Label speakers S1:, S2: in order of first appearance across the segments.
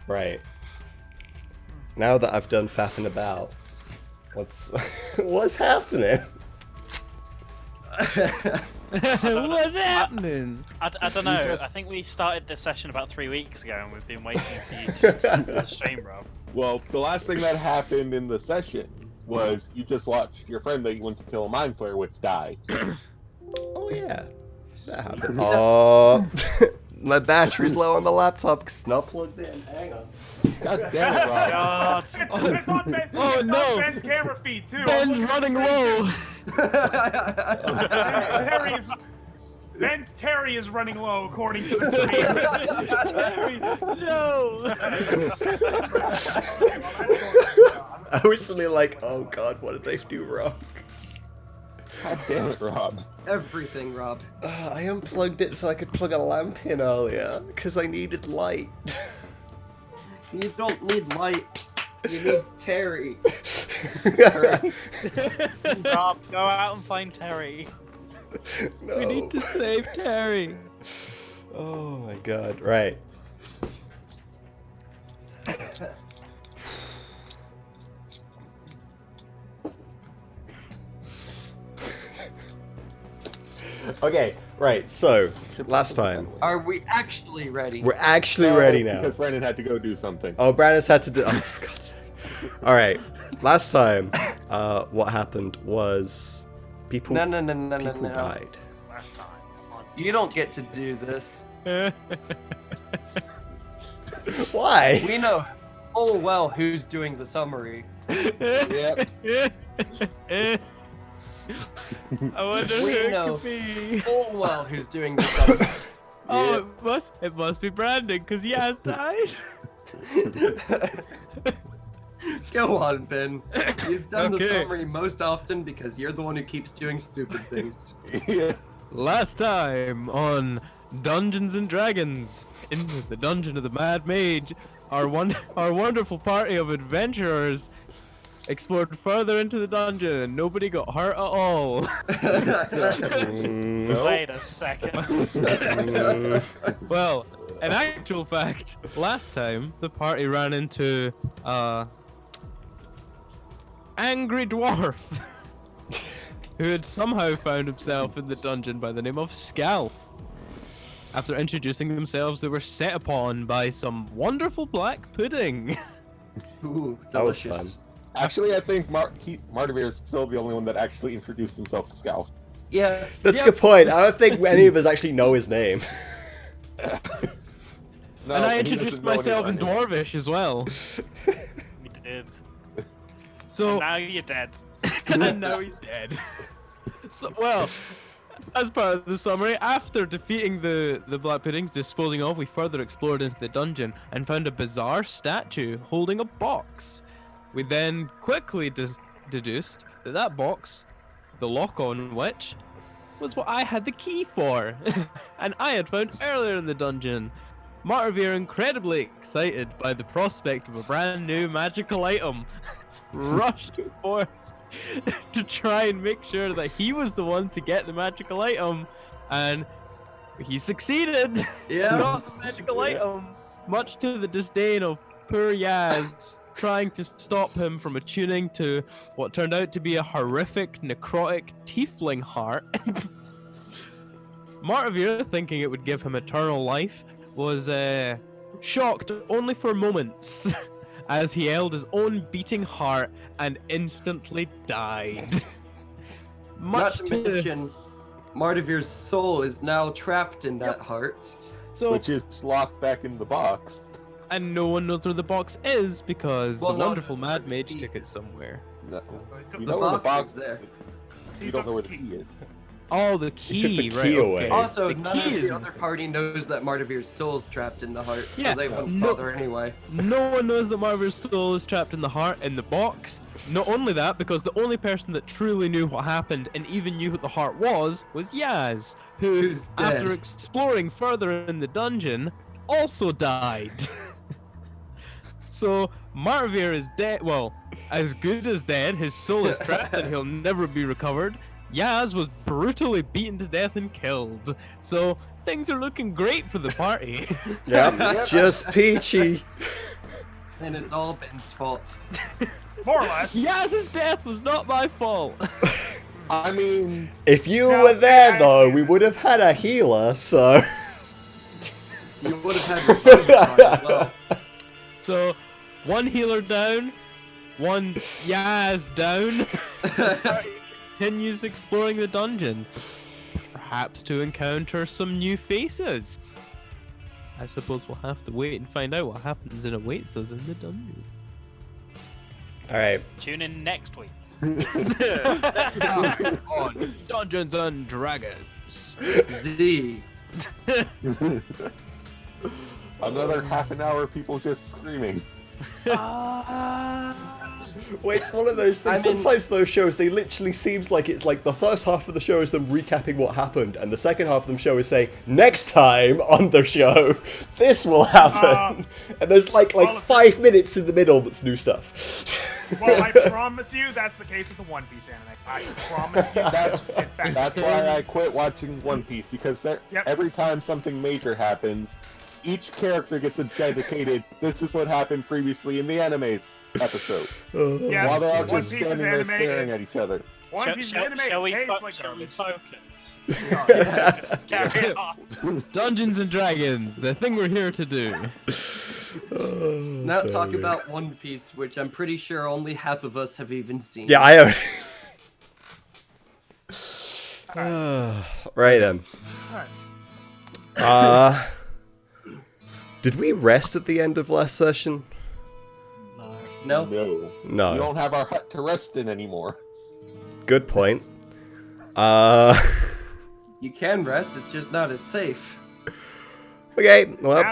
S1: Right. Now that I've done faffing about, what's what's happening?
S2: What's happening?
S3: I don't know. I think we started this session about 3 weeks ago, and we've been waiting for you to send to the stream, Rob.
S4: Well, the last thing that happened in the session was you just watched your friend that you went to kill a mind flayer with die.
S1: Oh yeah, that happened. Oh, my battery's low on the laptop because it's not plugged in. Hang on.
S4: God damn it, Rob.
S3: God.
S5: It's on Ben,
S2: Oh,
S5: it's
S2: no.
S5: on Ben's camera feed too.
S2: Ben's running low.
S5: Ben's Terry is running low according to the stream.
S2: Terry, no.
S1: I was suddenly like, oh god, what did I do wrong?
S4: God damn it, Rob.
S6: Everything, Rob.
S1: I unplugged it so I could plug a lamp in earlier because I needed light.
S6: You don't need light. You need Terry.
S3: Rob, go out and find Terry.
S1: No.
S2: We need to save Terry.
S1: Oh my god, right. Okay, right, so, last time.
S6: Are we actually ready?
S1: We're actually ready now.
S4: Because Brandon had to go do something.
S1: Oh, Brandon's had to do. Oh, for God's sake. Alright, last time, what happened was people,
S6: No.
S1: people died.
S3: Last time. Come on.
S6: You don't get to do this.
S1: Why?
S6: We know full well who's doing the summary.
S4: Yep.
S2: I wonder who
S6: We
S2: it
S6: know
S2: could be.
S6: full well who's doing the summary.
S2: Oh, it must be Brandon because he has died.
S6: Go on, Ben. You've done the
S2: Okay.
S6: summary most often because you're the one who keeps doing stupid things.
S4: Yeah.
S2: Last time on Dungeons and Dragons, in the dungeon of the Mad Mage, our wonderful party of adventurers explored further into the dungeon and nobody got hurt at all.
S3: Wait a second.
S2: Well, in actual fact, last time the party ran into angry dwarf who had somehow found himself in the dungeon by the name of Scalp. After introducing themselves, they were set upon by some wonderful black pudding.
S6: Ooh,
S1: That was
S6: delicious.
S4: Actually, I think Martivir is still the only one that actually introduced himself to Scout.
S6: Yeah.
S1: That's
S2: Yep.
S1: a good point. I don't think any of us actually know his name.
S4: No,
S2: And I
S4: he
S2: introduced
S4: doesn't know
S2: myself in
S4: anyone.
S2: Dwarvish as well.
S3: You did.
S2: So
S3: And now you're dead.
S2: and now he's dead. So, well, as part of the summary, after defeating the Black Puddings, disposing of, we further explored into the dungeon and found a bizarre statue holding a box. We then quickly deduced that that box, the lock on which, was what I had the key for, and I had found earlier in the dungeon. Martivir, incredibly excited by the prospect of a brand new magical item, rushed forth to try and make sure that he was the one to get the magical item, and he succeeded.
S6: Yes.
S2: Got the magical item, much to the disdain of poor Yaz, trying to stop him from attuning to what turned out to be a horrific necrotic tiefling heart. Martivir, thinking it would give him eternal life, was shocked only for moments as he held his own beating heart and instantly died.
S6: Not to mention, Martivir's soul is now trapped in that heart.
S2: So,
S4: Which is locked back in the box.
S2: and no one knows where the box is because
S6: Well,
S2: the
S6: no,
S2: wonderful
S6: it's
S2: Mad
S6: the
S2: Mage
S6: key.
S2: took it somewhere.
S4: No. You
S6: The
S4: know where the
S6: box
S4: box
S6: is there.
S4: You don't know where the key is.
S2: Oh, the
S1: He took
S2: key,
S1: the
S2: right?
S1: key away.
S2: Okay.
S6: Also,
S2: the
S6: none of
S2: key is
S6: the other
S2: missing.
S6: party knows that Martivir's soul's trapped in the heart,
S2: Yeah,
S6: so they wouldn't
S2: no-
S6: bother anyway.
S2: No one knows that Marvi's soul is trapped in the heart in the box. Not only that, because the only person that truly knew what happened and even knew what the heart was Yaz, who,
S6: Who's dead.
S2: after exploring further in the dungeon, also died. So Marvir is dead. Well, as good as dead. His soul is trapped and he'll never be recovered. Yaz was brutally beaten to death and killed. So things are looking great for the party.
S1: Yep, just peachy.
S6: And it's all Ben's fault.
S5: More or less.
S2: Yaz's death was not my fault.
S4: I mean,
S1: If you
S5: No,
S1: were there,
S5: I-
S1: though, we would have had a healer, so...
S6: You would have had revenge as well.
S2: So, one healer down, one Yaz down. Continues exploring the dungeon, perhaps to encounter some new faces. I suppose we'll have to wait and find out what happens and awaits us in the dungeon.
S1: Alright.
S3: Tune in next week.
S2: On Dungeons and Dragons.
S6: Z.
S4: another half an hour of people just screaming.
S1: Wait, it's one of those things.
S6: I mean-
S1: Sometimes those shows, they literally seems like it's like the first half of the show is them recapping what happened, and the second half of the show is saying, next time on the show, this will happen. And there's like
S5: all of
S1: 5 minutes in the middle that's new stuff.
S5: Well, I promise you, that's the case with the One Piece anime. I promise you.
S4: That's
S5: In fact,
S4: that's why I quit watching One Piece, because
S5: Yep.
S4: every time something major happens, each character gets a dedicated, this is what happened previously in the anime's episode.
S5: Yeah,
S4: While they're all
S5: One
S4: just
S5: Piece's
S4: standing there
S5: anime
S4: staring
S5: is-
S4: at each other.
S5: One Piece anime
S3: shall we
S5: tastes like
S3: shall we
S5: garbage.
S3: focus?
S5: Sorry.
S3: Carry on.
S2: Dungeons and Dragons, the thing we're here to do.
S6: Now talk about One Piece, which I'm pretty sure only half of us have even seen.
S1: Yeah, I don't. Right then.
S5: Alright.
S1: Did we rest at the end of last session?
S6: No?
S4: No. We
S1: No.
S4: don't have our hut to rest in anymore.
S1: Good point.
S6: You can rest, it's just not as safe.
S1: Okay, well,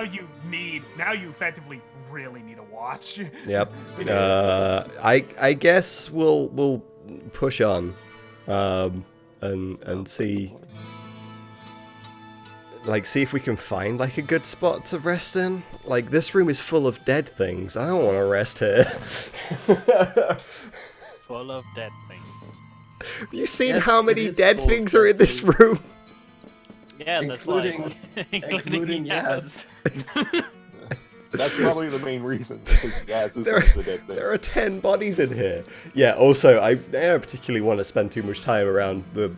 S5: Now you effectively really need a watch.
S1: yep. I guess we'll push on, and see if we can find like a good spot to rest in. Like, this room is full of dead things. I don't want to rest here.
S3: Full of dead things.
S1: Have you seen
S6: Yes,
S1: how
S6: it
S1: many
S6: is
S1: dead
S6: full of
S1: things are
S6: dead
S1: in this
S6: things.
S1: room?
S3: Yeah,
S6: Including-
S3: there's like,
S6: Including
S3: Yaz.
S6: Yaz.
S4: That's probably the main reason, because Yaz is
S1: There,
S4: one of the dead things.
S1: there are 10 bodies in here. Yeah, also, I don't particularly want to spend too much time around the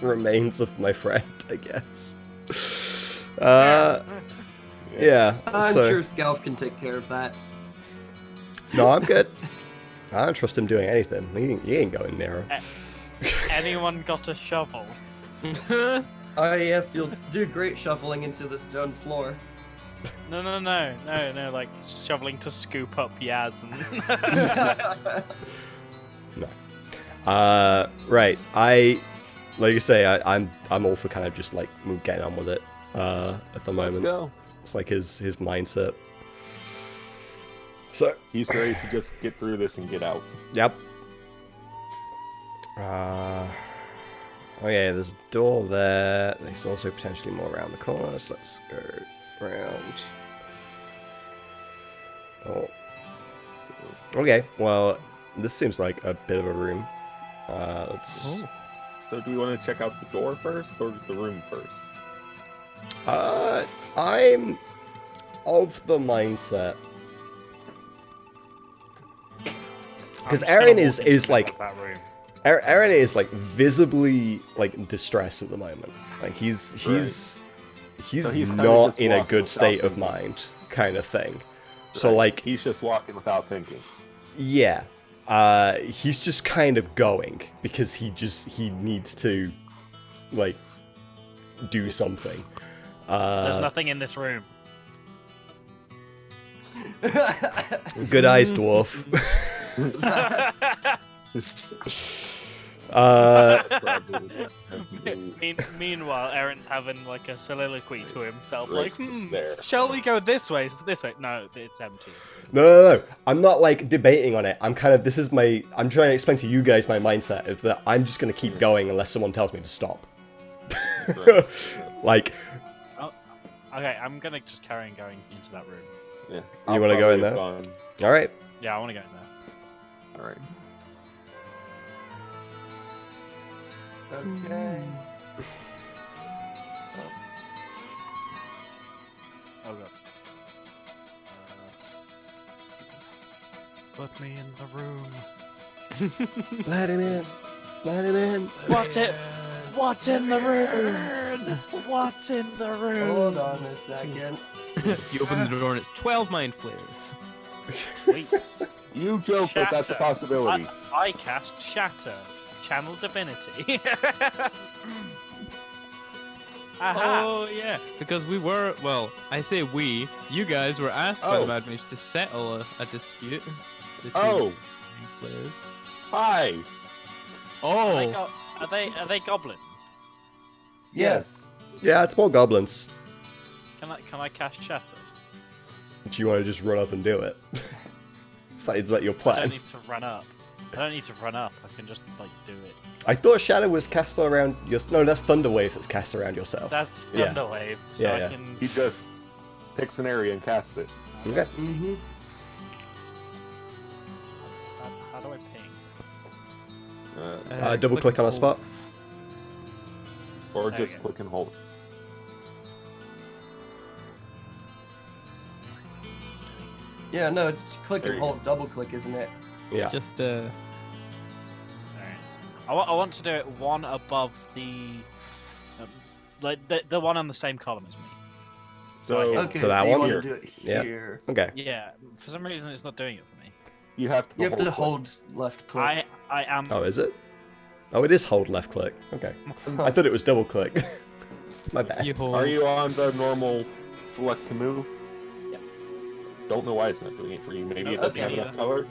S1: remains of my friend, I guess. Yeah,
S6: I'm
S1: so...
S6: sure Scalp can take care of that.
S1: No, I'm good. I don't trust him doing anything. He ain't going near him.
S3: Anyone got a shovel?
S6: Oh yes, you'll do great shoveling into the stone floor.
S3: No, like shoveling to scoop up Yaz and...
S1: Right. Like you say, I'm all for kind of just like getting on with it. At the
S4: Let's
S1: moment,
S4: go.
S1: it's like his mindset. So,
S4: He's ready to just get through this and get out.
S1: yep. Okay, there's a door there. There's also potentially more around the corner, so let's go around. Oh. Okay, well, this seems like a bit of a room. Let's...
S4: So do we want to check out the door first, or the room first?
S1: I'm of the mindset. Because Aaron is like...
S5: That room.
S1: Aaron is like visibly like distressed at the moment. Like he's
S4: So he's kinda
S1: not
S4: just
S1: in a
S4: walking
S1: good
S4: without
S1: state of
S4: thinking.
S1: mind, kind of thing. So
S4: Right.
S1: like,
S4: He's just walking without thinking.
S1: yeah, he's just kind of going because he needs to like do something.
S3: There's nothing in this room.
S1: Good eyes, dwarf.
S3: Meanwhile, Aaron's having like a soliloquy to himself,
S4: Right
S3: like,
S4: there.
S3: shall we go this way? This way? No, it's empty.
S1: No. I'm not like debating on it. I'm kind of I'm trying to explain to you guys my mindset is that I'm just gonna keep going unless someone tells me to stop.
S4: Right.
S1: Like,
S3: Okay, I'm gonna just carry on going into that room.
S4: Yeah.
S1: You wanna go in there?
S4: All
S1: all right.
S3: Yeah, I want to go in there.
S4: right.
S6: Okay.
S3: Oh god. Put me in the room.
S1: Let him in. Let him in.
S3: What's in the room? What's in the room?
S6: Hold on a second.
S2: You open the door and it's 12 mind flayers.
S3: Sweet.
S4: You joke, but that's a
S3: Shatter.
S4: possibility.
S3: I cast Shatter. Channel Divinity. Aha.
S2: Oh yeah, because we were, well, I say we, you guys were asked by the Mad Mage to settle a dispute.
S4: Oh.
S2: Players.
S4: Hi.
S2: Oh.
S3: Are they goblins?
S6: Yes.
S1: Yeah, it's more goblins.
S3: Can I cast Shatter?
S1: Do you want to just run up and do it? Is that your
S3: I
S1: plan?
S3: don't need to run up. I can just like do it.
S1: I thought Shadow was cast around your... No, that's Thunderwave that's cast around yourself.
S3: That's
S1: Yeah.
S3: Thunderwave, so
S1: Yeah,
S3: I can.
S4: He just picks an area and casts it.
S1: Okay.
S6: Mm-hmm.
S3: How do I ping?
S1: Double click on a spot.
S4: Or
S3: There we
S4: just
S3: go.
S4: click and hold.
S6: Yeah, no, it's click
S4: There
S6: and
S4: you
S6: hold, double click, isn't it?
S1: Yeah.
S2: Just,
S3: Alright. I want to do it one above the, like the one on the same column as me.
S4: So
S6: Okay,
S1: So that
S6: you
S1: one?
S6: want
S4: Here.
S6: to do it
S1: Yeah.
S6: here.
S1: Okay.
S3: Yeah, for some reason it's not doing it for me.
S4: you have to
S6: You have to
S4: click.
S6: hold left click.
S3: I am.
S1: Oh, is it? Oh, it is hold left click. Okay. I thought it was double click. My bad.
S2: you hold.
S4: Are you on the normal select to move?
S3: Yep.
S4: Don't know why it's not doing it for you. Maybe it
S3: No,
S4: doesn't
S3: okay,
S4: have enough
S3: yeah.
S4: colors.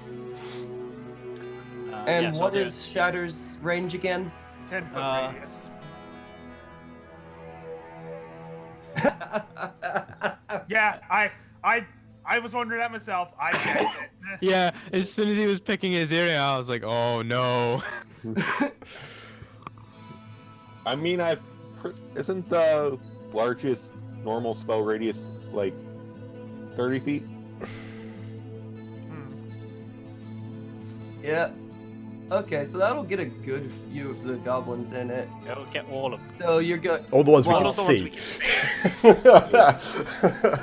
S6: And
S3: yes, I'll
S6: what
S3: do
S6: is Shatter's range again?
S5: 10-foot radius. Yeah, I was wondering that myself. I guessed it.
S2: Yeah, as soon as he was picking his area, I was like, oh no.
S4: I mean, isn't the largest normal spell radius like 30 feet?
S6: Yeah. Okay, so that'll get a good view of the goblins in it.
S3: It'll get all of them.
S6: So you're good.
S1: All the ones we
S6: All
S1: can
S3: of the ones
S1: see.
S3: we can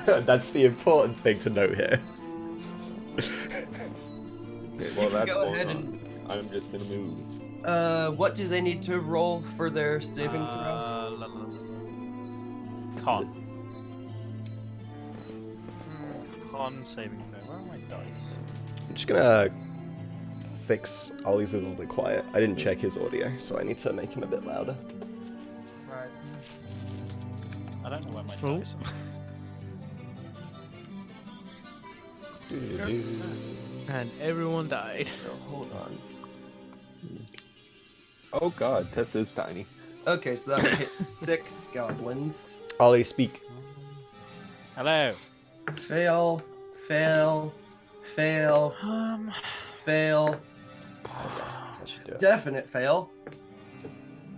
S3: see.
S1: That's the important thing to note here.
S4: Okay, well,
S6: You can
S4: that's
S6: go
S4: going
S6: ahead
S4: on. I'm just gonna move.
S6: What do they need to roll for their saving throw?
S3: La, la, la. Con. Con saving throw. Where are my dice?
S1: I'm just gonna fix Ollie's a little bit quiet. I didn't check his audio, so I need to make him a bit louder.
S5: Right.
S3: I don't know where my
S2: Oh.
S3: dice are.
S2: And everyone died.
S6: Oh, hold on.
S4: Oh god, Tess is tiny.
S6: Okay, so that would hit 6 goblins.
S1: Ollie, speak.
S3: Hello.
S6: Fail, fail, fail, fail.
S1: That should do it.
S6: Definite fail.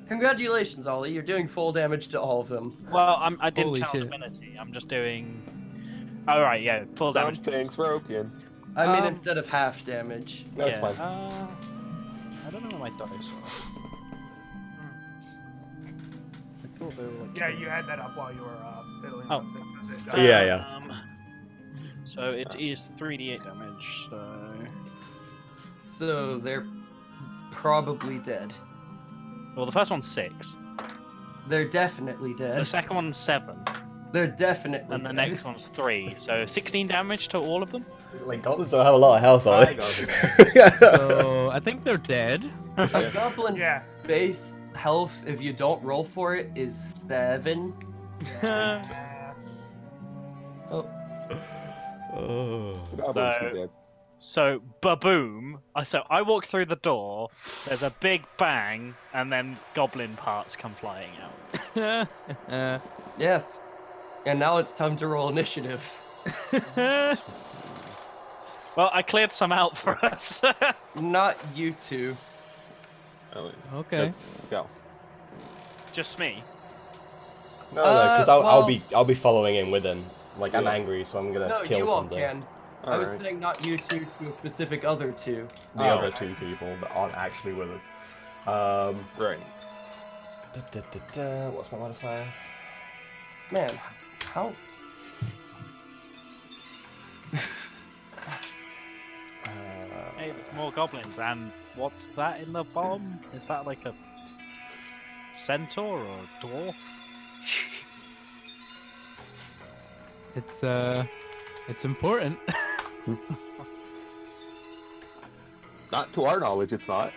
S6: Congratulations, Ollie. You're doing full damage to all of them.
S3: Well, I didn't
S2: Holy
S3: channel
S2: shit.
S3: Divinity. I'm just doing. Oh right, yeah, full damage.
S4: Something's broken.
S6: I mean,
S3: Um,
S6: instead of half damage.
S1: No, it's
S3: Yeah,
S1: fine.
S3: I don't know where my dice are. I thought they were like.
S5: Yeah, you had that up while you were fiddling
S3: Oh.
S5: with it. Was it,
S1: Yeah, yeah.
S3: So it is 3d8 damage. So.
S6: So they're probably dead.
S3: Well, the first one's 6.
S6: They're definitely
S3: The
S6: dead.
S3: second one's 7,
S6: They're definitely
S3: and the
S6: dead.
S3: next one's 3. So 16 damage to all of them.
S1: Like, goblins don't have a lot of health, are
S4: Hi,
S1: they?
S2: So I think they're dead.
S6: A goblin's
S5: Yeah.
S6: base health, if you don't roll for it, is 7. Oh,
S1: Oh.
S4: Goblins
S3: So-
S4: are dead.
S3: So, ba-boom. So I walk through the door, there's a big bang, and then goblin parts come flying out.
S6: yes. And now it's time to roll initiative.
S3: Well, I cleared some out for us.
S6: Not you two.
S4: Oh,
S2: Okay.
S4: That's Scout.
S3: Just me.
S1: No, because I'll
S6: well-
S1: be following in with him. Like, I'm
S4: Yeah.
S1: angry, so I'm gonna
S6: No,
S1: kill
S6: you all
S1: something.
S6: can. I was
S4: Alright.
S6: saying not you two to a specific other two.
S1: The
S4: Oh.
S1: other two people that aren't actually with us.
S4: Right.
S1: What's my modifier?
S6: Man, how?
S3: more goblins. And what's that in the bottom? Is that like a centaur or a dwarf?
S2: It's important.
S4: Not to our knowledge, it's not.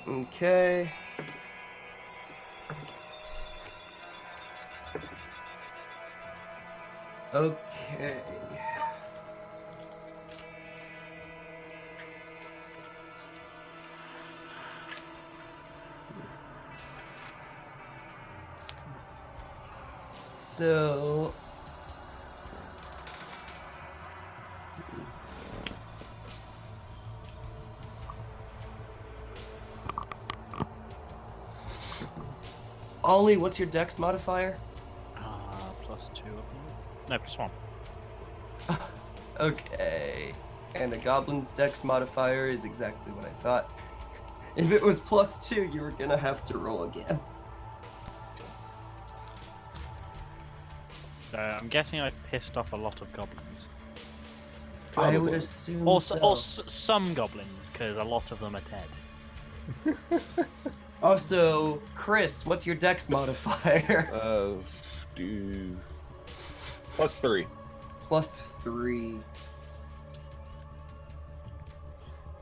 S6: Okay. Okay. So Ollie, what's your dex modifier?
S3: +2. No, +1.
S6: Okay. And the goblin's dex modifier is exactly what I thought. If it was +2, you were gonna have to roll again.
S3: I'm guessing I've pissed off a lot of goblins.
S6: I would
S1: Probably.
S6: assume
S3: Or,
S6: so.
S3: some goblins, because a lot of them are dead.
S6: Also, Chris, what's your dex modifier?
S4: Do +3.
S6: +3.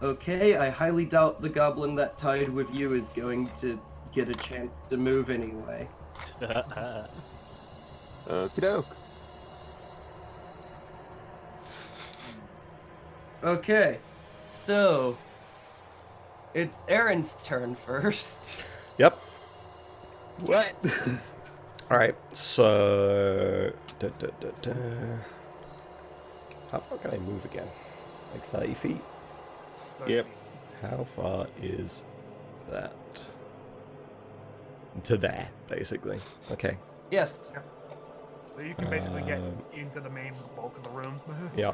S6: Okay, I highly doubt the goblin that tied with you is going to get a chance to move anyway.
S4: Okie doke.
S6: Okay, so it's Aaron's turn first.
S1: Yep.
S4: What?
S1: All right. So, how far can I move again? Like 30 feet?
S4: Yep.
S1: How far is that? To there, basically. Okay.
S6: Yes.
S5: So you can basically get into the main bulk of the room.
S1: Yeah.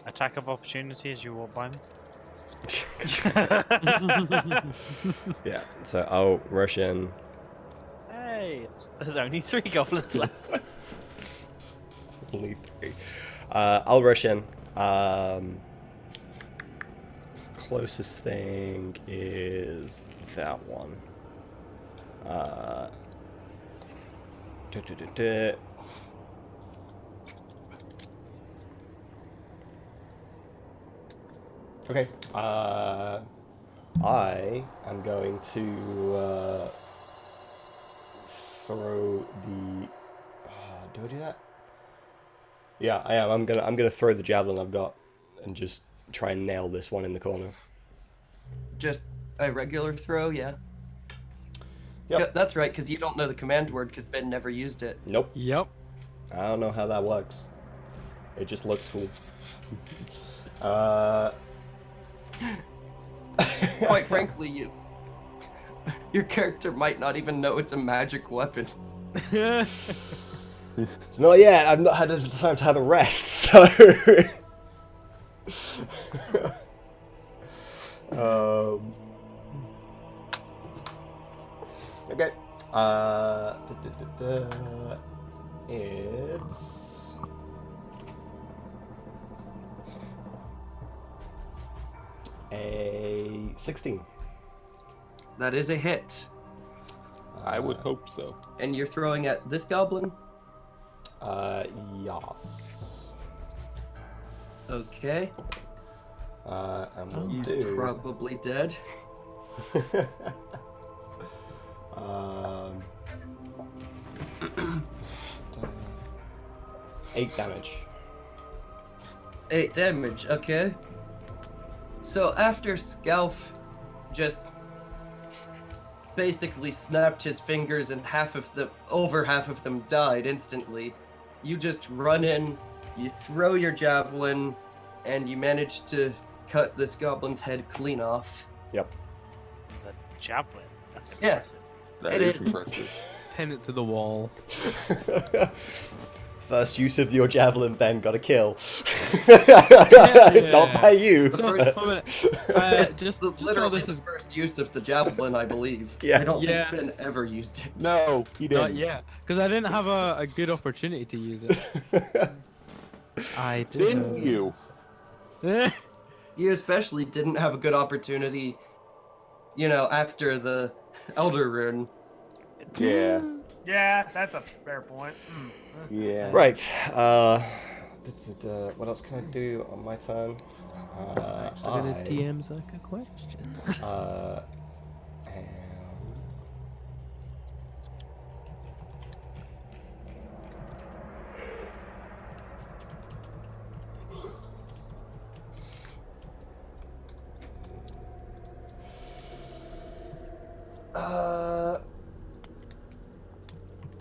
S3: Attack of opportunity as you walk by me.
S1: Yeah. So I'll rush in.
S3: Hey, there's only 3 goblins left.
S1: Only 3. I'll rush in. Closest thing is that one. Okay. I am going to throw the. Do I do that? Yeah, I am. I'm gonna throw the javelin I've got and just try and nail this one in the corner.
S6: Just a regular throw, yeah.
S1: Yep.
S6: Yeah, that's right, because you don't know the command word because Ben never used it.
S1: Nope.
S2: Yep.
S1: I don't know how that works. It just looks cool.
S6: Quite frankly, your character might not even know it's a magic weapon.
S1: No, yeah, I've not had the time to have a rest, so. Okay. It's a 16.
S6: That is a hit.
S4: I would hope so.
S6: And you're throwing at this goblin?
S1: Yes.
S6: Okay.
S1: And we'll
S6: He's
S1: do...
S6: probably dead.
S1: 8 damage.
S6: 8 damage, okay. So after Scalf just basically snapped his fingers and over half of them died instantly, you just run in, you throw your javelin, and you manage to cut this goblin's head clean off.
S1: Yep.
S3: The javelin. That's
S6: Yeah.
S3: impressive.
S4: That
S6: It
S4: is
S6: is.
S4: impressive.
S2: Pin it to the wall.
S1: First use of your javelin, Ben. Got a kill. Not by you.
S6: The first-
S2: One minute. Just
S6: Literally
S2: while this
S6: the
S2: is
S6: first use of the javelin, I believe.
S1: Yeah.
S6: I don't
S2: Yeah.
S6: think Ben ever used it.
S4: No, he
S2: not
S4: didn't.
S2: yet, because I didn't have a good opportunity to use it. I didn't.
S4: Didn't you?
S6: You especially didn't have a good opportunity, you know, after the Elder Rune.
S4: Yeah.
S5: Yeah, that's a fair point.
S4: Yeah.
S1: Right. What else can I do on my turn?
S2: I'm gonna DM Zach a question.
S1: am-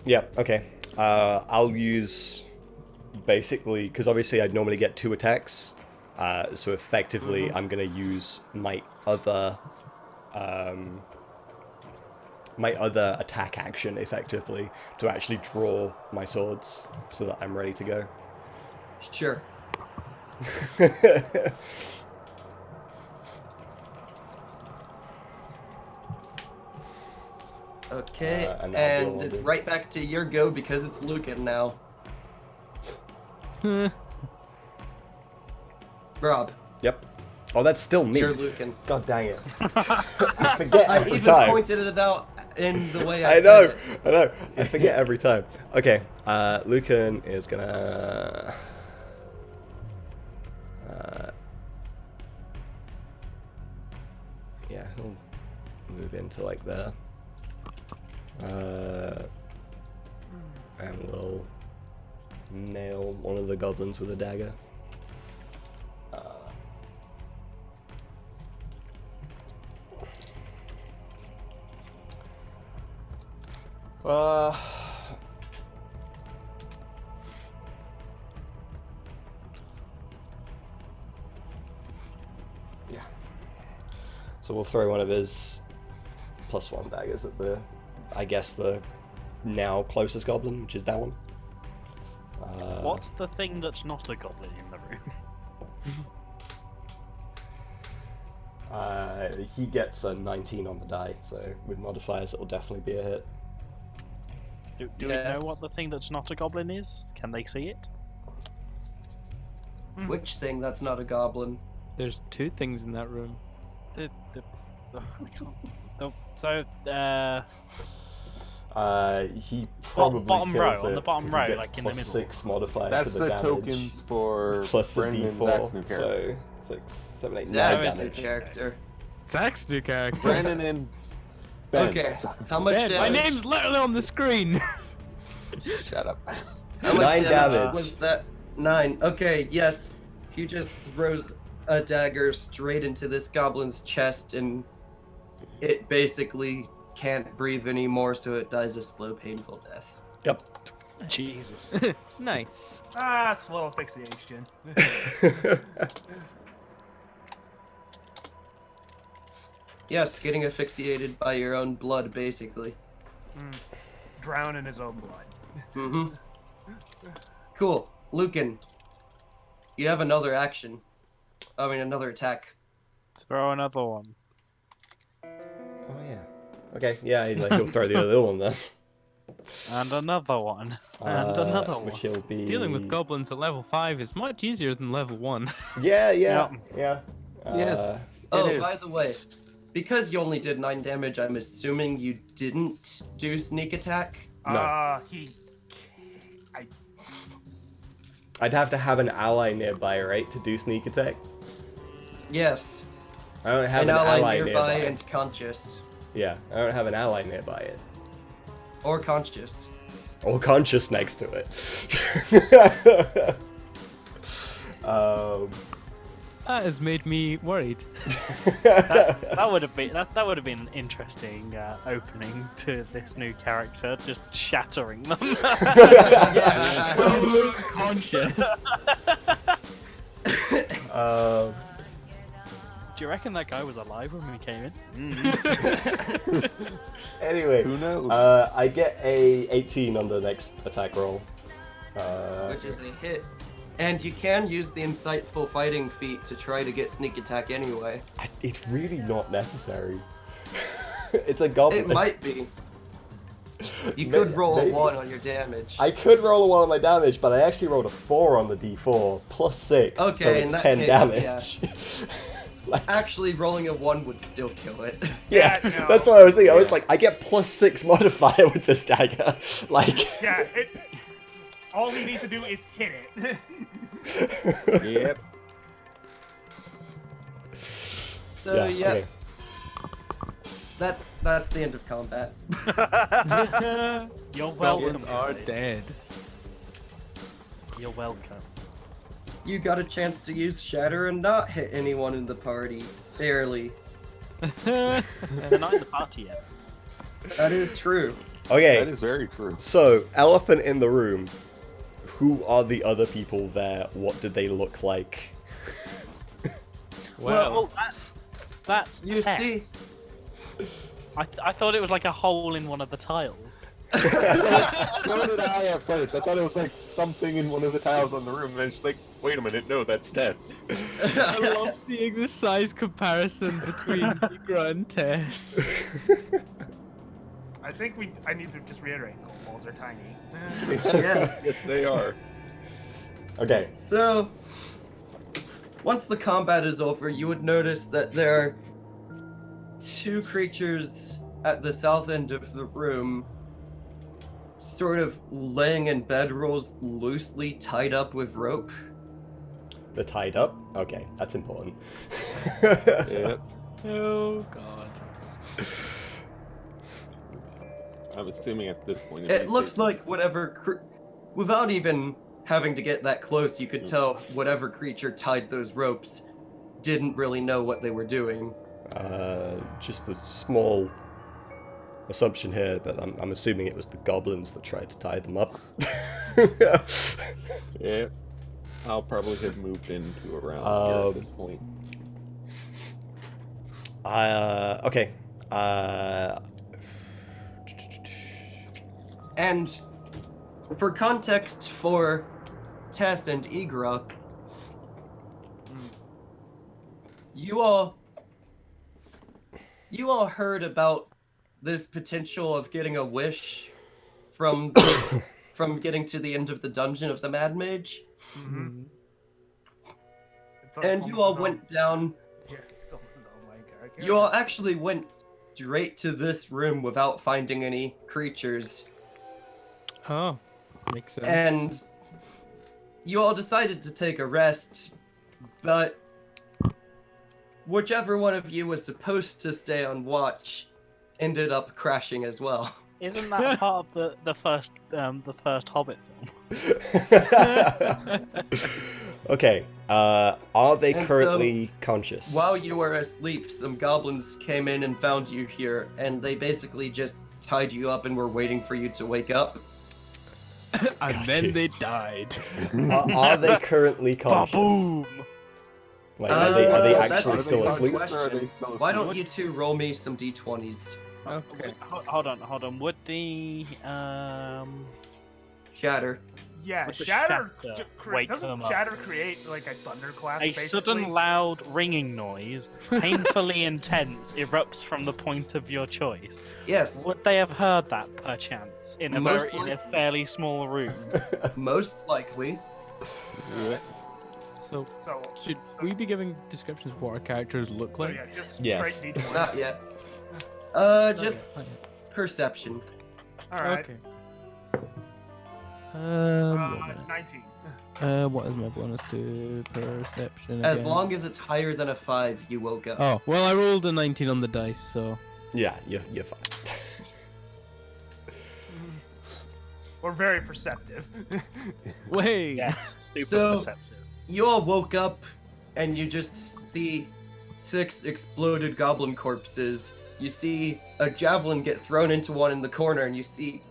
S1: Yeah, okay. I'll use basically, because obviously I'd normally get 2 attacks, so effectively I'm gonna use my other attack action effectively to actually draw my swords so that I'm ready to go.
S6: Sure. Okay,
S1: and
S6: and,
S1: I'll roll
S6: it's
S1: on
S6: right back to your go because it's Lucan now. Rob,
S1: Yep. Oh, that's still me.
S6: you're Lucan.
S1: God dang it. I forget
S6: I
S1: every
S6: even
S1: time.
S6: pointed it out in the way I
S1: I
S6: said
S1: know,
S6: it.
S1: I know. I forget every time. Okay, Lucan is gonna. Yeah, he'll move into like there. And we'll nail one of the goblins with a dagger. Yeah. So we'll throw one of his +1 daggers at the, I guess, the now closest goblin, which is that one.
S3: What's the thing that's not a goblin in the room?
S1: He gets a 19 on the die, so with modifiers it'll definitely be a hit.
S3: Do we
S6: Yes.
S3: know what the thing that's not a goblin is? Can they see it?
S6: Which thing that's not a goblin?
S2: There's 2 things in that room.
S3: I can't- So,
S1: He probably
S3: bottom
S1: kills
S3: row,
S1: it
S3: on the bottom
S1: 'cause he
S3: row,
S1: gets
S3: like in the middle.
S1: +6 modifier
S4: That's
S1: to the
S4: the
S1: damage,
S4: tokens for
S1: plus a
S4: Brendan and Zach's new
S1: D4, so
S4: characters.
S1: 6, 7, 8, 9
S6: Zach's new
S1: damage.
S6: character.
S2: Zach's new character.
S4: Brendan and Ben.
S6: Okay, how much
S2: Ben, my
S6: damage?
S2: name's literally on the screen.
S4: Shut up.
S6: How much
S1: 9 damage.
S6: was that? 9. Okay, yes. He just throws a dagger straight into this goblin's chest, and it basically can't breathe anymore, so it dies a slow, painful death.
S1: Yep.
S3: Jesus.
S2: Nice.
S5: Slow asphyxiation.
S6: Yes, getting asphyxiated by your own blood, basically.
S5: Drown in his own blood.
S6: Mm-hmm. Cool. Lucan, you have another action. I mean, another attack.
S3: Throw another one.
S1: Oh yeah. Okay, yeah, he'll throw the other one then.
S3: And another one. And another one.
S1: Which he'll be...
S2: Dealing with goblins at level 5 is much easier than level 1.
S1: Yeah.
S3: Yep.
S4: Yes.
S6: Oh,
S4: It is.
S6: by the way, because you only did 9 damage, I'm assuming you didn't do sneak attack?
S1: No. I'd have to have an ally nearby, right, to do sneak attack?
S6: Yes.
S1: I don't have
S6: An
S1: an
S6: ally
S1: ally
S6: nearby and conscious.
S1: Yeah, I don't have an ally nearby it.
S6: Or conscious.
S1: Or conscious next to it.
S2: That has made me worried.
S3: That would have been an interesting opening to this new character, just shattering them.
S2: Yeah. Conscious.
S3: Do you reckon that guy was alive when we came in?
S1: Anyway,
S4: Who knows?
S1: I get a 18 on the next attack roll.
S6: which is a hit. And you can use the insightful fighting feat to try to get sneak attack anyway.
S1: It's really not necessary. It's a goblin.
S6: It might be. You
S1: May-
S6: could roll
S1: maybe.
S6: a 1 on your damage.
S1: I could roll a 1 on my damage, but I actually rolled a 4 on the d4, plus 6,
S6: Okay,
S1: so
S6: in
S1: it's
S6: that
S1: 10
S6: case,
S1: damage. Like,
S6: Actually, rolling a 1 would still kill it.
S1: yeah,
S5: Yeah, no.
S1: that's what I was thinking. I was
S6: Yeah.
S1: like, I get plus 6 modifier with this dagger. Like,
S5: Yeah, all he needs to do is hit it.
S4: Yep.
S6: So yeah,
S1: okay.
S6: that's the end of combat.
S3: You're welcome.
S2: Goblins are
S3: guys.
S2: dead.
S3: You're welcome.
S6: You got a chance to use Shatter and not hit anyone in the party. Barely.
S3: They're not in the party yet.
S6: That is true.
S1: Okay,
S4: That is very true.
S1: so, elephant in the room. Who are the other people there? What did they look like?
S3: Well, that's
S6: You
S3: text.
S6: see,
S3: I thought it was like a hole in one of the tiles.
S4: So did I at first. I thought it was like something in one of the tiles on the room, and then she's like, wait a minute, no, that's Tess.
S2: I love seeing the size comparison between Tigra and Tess.
S5: I think I need to just reiterate, kobolds are tiny.
S6: Yes.
S4: Yes, they are.
S1: Okay,
S6: So, once the combat is over, you would notice that there are 2 creatures at the south end of the room, sort of laying in bedrolls, loosely tied up with rope.
S1: they're tied up. Okay, that's important.
S4: Yep.
S2: Oh god.
S4: I'm assuming at this point.
S6: It looks like whatever, without even having to get that close, you could tell whatever creature tied those ropes didn't really know what they were doing.
S1: Just a small assumption here, but I'm assuming it was the goblins that tried to tie them up.
S4: Yeah. I'll probably have moved into around here at this point.
S1: Okay.
S6: And for context for Tess and Igra, you all heard about this potential of getting a wish from from getting to the end of the dungeon of the Mad Mage,
S5: Mm-hmm.
S6: and you all went down.
S5: Yeah, it's almost an online character.
S6: You all actually went straight to this room without finding any creatures.
S2: Oh, makes sense.
S6: And you all decided to take a rest, but whichever one of you was supposed to stay on watch ended up crashing as well.
S3: Isn't that part of the first Hobbit film?
S1: Okay. Are they
S6: And so,
S1: currently conscious?
S6: While you were asleep, some goblins came in and found you here, and they basically just tied you up and were waiting for you to wake up.
S2: And
S1: Got
S2: then
S1: you.
S2: they died.
S1: Are they currently conscious?
S3: Boom!
S1: Like, are they
S6: that's
S1: actually
S6: a
S1: still
S6: good
S1: asleep?
S6: question.
S4: Or are they still
S6: Why
S4: asleep?
S6: don't you two roll me some d20s?
S2: Okay.
S3: Hold on. Would the
S6: Shatter.
S5: Yeah,
S3: With the
S5: Shatter.
S3: shatter,
S5: Cre-
S3: wake
S5: doesn't
S3: them up.
S5: Shatter create like a thunderclap?
S3: a
S5: basically?
S3: sudden loud ringing noise, painfully intense, erupts from the point of your choice?
S6: Yes,
S3: Would they have heard that perchance in a
S6: Most
S3: in a
S6: likely.
S3: fairly small room?
S6: most likely.
S4: Yeah.
S2: So,
S5: So
S2: should we be giving descriptions of what our characters look
S5: So
S2: like?
S5: yeah, just
S1: Yes.
S5: straight D20.
S6: Not yet. Just perception.
S5: All right.
S2: Okay. One minute.
S5: 19.
S2: What is my bonus to perception?
S6: As
S2: again?
S6: long as it's higher than a 5, you woke up.
S2: Oh, well, I rolled a 19 on the dice, so.
S1: Yeah, you're fine.
S5: We're very perceptive.
S2: Wait!
S3: Yes, super
S6: So-
S3: perceptive.
S6: You all woke up and you just see 6 exploded goblin corpses. You see a javelin get thrown into one in the corner, and you see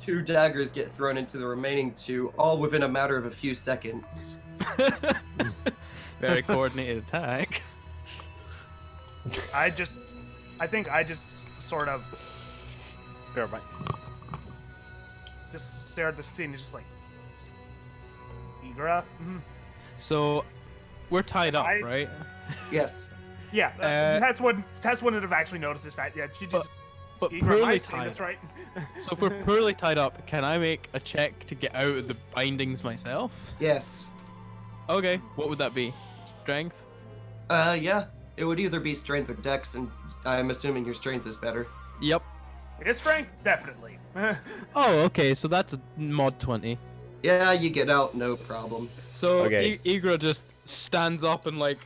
S6: 2 daggers get thrown into the remaining 2, all within a matter of a few seconds.
S2: Very coordinated attack.
S5: I think I just sort of
S3: You're right.
S5: just stare at the scene and just like, Igra. Mhm.
S2: So we're tied up,
S5: I-
S2: right?
S6: Yes.
S5: Yeah, Tess wouldn't have actually noticed this fact yet. She just.
S2: But
S5: Igra, am I
S2: poorly
S5: saying
S2: tied.
S5: this right?
S2: So if we're poorly tied up, can I make a check to get out of the bindings myself?
S6: Yes.
S2: Okay, what would that be? Strength?
S6: Yeah. It would either be strength or dex, and I'm assuming your strength is better.
S2: Yep.
S5: It is strength, definitely.
S2: Oh, okay, so that's a mod 20.
S6: Yeah, you get out, no problem.
S2: So
S1: Okay.
S2: Igra just stands up and like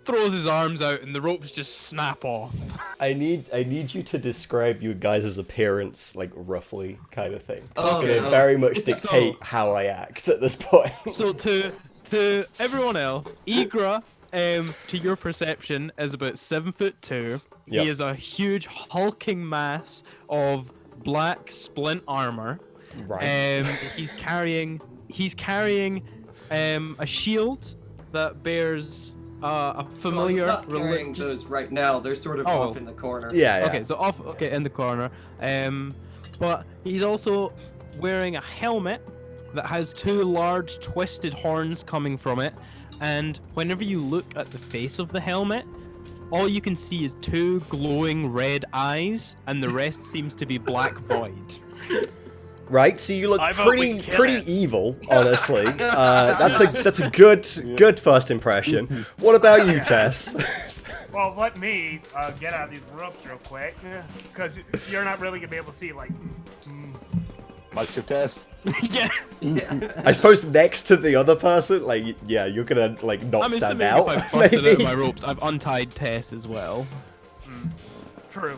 S2: throws his arms out and the ropes just snap off.
S1: I need you to describe you guys' appearance, like roughly, kind of thing. It's
S6: Oh,
S1: gonna
S6: no.
S1: very much dictate how I act at this point.
S2: So to everyone else, Igra, to your perception, is about 7'2".
S1: Yep.
S2: He is a huge hulking mass of black splint armor.
S1: Right.
S2: He's carrying a shield that bears a familiar
S6: Well, he's not carrying
S2: religious.
S6: those right now. They're sort of
S2: Oh.
S6: off in the corner.
S1: Yeah.
S2: Okay, so off. Okay, in the corner. But he's also wearing a helmet that has two large twisted horns coming from it, and whenever you look at the face of the helmet, all you can see is two glowing red eyes, and the rest seems to be black void.
S1: Right, so you look
S3: I vote we
S1: pretty
S3: kill it.
S1: evil, honestly. That's a good first impression. What about you, Tess?
S5: Well, let me get out of these ropes real quick, because you're not really gonna be able to see like.
S4: Much of Tess.
S2: Yeah,
S6: Yeah.
S1: I suppose next to the other person, like, yeah, you're gonna like not
S2: I'm
S1: stand
S2: assuming
S1: out.
S2: if I busted out
S1: maybe.
S2: my ropes, I've untied Tess as well.
S5: True.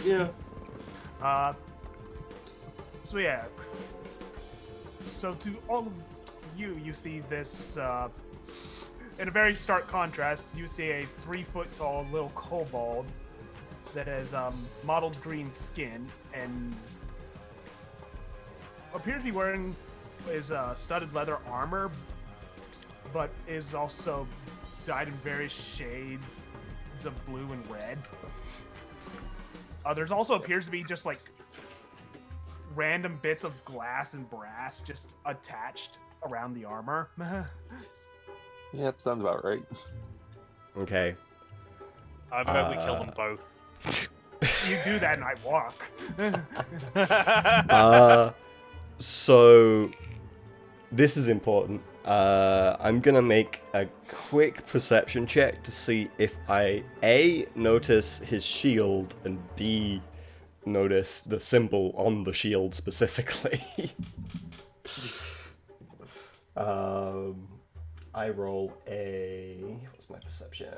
S6: Yeah.
S5: So yeah. So to all of you, you see this. In a very stark contrast, you see a 3-foot tall little kobold that has mottled green skin and appears to be wearing his studded leather armor, but is also dyed in various shades of blue and red. There's also appears to be just like random bits of glass and brass just attached around the armor.
S4: Yep, sounds about right.
S1: Okay.
S3: I bet we kill them both.
S5: You do that and I walk.
S1: So this is important. I'm gonna make a quick perception check to see if I A, notice his shield, and B, notice the symbol on the shield specifically. I roll a... what's my perception?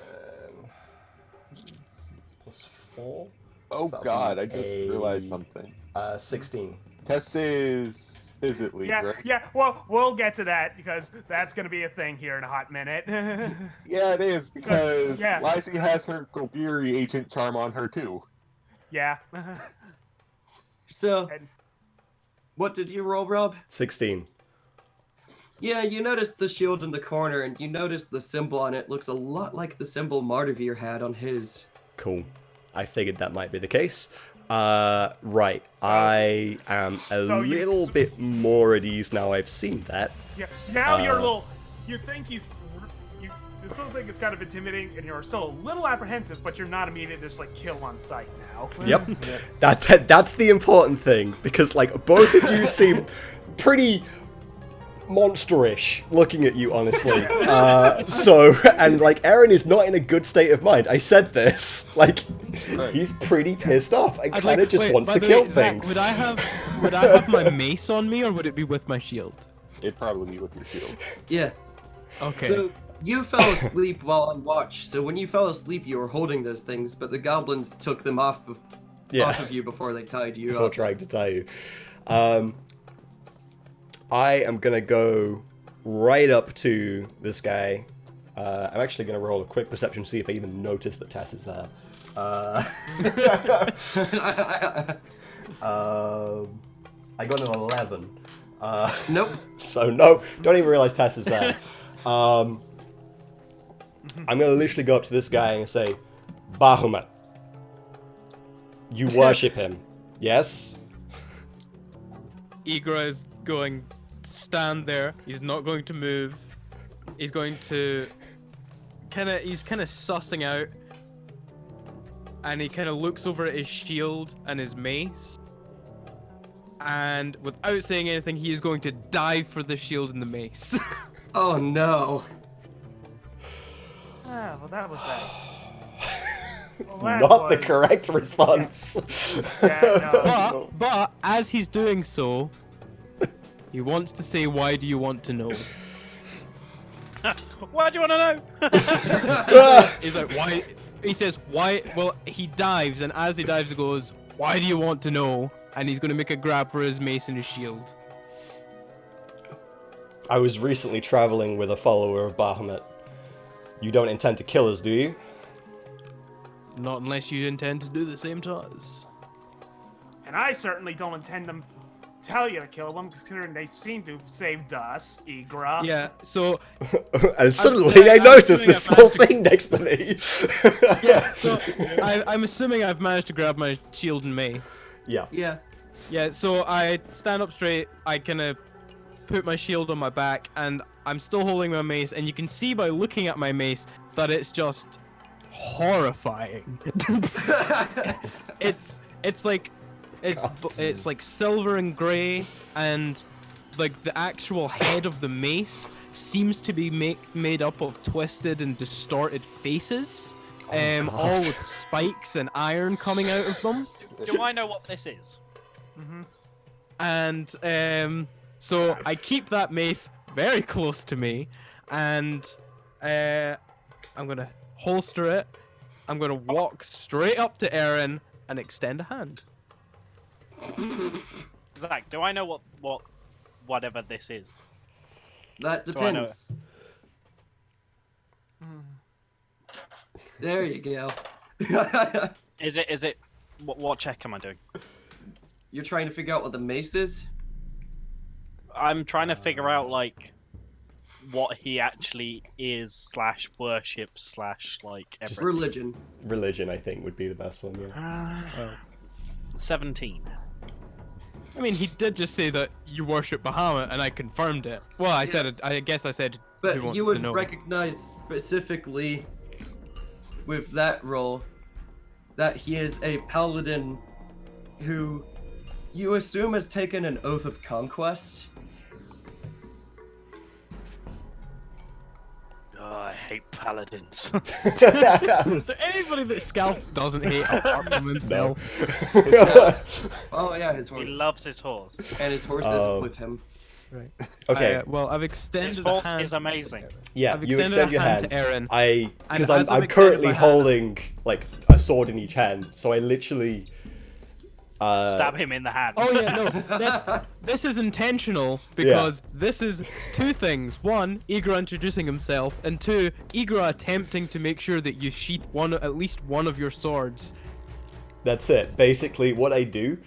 S1: +4?
S4: Oh
S1: So that'll
S4: god,
S1: be
S4: I just
S1: a,
S4: realized something.
S1: 16.
S4: Tess is it lead,
S5: Yeah,
S4: right?
S5: yeah. Well, we'll get to that because that's gonna be a thing here in a hot minute.
S4: Yeah, it is, because
S5: Yeah.
S4: Lizzie has her Gobiri agent charm on her too.
S5: Yeah.
S6: So,
S5: And-
S6: what did you roll, Rob?
S1: 16.
S6: Yeah, you noticed the shield in the corner, and you noticed the symbol on it looks a lot like the symbol Martivir had on his.
S1: Cool. I figured that might be the case. Right.
S5: So-
S1: I am a
S5: so you-
S1: little bit more at ease now I've seen that.
S5: Yeah. Now you're a
S1: Uh,
S5: little. You think you still think it's kind of intimidating, and you're still a little apprehensive, but you're not immediate just like kill on sight now.
S1: Yep. That's the important thing, because like both of you seem pretty monsterish looking at you, honestly. And like Aaron is not in a good state of mind. I said this. Like
S4: Right.
S1: he's pretty pissed off and
S2: I'd
S1: kind of
S2: like-
S1: just
S2: wait,
S1: wants
S2: by
S1: to
S2: the
S1: kill
S2: way, Zach,
S1: things.
S2: would I have my mace on me, or would it be with my shield?
S4: It'd probably be with your shield.
S6: Yeah.
S2: Okay.
S6: So, you fell asleep while on watch. So, when you fell asleep, you were holding those things, but the goblins took them off
S1: Yeah.
S6: of you before they tied you
S1: Before
S6: up.
S1: trying to tell you. I am gonna go right up to this guy. I'm actually gonna roll a quick perception to see if I even notice that Tess is there. I got an 11.
S6: Nope.
S1: So no, don't even realize Tess is there. I'm gonna literally go up to this guy and say, Bahamut, you worship him, yes?
S2: Igra is going stand there. He's not going to move. He's going to he's kind of sussing out, and he kind of looks over at his shield and his mace, and without saying anything, he is going to dive for the shield and the mace.
S6: Oh no.
S5: Ah, well, that was
S1: Not the correct response.
S5: Yeah, no.
S2: But as he's doing so, he wants to say, "Why do you want to know?"
S3: Why do you want to know?
S2: He's like, "Why?" He says, "Why?" Well, he dives, and as he dives, he goes, "Why do you want to know?" And he's gonna make a grab for his mace and his shield.
S1: I was recently traveling with a follower of Bahamut. You don't intend to kill us, do you?
S2: Not unless you intend to do the same to us.
S5: And I certainly don't intend to tell you to kill them, considering they seem to have saved us, Igra.
S2: Yeah. So
S1: And suddenly I
S2: I'm
S1: noticed
S2: assuming
S1: this
S2: I've
S1: small
S2: managed to-
S1: thing next to me.
S2: yeah. So I'm assuming I've managed to grab my shield and mace.
S1: Yeah.
S6: Yeah.
S2: Yeah. So I stand up straight. I kind of put my shield on my back, and I'm still holding my mace. And you can see by looking at my mace that it's just horrifying. it's like it's like silver and gray, and like the actual head of the mace seems to be made up of twisted and distorted faces,
S1: God.
S2: all with spikes and iron coming out of them.
S3: Do I know what this is?
S2: And so I keep that mace very close to me, and I'm gonna holster it. I'm gonna walk straight up to Aaron and extend a hand.
S3: Zach, do I know what whatever this is?
S6: That
S3: Do I know
S6: depends. There you go.
S3: Is it what check am I doing?
S6: You're trying to figure out what the mace is?
S3: I'm trying to figure out like what he actually is / worships / like everything.
S6: Religion.
S1: Religion, I think, would be the best one, yeah.
S3: 17.
S2: I mean, he did just say that you worship Bahamut, and I confirmed it. Well, I said
S6: Yes.
S2: it. I guess I said.
S6: But
S2: who wants
S6: you
S2: to
S6: would
S2: know.
S6: recognize specifically with that role that he is a paladin who you assume has taken an oath of conquest.
S3: Oh, I hate paladins.
S2: Is there anybody that Scalp doesn't hate apart from himself?
S6: Oh yeah, his
S3: he
S6: horse.
S3: loves his horse.
S6: And his horse
S1: Oh.
S6: is with him.
S2: Right.
S1: Okay,
S2: Well, I've extended
S3: His
S2: a
S3: horse
S2: hand.
S3: is amazing.
S1: yeah,
S2: I've
S1: you
S2: extended
S1: extend
S2: a
S1: your
S2: hand
S1: hand.
S2: to Aaron.
S1: Because
S2: as
S1: I'm
S2: I've
S1: currently
S2: extended my hand-
S1: holding like a sword in each hand, so I literally
S3: Stab him in the hand.
S2: Oh yeah, no. This is intentional because this is two things. One, Igra introducing himself, and two, Igra attempting to make sure that you sheath at least one of your swords.
S1: That's it. Basically, what I do,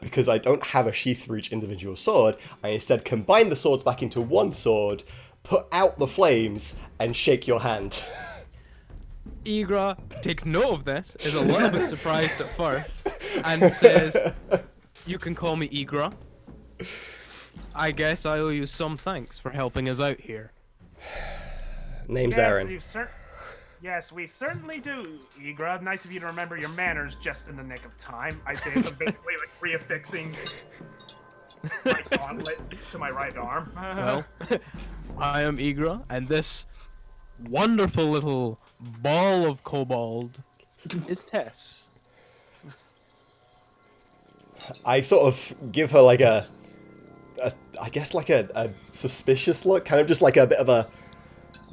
S1: because I don't have a sheath for each individual sword, I instead combine the swords back into one sword, put out the flames, and shake your hand.
S2: Igra takes note of this, is a little bit surprised at first, and says, "You can call me Igra. I guess I owe you some thanks for helping us out here."
S1: Name's Aaron.
S5: Yes, we certainly do, Igra. Nice of you to remember your manners just in the nick of time. I say as I'm basically like reaffixing my gauntlet to my right arm.
S2: Well, I am Igra, and this wonderful little ball of kobold is Tess.
S1: I sort of give her like I guess like a suspicious look, kind of just like a bit of a,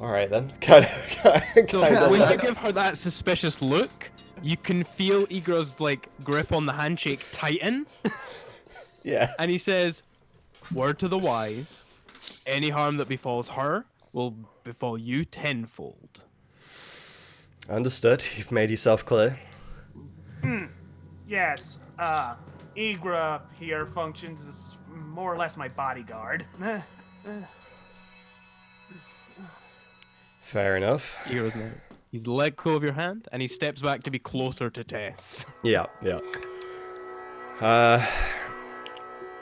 S1: all right then, kind of.
S2: So when you give her that suspicious look, you can feel Igra's like grip on the handshake tighten,
S1: Yeah.
S2: and he says, "Word to the wise, any harm that befalls her will befall you tenfold."
S1: Understood. You've made yourself clear.
S5: Yes, Igra here functions as more or less my bodyguard.
S1: Fair enough.
S2: Igra's now. He's let go of your hand, and he steps back to be closer to Tess.
S1: Yeah, yeah.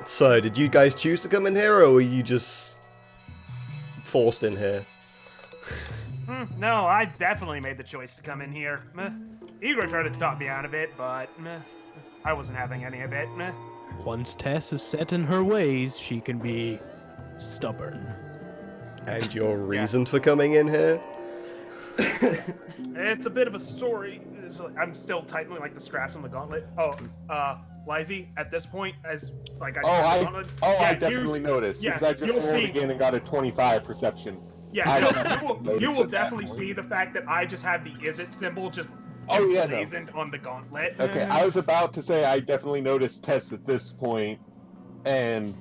S1: So, did you guys choose to come in here, or were you just forced in here?
S5: No, I definitely made the choice to come in here. Igor tried to talk me out of it, but I wasn't having any of it.
S2: Once Tess is set in her ways, she can be stubborn.
S1: And your reason for coming in here?
S5: It's a bit of a story. I'm still tightening like the straps on the gauntlet. Oh, Lizzie, at this point, as like I turned the gauntlet,
S4: I definitely noticed.
S5: Yeah,
S4: Because I just
S5: you'll
S4: rolled
S5: see.
S4: again and got a 25 perception.
S5: Yeah, you will
S4: noticed
S5: definitely
S4: that
S5: see the fact that I just have the is it symbol just emblazoned on the gauntlet.
S4: Okay, I was about to say I definitely noticed Tess at this point, and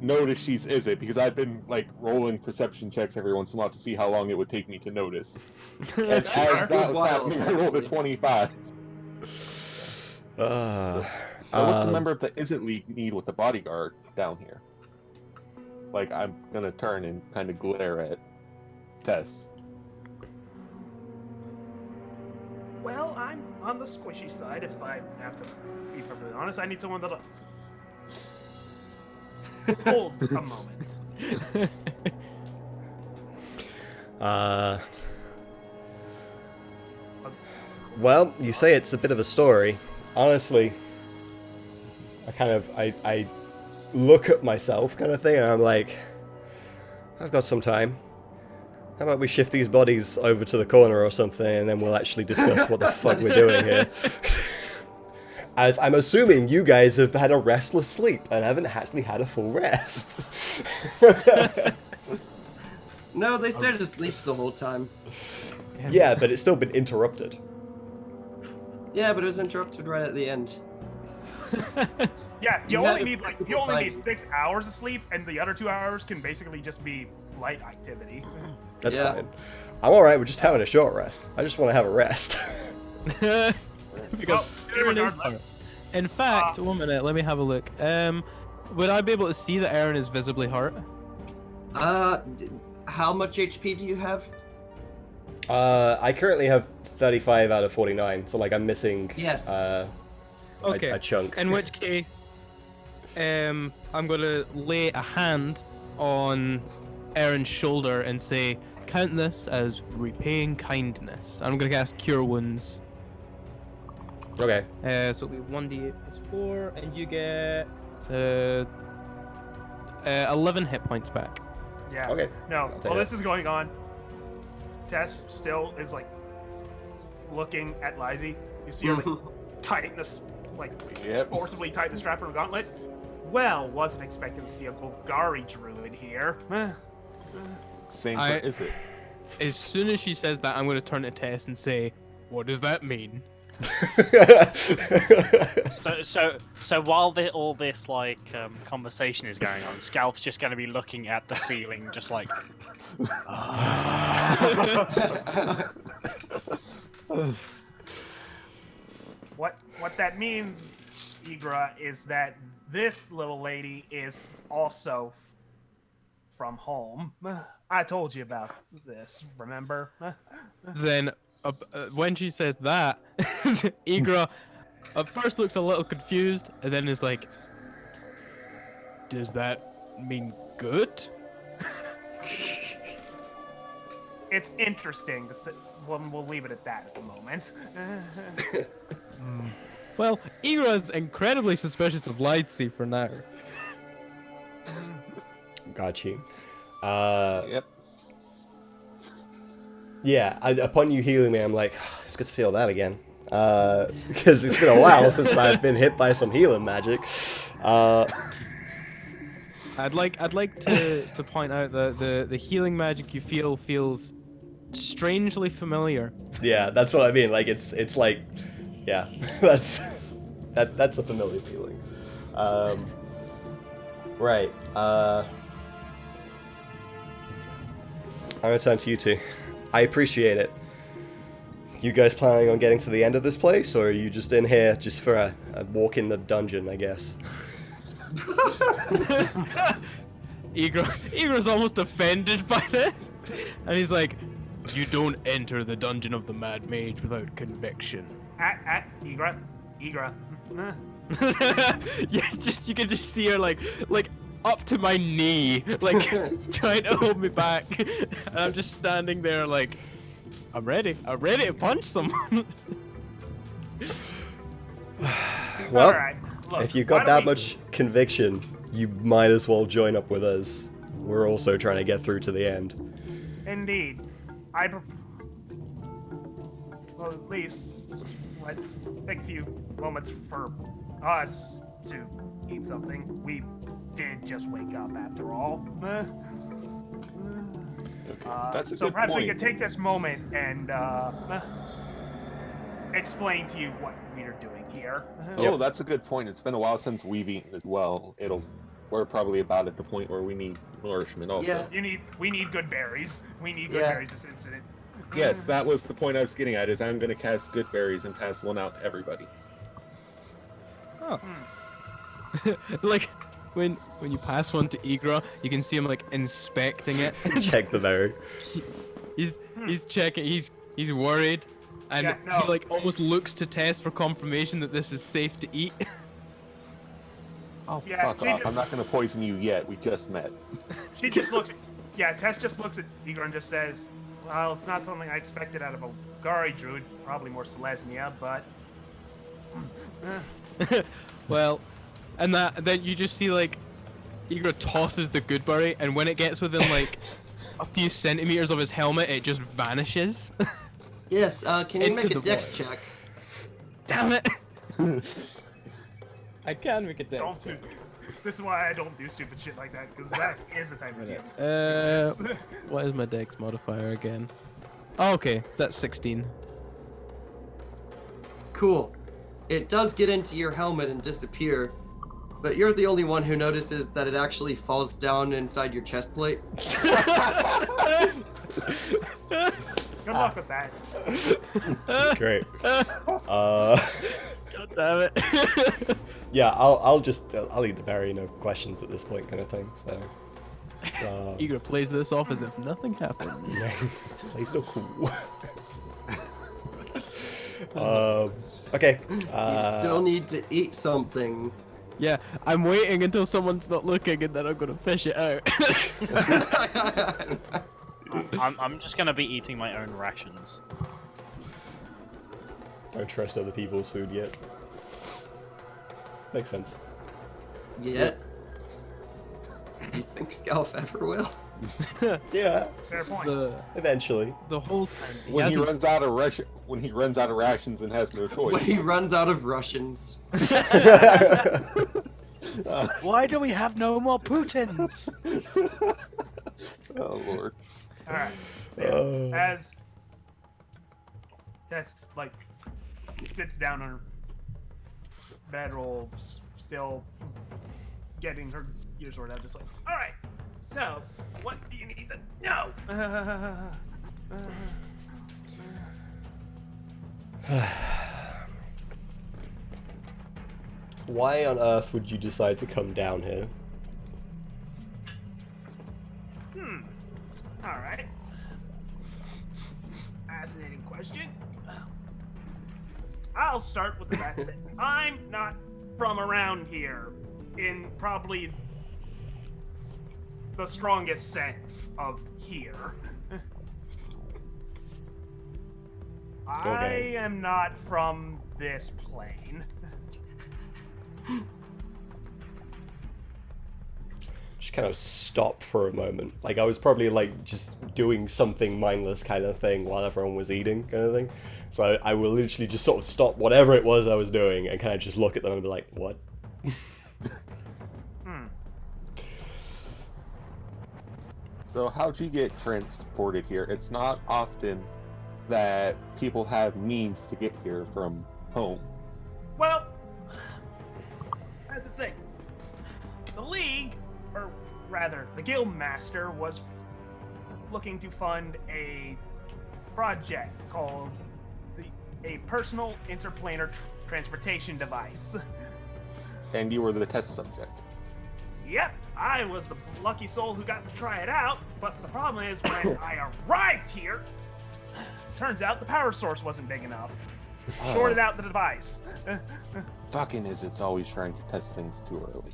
S4: notice she's is it because I've been like rolling perception checks every once in a while to see how long it would take me to notice. And as that was happening, I rolled a 25. So what's the member of the isn't league need with the bodyguard down here? Like I'm gonna turn and kind of glare at Tess.
S5: Well, I'm on the squishy side. If I have to be perfectly honest, I need someone that'll hold a moment.
S1: Well, you say it's a bit of a story. Honestly, I look at myself kind of thing, and I'm like, I've got some time. How about we shift these bodies over to the corner or something, and then we'll actually discuss what the fuck we're doing here. As I'm assuming you guys have had a restless sleep and haven't actually had a full rest.
S6: No, they started to sleep the whole time.
S1: Yeah, but it's still been interrupted.
S6: Yeah, but it was interrupted right at the end.
S5: Yeah, you
S6: You had
S5: only
S6: a
S5: need
S6: critical timing.
S5: 6 hours of sleep, and the other 2 hours can basically just be light activity.
S1: That's
S6: Yeah.
S1: fine. I'm alright with just having a short rest. I just want to have a rest.
S2: Because
S5: Well,
S2: Aaron is
S5: regardless,
S2: hurt. In fact, 1 minute, let me have a look. Would I be able to see that Aaron is visibly hurt?
S6: How much HP do you have?
S1: I currently have 35 out of 49, so like I'm missing
S6: Yes.
S2: Okay.
S1: a chunk.
S2: In which case, I'm going to lay a hand on Aaron's shoulder and say, count this as repaying kindness. I'm going to cast Cure Wounds.
S1: Okay.
S2: So it'll be 1d8 plus 4, and you get 11 hit points back.
S5: yeah.
S1: Okay.
S5: No,
S1: take
S5: while
S1: that.
S5: this is going on, Tess still is like looking at Lizzie. You see her like tighten this, like
S4: Yep.
S5: forcibly tighten the strap from her gauntlet. Well, wasn't expecting to see a Golgari druid here.
S4: Same
S2: I-
S4: for is it?
S2: As soon as she says that, I'm going to turn to Tess and say, what does that mean?
S3: So while all this like conversation is going on, Scalp's just going to be looking at the ceiling, just like.
S5: What that means, Igra, is that this little lady is also from home. I told you about this, remember?
S2: Then, when she says that, Igra at first looks a little confused, and then is like, does that mean good?
S5: It's interesting. We'll leave it at that at the moment.
S2: Well, Igra's incredibly suspicious of Lightsey for now.
S1: Got you.
S4: Yep.
S1: Yeah, upon you healing me, I'm like, it's good to feel that again. Because it's been a while since I've been hit by some healing magic.
S2: I'd like to point out that the healing magic you feel feels strangely familiar.
S1: Yeah, that's what I mean. Like it's like, yeah, that's a familiar feeling. Right. I'm gonna turn to you two. I appreciate it. You guys planning on getting to the end of this place, or are you just in here just for a walk in the dungeon, I guess?
S2: Igra's almost offended by this, and he's like, "You don't enter the dungeon of the Mad Mage without conviction."
S5: Igra,
S2: You can just see her like up to my knee, like trying to hold me back, and I'm just standing there like, I'm ready to punch someone.
S1: Well,
S5: Alright, look,
S1: if you've
S5: why
S1: got
S5: don't
S1: that
S5: we-
S1: much conviction, you might as well join up with us. We're also trying to get through to the end.
S5: Indeed. Well, at least let's take a few moments for us to eat something. We did just wake up after all.
S4: Okay, that's a
S5: So
S4: good
S5: perhaps we
S4: point.
S5: could take this moment and explain to you what we are doing here.
S4: Oh, that's a good point. It's been a while since we've eaten as well. We're probably about at the point where we need nourishment also.
S6: Yeah.
S5: We need good berries. We need good
S6: Yeah.
S5: berries this incident.
S4: Yes, that was the point I was getting at, is I'm going to cast good berries and pass one out to everybody.
S2: Oh. Like when you pass one to Igra, you can see him like inspecting it.
S1: Check the berry.
S2: He's checking. He's worried, and
S5: Yeah, no.
S2: he like almost looks to Tess for confirmation that this is safe to eat.
S4: Oh,
S5: Yeah,
S4: fuck
S5: she
S4: off.
S5: just-
S4: I'm not going to poison you yet. We just met.
S5: She just looks at, Tess just looks at Igor and just says, well, it's not something I expected out of a Gari druid, probably more Selesnya, but...
S2: Well, and then you just see like Igra tosses the good berry, and when it gets within like a few centimeters of his helmet, it just vanishes.
S6: Yes, can you
S2: Into
S6: make a
S2: the
S6: dex
S2: void.
S6: check?
S2: Damn it! I can make a dex.
S5: Don't do... This is why I don't do stupid shit like that, because that is the type of deal.
S2: What is my dex modifier again? Oh, okay, that's 16.
S6: Cool. It does get into your helmet and disappear, but you're the only one who notices that it actually falls down inside your chest plate.
S5: Good luck with that.
S1: Great.
S2: God damn it.
S1: Yeah, I'll eat the berry, no questions at this point, kind of thing. So,
S2: Igra plays this off as if nothing happened.
S1: yeah, he's so cool. Okay.
S6: You still need to eat something.
S2: Yeah, I'm waiting until someone's not looking, and then I'm gonna fish it out.
S3: I'm just gonna be eating my own rations.
S1: Don't trust other people's food yet. Makes sense.
S6: Yet. You think Scalf ever will?
S1: Yeah,
S5: Fair point.
S1: eventually.
S2: The whole time.
S4: When he
S2: hasn't-
S4: runs out of rations and has no
S6: When
S4: choice.
S6: he runs out of Russians.
S3: Why do we have no more Putins?
S4: Oh lord.
S5: Alright.
S1: Uh.
S5: As Tess, like, sits down on her bedroll, still getting her gear sword out, just like, alright, so, what do you need to know?
S1: Why on earth would you decide to come down here?
S5: Alright. Fascinating question. I'll start with the fact that I'm not from around here in probably the strongest sense of here. I
S1: Okay.
S5: am not from this plane.
S1: Just kind of stop for a moment. Like I was probably like just doing something mindless kind of thing while everyone was eating kind of thing. So I will literally just sort of stop whatever it was I was doing and kind of just look at them and be like, what?
S4: So how'd you get transported here? It's not often that people have means to get here from home.
S5: Well, that's the thing. The League, or rather, the Guildmaster, was looking to fund a project called a personal interplanar transportation device.
S4: And you were the test subject.
S5: Yep, I was the lucky soul who got to try it out, but the problem is when I arrived here, turns out the power source wasn't big enough. Shorted out the device.
S4: fucking Izzet's always trying to test things too early.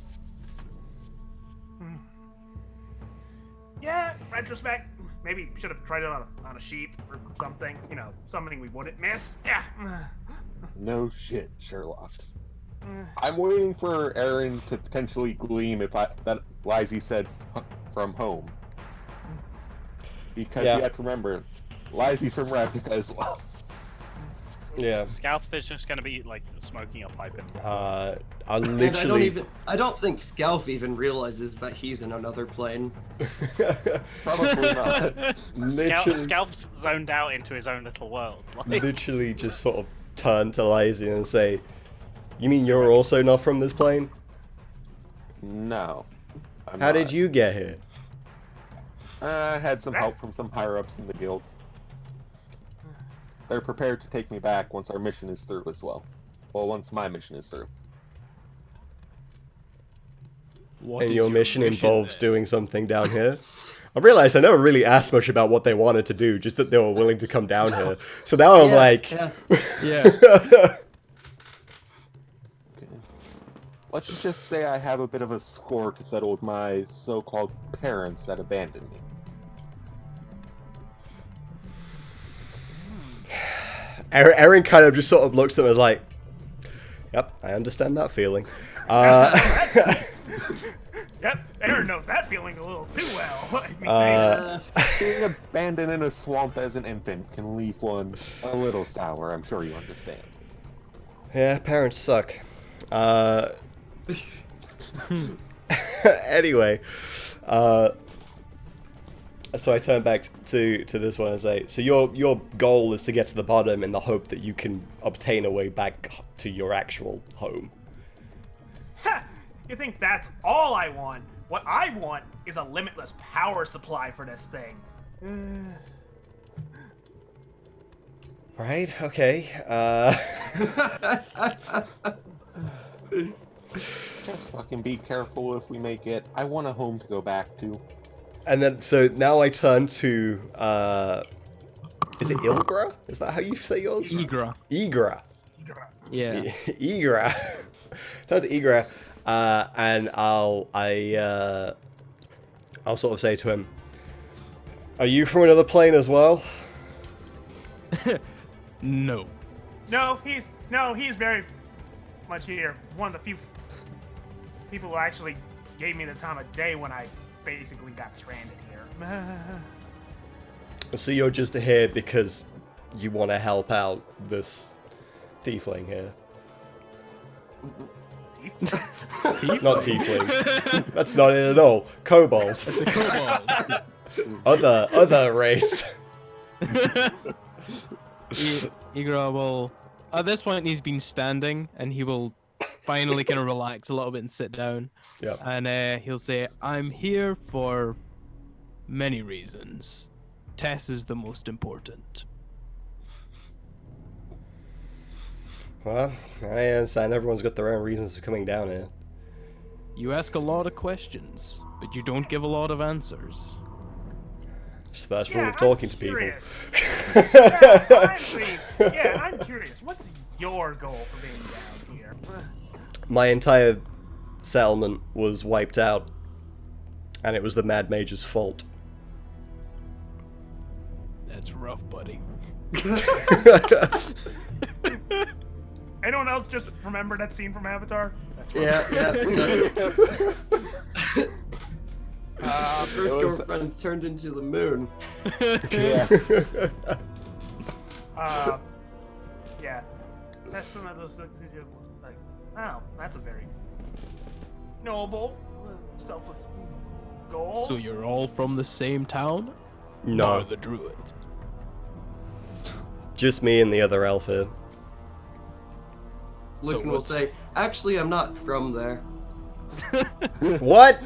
S5: Yeah, retrospect. Maybe should have tried it on a sheep or something. You know, something we wouldn't miss. Yeah.
S4: No shit, Sherlock. I'm waiting for Aaron to potentially gleam if that Lizzie said from home. Because
S1: Yeah.
S4: you have to remember, Lizzie's from Ravnica as well.
S1: Yeah.
S3: Scalp is just going to be like smoking a pipe in.
S1: I
S6: And
S1: literally.
S6: I don't think Scalf even realizes that he's in another plane.
S4: Probably not.
S1: Literally,
S3: Scalp's zoned out into his own little world. Like,
S1: literally just sort of turn to Lizzie and say, "You mean you're also not from this plane?
S4: No. I'm
S1: How
S4: not.
S1: did you get here?"
S4: I had some help from some higher-ups in the guild. They're prepared to take me back once our mission is through as well. Well, once my mission is through.
S2: What
S1: And
S2: is
S1: your mission involves
S2: then?
S1: doing something down here. I realized I never really asked much about what they wanted to do, just that they were willing to come down here. So now I'm
S6: Yeah,
S1: like,
S6: yeah.
S2: Yeah.
S4: Okay. Let's just say I have a bit of a score to settle with my so-called parents that abandoned me.
S1: Aaron kind of just sort of looks at them as like, "Yep, I understand that feeling."
S5: Yep, Aaron knows that feeling a little too well. I mean, thanks.
S4: Being abandoned in a swamp as an infant can leave one a little sour, I'm sure you understand.
S1: Yeah, parents suck. Anyway, so I turn back to this one and say, so your goal is to get to the bottom in the hope that you can obtain a way back to your actual home.
S5: Ha! You think that's all I want? What I want is a limitless power supply for this thing.
S1: Right? Okay.
S4: Just fucking be careful if we make it. I want a home to go back to.
S1: And then, so now I turn to, is it Ilgra? Is that how you say yours?
S2: Igra.
S1: Igra.
S2: Yeah.
S1: Igra. Turn to Igra, and I'll sort of say to him, "Are you from another plane as well?"
S2: No.
S5: No, he's very much here. One of the few people who actually gave me the time of day when I basically got stranded here.
S1: So you're just here because you want to help out this tiefling here. Not tiefling. That's not it at all. Kobold.
S2: It's a kobold.
S1: Other race.
S2: Igra will... At this point, he's been standing, and he will finally kind of relax a little bit and sit down.
S1: Yeah.
S2: And he'll say, "I'm here for many reasons. Tess is the most important."
S1: Well, I understand everyone's got their own reasons for coming down here.
S2: You ask a lot of questions, but you don't give a lot of answers.
S1: It's the first rule
S5: Yeah,
S1: of talking
S5: I'm
S1: to people.
S5: curious. Yeah, I'm curious. What's your goal for being down here?
S1: My entire settlement was wiped out, and it was the Mad Mage's fault.
S2: That's rough, buddy.
S5: Anyone else just remember that scene from Avatar? That's
S6: Yeah, yeah. First
S4: It was-
S6: girlfriend turned into the moon.
S4: Yeah.
S5: Yeah. That's some of those things that you like. Oh, that's a very noble, selfless goal.
S2: So you're all from the same town?
S1: No,
S2: Or the druid?
S1: just me and the other elf here.
S6: Lucan will
S2: what's-
S6: say, "Actually, I'm not from there."
S1: What?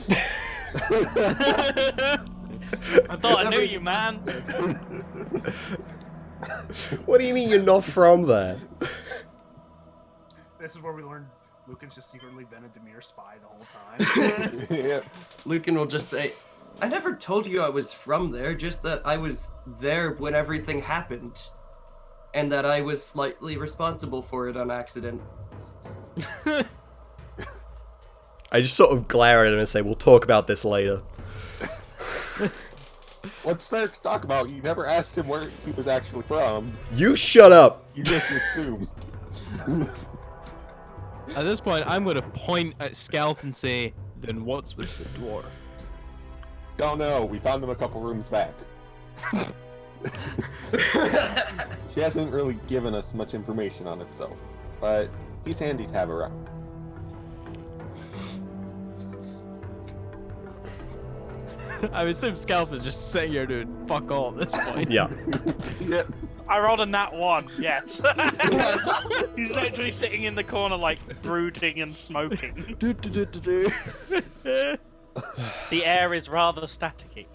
S3: I thought I knew you, man.
S1: What do you mean you're not from there?
S5: This is where we learned Lucan's just secretly been a Demir spy the whole time.
S4: Yeah.
S6: Lucan will just say, "I never told you I was from there, just that I was there when everything happened. And that I was slightly responsible for it on accident."
S1: I just sort of glare at him and say, we'll talk about this later.
S4: What's there to talk about? You never asked him where he was actually from.
S1: You shut up!
S4: You just assumed.
S2: At this point, I'm going to point at Scalp and say, then what's with the dwarf?
S4: Don't know. We found him a couple rooms back. He hasn't really given us much information on himself, but he's handy to have around.
S2: I assume Scalp is just sitting here doing fuck all at this point.
S1: Yeah.
S4: Yeah.
S3: I rolled a nat 1, yes. He's literally sitting in the corner, like, brooding and smoking. The air is rather staticky.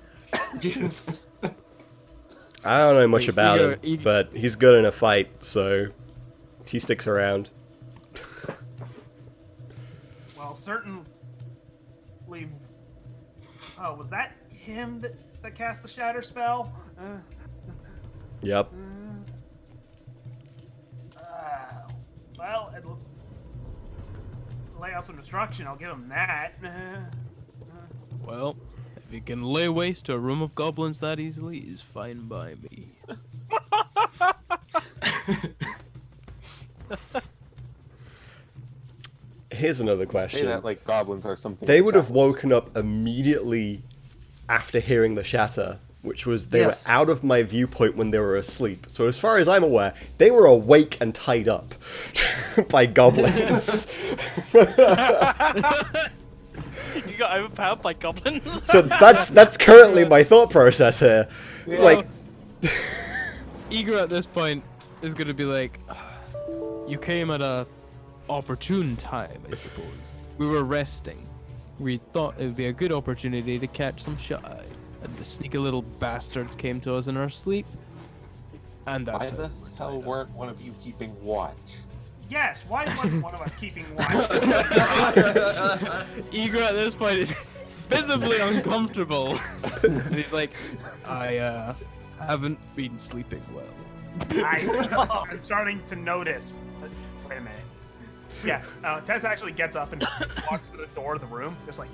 S1: I don't know much about him,
S2: Igor-
S1: but he's good in a fight, so he sticks around.
S5: Well, certainly. Oh, was that him that cast the shatter spell?
S1: Yep.
S5: Well, lay out some destruction. I'll give him that.
S2: Well, if you can lay waste to a room of goblins that easily, is fine by me.
S1: Here's another
S4: Say
S1: question.
S4: that like goblins are something.
S1: They would have
S4: exceptional.
S1: woken up immediately after hearing the shatter, which was they
S6: Yes.
S1: were out of my viewpoint when they were asleep. So as far as I'm aware, they were awake and tied up by goblins.
S3: You got overpowered by goblins?
S1: So that's currently my thought process here. It's like,
S2: Igor at this point is going to be like, you came at a opportune time, I suppose. We were resting. We thought it would be a good opportunity to catch some shut-eye. And the sneaky little bastards came to us in our sleep. And
S4: Why
S2: that's
S4: the hell weren't one of you keeping watch?
S5: Yes, why wasn't one of us keeping watch?
S2: Igor at this point is visibly uncomfortable. And he's like, I haven't been sleeping well.
S5: I'm starting to notice. Wait a minute. Yeah, Tess actually gets up and walks to the door of the room, just like,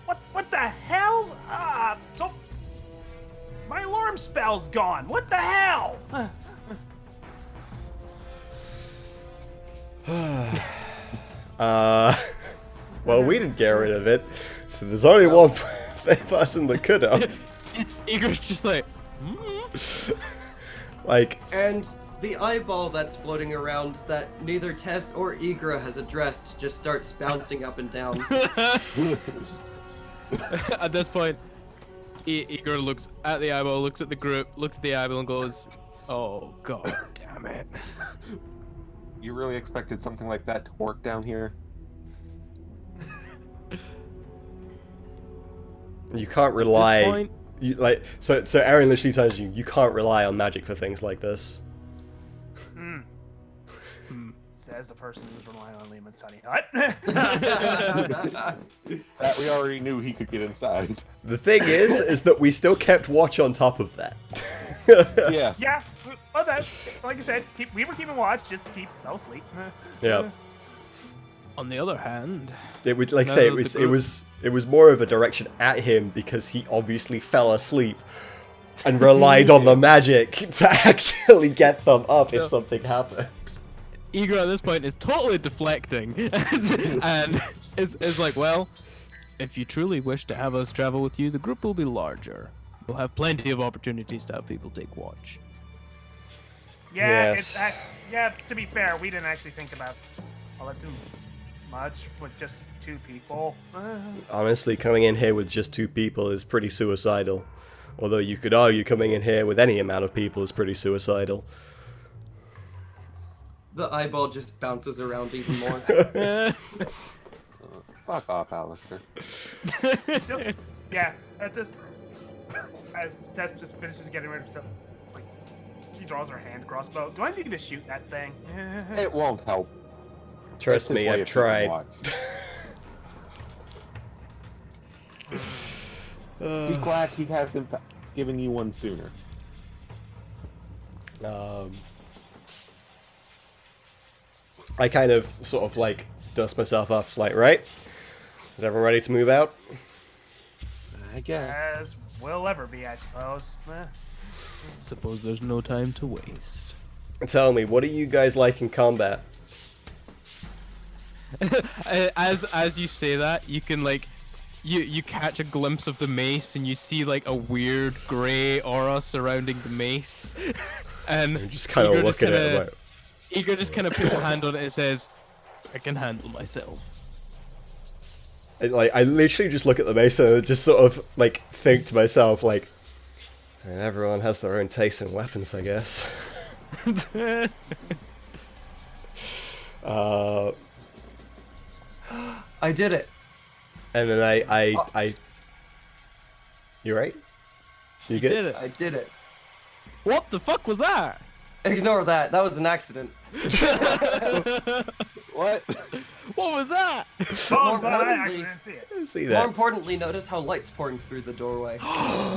S5: what the hell's up? So, my alarm spell's gone. What the hell?
S1: well, we didn't get rid of it, so there's only one person that could have.
S2: Igor's just like,
S1: Like,
S6: And the eyeball that's floating around that neither Tess or Igra has addressed just starts bouncing up and down.
S2: At this point, Igor looks at the eyeball, looks at the group, looks at the eyeball, and goes, "Oh god damn it!"
S4: You really expected something like that to work down here?
S1: you can't
S2: At
S1: rely.
S2: this point,
S1: You, like, so Aaron literally tells you you can't rely on magic for things like this.
S5: Says the person who's relying on Lehman's tiny hut.
S4: That we already knew he could get inside.
S1: The thing is that we still kept watch on top of that.
S4: Yeah.
S5: Yeah, well, that, like I said, we were keeping watch, just fell asleep.
S1: Yeah.
S2: on the other hand,
S1: It was like I
S2: No,
S1: say,
S2: the
S1: it was more of a direction at him because he obviously fell asleep and relied on the magic to actually get them up if
S2: Yeah.
S1: something happened.
S2: Igor at this point is totally deflecting and is like, well, if you truly wish to have us travel with you, the group will be larger. We'll have plenty of opportunities to have people take watch.
S5: Yeah,
S1: Yes.
S5: yeah. To be fair, we didn't actually think about all that too much with just 2 people.
S1: Honestly, coming in here with just 2 people is pretty suicidal. Although you could argue coming in here with any amount of people is pretty suicidal.
S6: The eyeball just bounces around even more.
S4: Fuck off, Alistair.
S5: Yeah, just as Tess just finishes getting rid of stuff, like she draws her hand crossbow. Do I need to shoot that thing?
S4: It won't help.
S1: Trust
S4: That's his
S1: me,
S4: way
S1: I've
S4: of keeping
S1: tried.
S4: watch. Be glad he hasn't given you one sooner.
S1: I kind of sort of like dust myself up. It's like, right? Is everyone ready to move out?
S4: I guess.
S5: As will ever be, I suppose.
S2: Suppose there's no time to waste.
S1: Tell me, what do you guys like in combat?
S2: As you say that, you can like you catch a glimpse of the mace and you see like a weird grey aura surrounding the mace. And
S1: I'm just kind of looking at it like,
S2: Igor just kind of puts a hand on it and says, I can handle myself.
S1: I literally just look at the mace and I just sort of like think to myself like, everyone has their own taste in weapons, I guess.
S6: I did it.
S1: And then I you right? You good?
S2: Did it.
S6: I did it.
S2: What the fuck was that?
S6: Ignore that. That was an accident.
S4: What?
S2: What was that?
S5: Oh, but I
S6: importantly-
S5: actually didn't see it.
S1: See
S6: More
S1: that?
S6: importantly, notice how light's pouring through the doorway.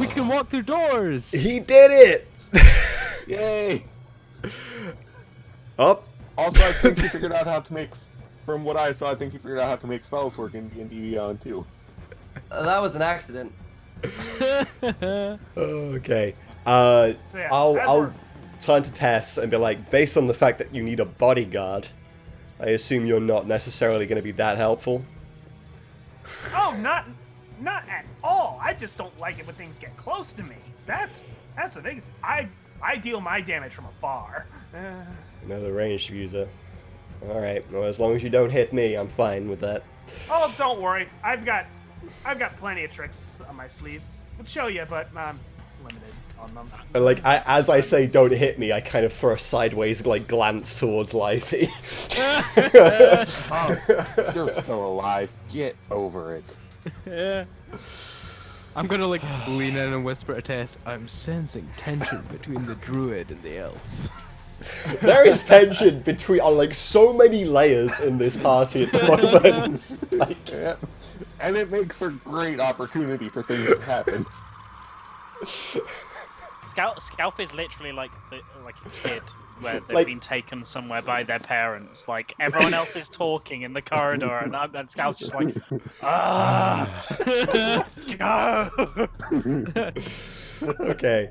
S2: We can walk through doors.
S1: He did it!
S4: Yay!
S1: Up.
S4: Also, I think he figured out how to make. From what I saw, I think he figured out how to make spells work in D&D Beyond too.
S6: That was an accident.
S1: Okay.
S5: So, yeah,
S1: I'll
S5: as
S1: I'll
S5: we're-
S1: turn to Tess and be like, based on the fact that you need a bodyguard, I assume you're not necessarily going to be that helpful.
S5: Oh, not at all. I just don't like it when things get close to me. That's the thing. I deal my damage from afar.
S1: Another ranged user. Alright, well, as long as you don't hit me, I'm fine with that.
S5: Oh, don't worry. I've got plenty of tricks on my sleeve. I'll show you, but I'm limited on them.
S1: And like, as I say don't hit me, I kind of throw a sideways like glance towards Lysy.
S4: Oh, you're still alive. Get over it.
S2: I'm gonna like lean in and whisper to Tess, I'm sensing tension between the druid and the elf.
S1: There is tension between like so many layers in this party at the moment. Like,
S4: Yeah. And it makes for great opportunity for things to happen.
S3: Scalp is literally like a kid where they've
S1: Like-
S3: been taken somewhere by their parents. Like everyone else is talking in the corridor, and Scalp's just like, go.
S1: okay.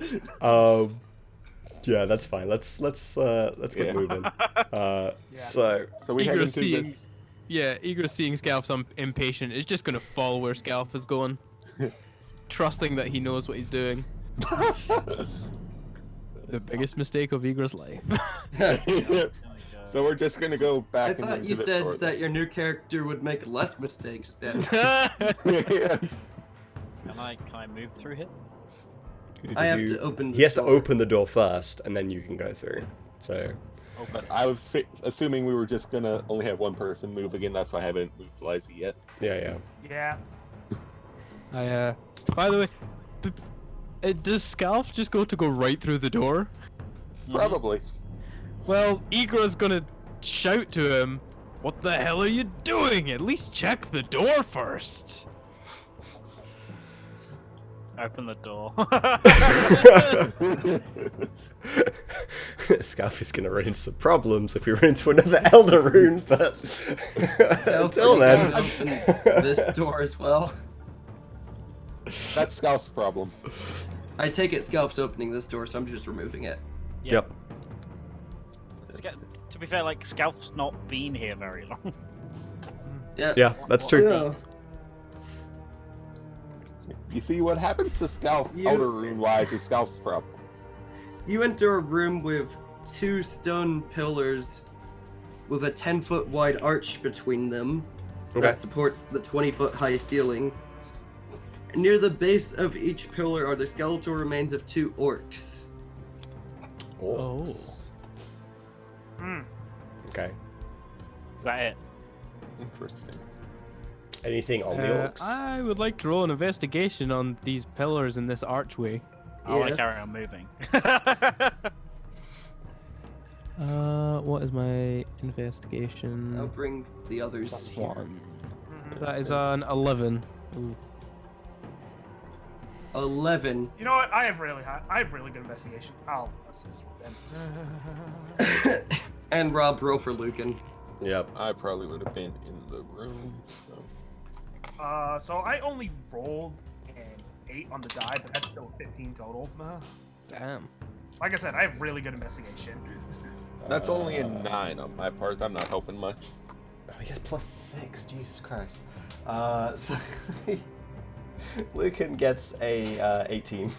S1: Yeah, that's fine. Let's get
S4: Yeah.
S1: moving. So
S4: So we head
S2: Eager
S4: into
S2: seeing,
S4: this.
S2: yeah, eager seeing Scalp's impatient is just gonna follow where Scalp is going, trusting that he knows what he's doing. The biggest mistake of Eager's life.
S4: So we're just gonna go
S6: I
S4: back.
S6: thought
S4: into
S6: you
S4: the
S6: said
S4: door.
S6: that your new character would make less mistakes, Ben.
S4: Yeah.
S3: Can I move through here?
S6: I have to open the
S1: He has to
S6: door.
S1: open the door first, and then you can go through. So,
S3: Oh,
S4: But I was assuming we were just gonna only have one person move again. That's why I haven't moved Lizzie yet.
S1: yeah.
S5: Yeah.
S2: By the way, does Scalp just go right through the door?
S4: Probably.
S2: Well, Igra's gonna shout to him, "What the hell are you doing? At least check the door first."
S3: Open the door.
S1: Scarf is gonna run into some problems if we run into another Elder Rune, but until then.
S6: Open this door as well.
S4: That's Scout's problem.
S6: I take it Scalp's opening this door, so I'm just removing it.
S1: Yep.
S3: To be fair, like Scalp's not been here very long.
S1: Yeah, that's true.
S6: So,
S4: You see, what happens to Scout
S6: You-
S4: Elder Rune wise is Scout's problem.
S6: you enter a room with 2 stone pillars with a 10-foot wide arch between them
S1: Okay.
S6: that supports the 20-foot high ceiling. Near the base of each pillar are the skeletal remains of 2 orcs.
S1: Orcs.
S5: Hmm.
S1: Okay.
S3: Is that it?
S4: Interesting.
S1: Anything on the orcs?
S2: I would like to roll an investigation on these pillars in this archway.
S3: I want to
S6: Yes.
S3: carry on moving.
S2: What is my investigation?
S6: I'll bring the others here.
S2: One. That is an 11. Ooh.
S6: 11.
S5: You know what? I have really good investigation. I'll assist with them.
S6: And Rob, roll for Lucan.
S1: Yep.
S4: I probably would have been in the room, so...
S5: So I only rolled an 8 on the die, but that's still a 15 total.
S2: Damn.
S5: Like I said, I have really good investigation.
S4: That's only a 9 on my part. I'm not helping much.
S1: I guess +6. Jesus Christ. So Lucan gets a 18.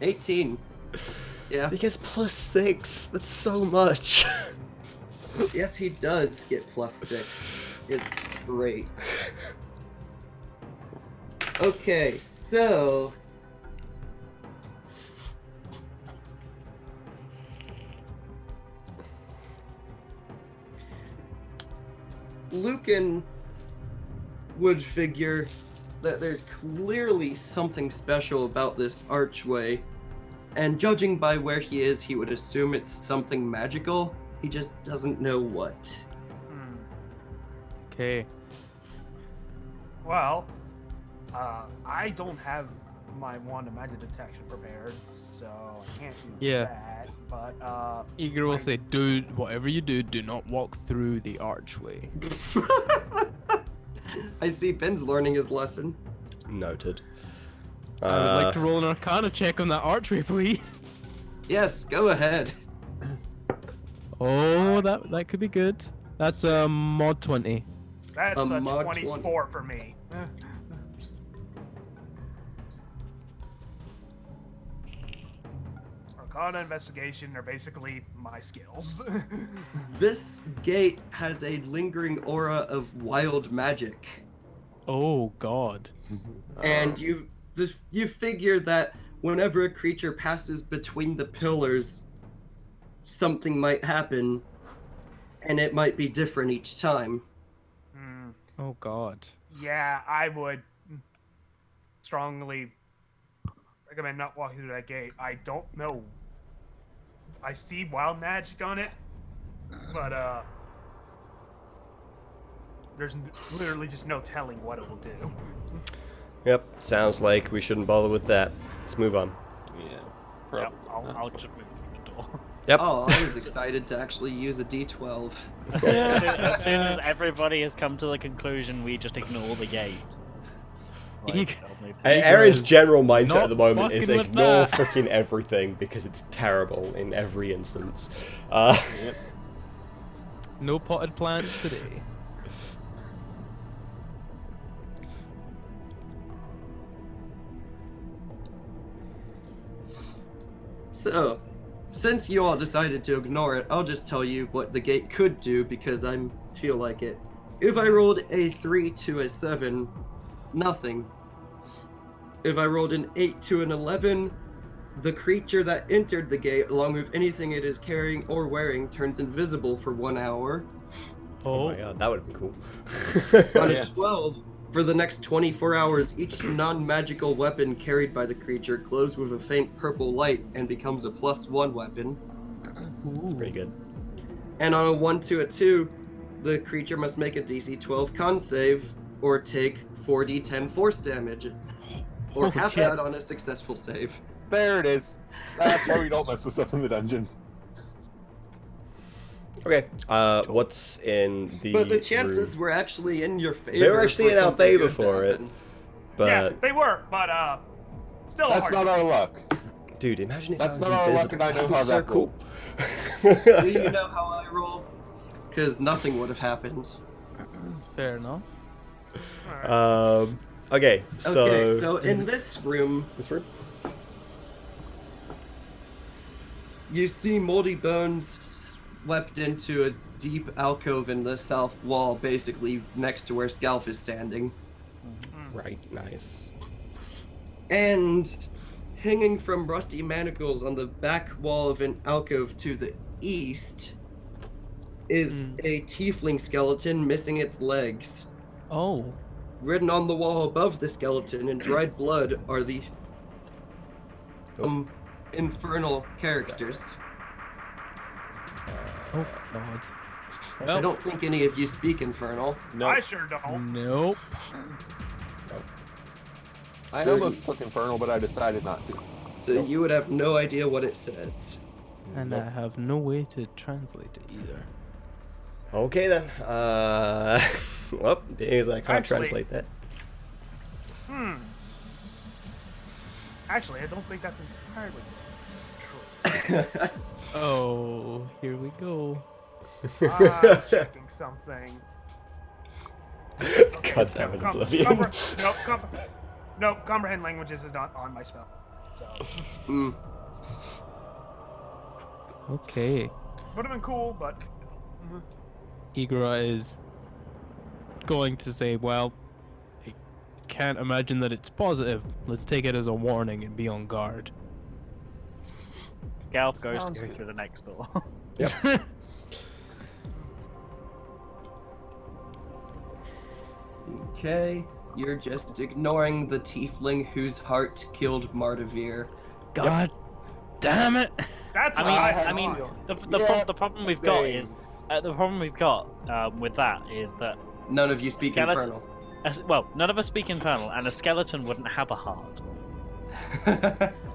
S6: 18. Yeah.
S1: He gets +6. That's so much.
S6: Yes, he does get +6. It's great. Okay, so... Lucan would figure that there's clearly something special about this archway, and judging by where he is, he would assume it's something magical. He just doesn't know what.
S2: Okay.
S5: Well, I don't have my wand of magic detection prepared, so I can't do
S2: Yeah.
S5: that. But
S2: Eager will say, dude, whatever you do, do not walk through the archway.
S6: I see Ben's learning his lesson.
S1: Noted.
S2: I would like to roll an Arcana check on that archway, please.
S6: Yes, go ahead.
S2: Oh, that could be good. That's a mod 20.
S5: that's a
S6: mod
S5: 24 for me. Arcana investigation are basically my skills.
S6: This gate has a lingering aura of wild magic.
S2: Oh God.
S6: And you figure that whenever a creature passes between the pillars, something might happen, and it might be different each time.
S5: Hmm.
S2: Oh God.
S5: Yeah, I would strongly recommend not walking through that gate. I don't know. I see wild magic on it, but there's literally just no telling what it will do.
S1: Yep, sounds like we shouldn't bother with that. Let's move on.
S4: Yeah,
S3: Yep,
S4: probably.
S3: I'll just move through the door.
S1: Yep.
S6: Oh, I was excited to actually use a D12.
S3: As soon as everybody has come to the conclusion, we just ignore the gate.
S2: Eek.
S3: I'll move
S1: And
S3: through.
S1: Aaron's
S2: Eagles,
S1: general mindset
S2: not
S1: at the moment is
S2: fucking with
S1: ignore
S2: that.
S1: freaking everything because it's terrible in every instance.
S4: Yep.
S2: No potted plants today.
S6: So, since you all decided to ignore it, I'll just tell you what the gate could do because I feel like it. If I rolled a 3 to a 7, nothing. If I rolled an 8 to an 11, the creature that entered the gate, along with anything it is carrying or wearing, turns invisible for 1 hour.
S1: Oh my god, that would have been cool.
S6: On
S4: Yeah.
S6: a 12, for the next 24 hours, each non-magical weapon carried by the creature glows with a faint purple light and becomes a +1 weapon.
S1: That's pretty good.
S6: And on a 1 to a 2, the creature must make a DC 12 con save or take 4d10 force damage. Or
S2: Holy
S6: half
S2: shit.
S6: that on a successful save.
S4: There it is. That's why we don't mess with stuff in the dungeon.
S1: Okay, what's in the
S6: But the chances
S1: room?
S6: were actually in your favor.
S1: They were actually
S6: for
S1: in our
S6: something
S1: favor
S6: good to
S1: for it.
S6: happen.
S1: But
S5: Yeah, they were, but still
S4: That's
S5: hard.
S4: not our luck.
S1: dude, imagine if
S4: That's
S1: I was
S4: not our luck,
S1: invisible.
S4: and I know
S1: That'd be
S4: how
S1: so
S4: that
S1: cool.
S6: Do you know how I roll? Because nothing would have happened.
S2: Fair enough.
S5: Alright.
S1: Okay, so
S6: Okay, so in this room,
S1: this room.
S6: you see moldy bones swept into a deep alcove in the south wall, basically next to where Scalf is standing.
S1: Right, nice.
S6: And hanging from rusty manacles on the back wall of an alcove to the east is a tiefling skeleton missing its legs.
S2: Oh.
S6: Written on the wall above the skeleton in dried blood are the infernal characters.
S2: Oh God.
S6: I
S2: Well,
S6: don't think any of you speak infernal.
S4: No,
S5: I sure don't.
S2: nope.
S4: I
S6: So
S4: almost took Infernal, but I decided not to.
S6: So you would have no idea what it says.
S2: And I have no way to translate it either.
S1: Okay then. Well, because I can't
S5: Actually-
S1: translate that.
S5: Actually, I don't think that's entirely true.
S2: Oh, here we go.
S5: I'm checking something.
S1: God damn it, Oblivion.
S5: Nope, comprehend languages is not on my spell. So,
S6: Mm.
S2: Okay.
S5: would have been cool, but
S2: Igora is going to say, well, I can't imagine that it's positive. Let's take it as a warning and be on guard.
S3: Galf goes
S4: Sounds
S3: to go
S4: good.
S3: through the next door.
S6: Okay, you're just ignoring the tiefling whose heart killed Mardavir.
S2: God damn it!
S5: that's
S3: I
S5: what
S3: mean,
S5: I
S3: I
S5: had
S3: mean,
S5: on.
S3: the problem we've got is with that is that
S6: None of you speak
S3: Skeleton-
S6: Infernal.
S3: well, none of us speak Infernal, and a skeleton wouldn't have a heart.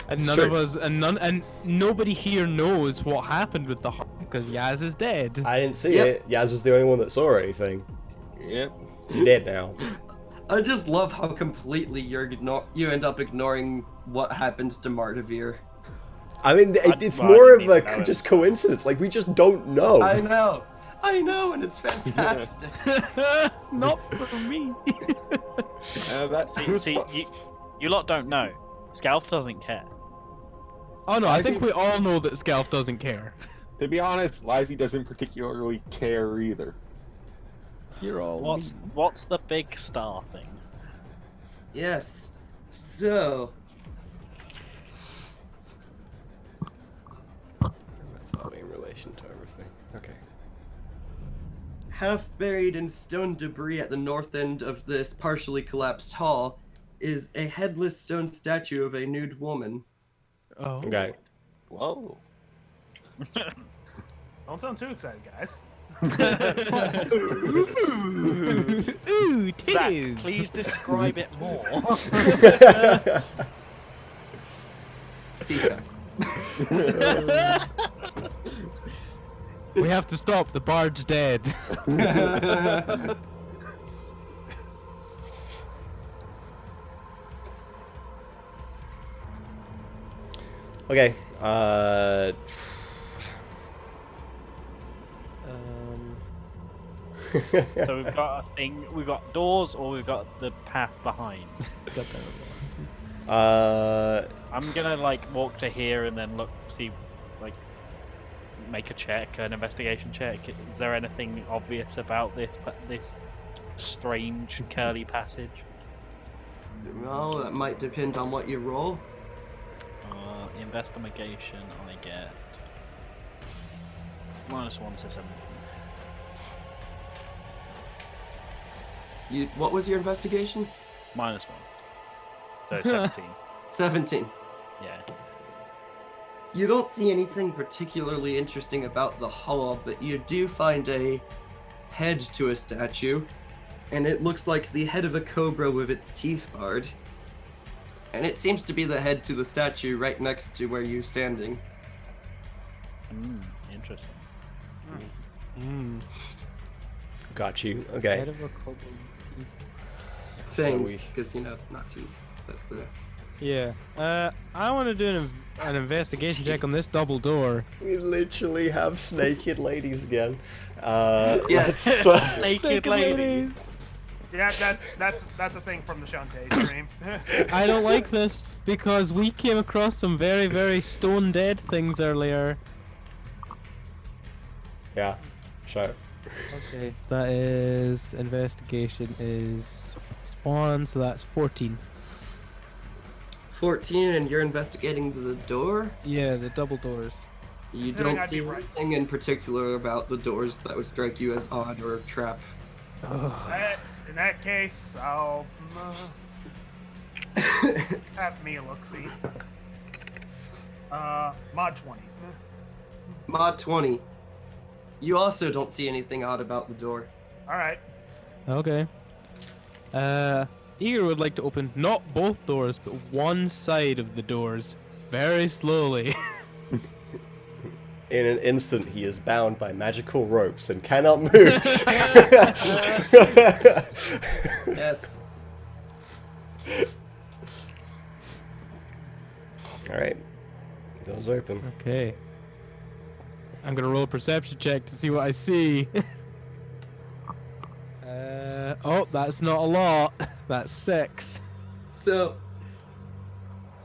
S2: And none
S1: Sure.
S2: of us, and nobody here knows what happened with the heart because Yaz is dead.
S1: I didn't see
S6: Yep.
S1: it. Yaz was the only one that saw anything.
S4: Yep.
S1: You're dead now.
S6: I just love how completely you end up ignoring what happened to Mardavir.
S1: I mean,
S3: I-
S1: it's
S3: well, I
S1: more
S3: didn't
S1: of
S3: even know
S1: a
S3: it.
S1: just coincidence. Like, we just don't know.
S6: I know, and it's fantastic.
S2: Not for me.
S4: That's
S3: See, you lot don't know. Scalf doesn't care.
S2: Oh no, I think
S4: see.
S2: we all know that Scalf doesn't care.
S4: To be honest, Lizzie doesn't particularly care either.
S2: You're all
S3: What's the big star thing?
S6: Yes. So,
S1: That's all in relation to everything. Okay.
S6: half buried in stone debris at the north end of this partially collapsed hall is a headless stone statue of a nude woman.
S2: Oh.
S1: Okay.
S4: Whoa.
S5: Don't sound too excited, guys.
S2: Ooh,
S3: Zach,
S2: titties.
S3: please describe it more.
S6: Sika.
S2: We have to stop. The bard's dead.
S1: Okay.
S3: So we've got a thing. We've got doors, or we've got the path behind.
S2: God damn it.
S3: I'm gonna like walk to here and then look, see, like, make a check, an investigation check. Is there anything obvious about this strange curly passage?
S6: Well, that might depend on what you roll.
S3: Investigation, I get -1 to 7.
S6: What was your investigation?
S3: -1. So 17.
S6: 17.
S3: Yeah.
S6: You don't see anything particularly interesting about the hall, but you do find a head to a statue, and it looks like the head of a cobra with its teeth bared. And it seems to be the head to the statue right next to where you're standing.
S3: Interesting.
S1: Got you. Okay.
S2: Head of a cobra.
S6: Things,
S1: we-
S6: because, not teeth. But,
S2: Yeah. I want to do an investigation check on this double door.
S1: We literally have naked ladies again.
S6: Yes.
S1: let's,
S3: Naked ladies.
S5: Yeah, that's a thing from the Shantae stream.
S2: I don't like this because we came across some very, very stone dead things earlier.
S1: yeah. Sure.
S2: Okay. That is investigation is spawn, so that's 14.
S6: 14, and you're investigating the door?
S2: Yeah, the double doors.
S6: You
S5: Considering
S6: don't
S5: I'd be
S6: see
S5: right.
S6: anything in particular about the doors that would strike you as odd or trap.
S5: In that case, I'll have me a look-see. Mod 20.
S6: Mod 20. You also don't see anything odd about the door.
S5: Alright.
S2: Okay. Eager would like to open not both doors, but one side of the doors very slowly.
S1: In an instant, he is bound by magical ropes and cannot move.
S6: Yes.
S1: Alright. Door's open.
S2: Okay. I'm gonna roll a perception check to see what I see. Oh, that's not a lot. That's 6.
S6: So,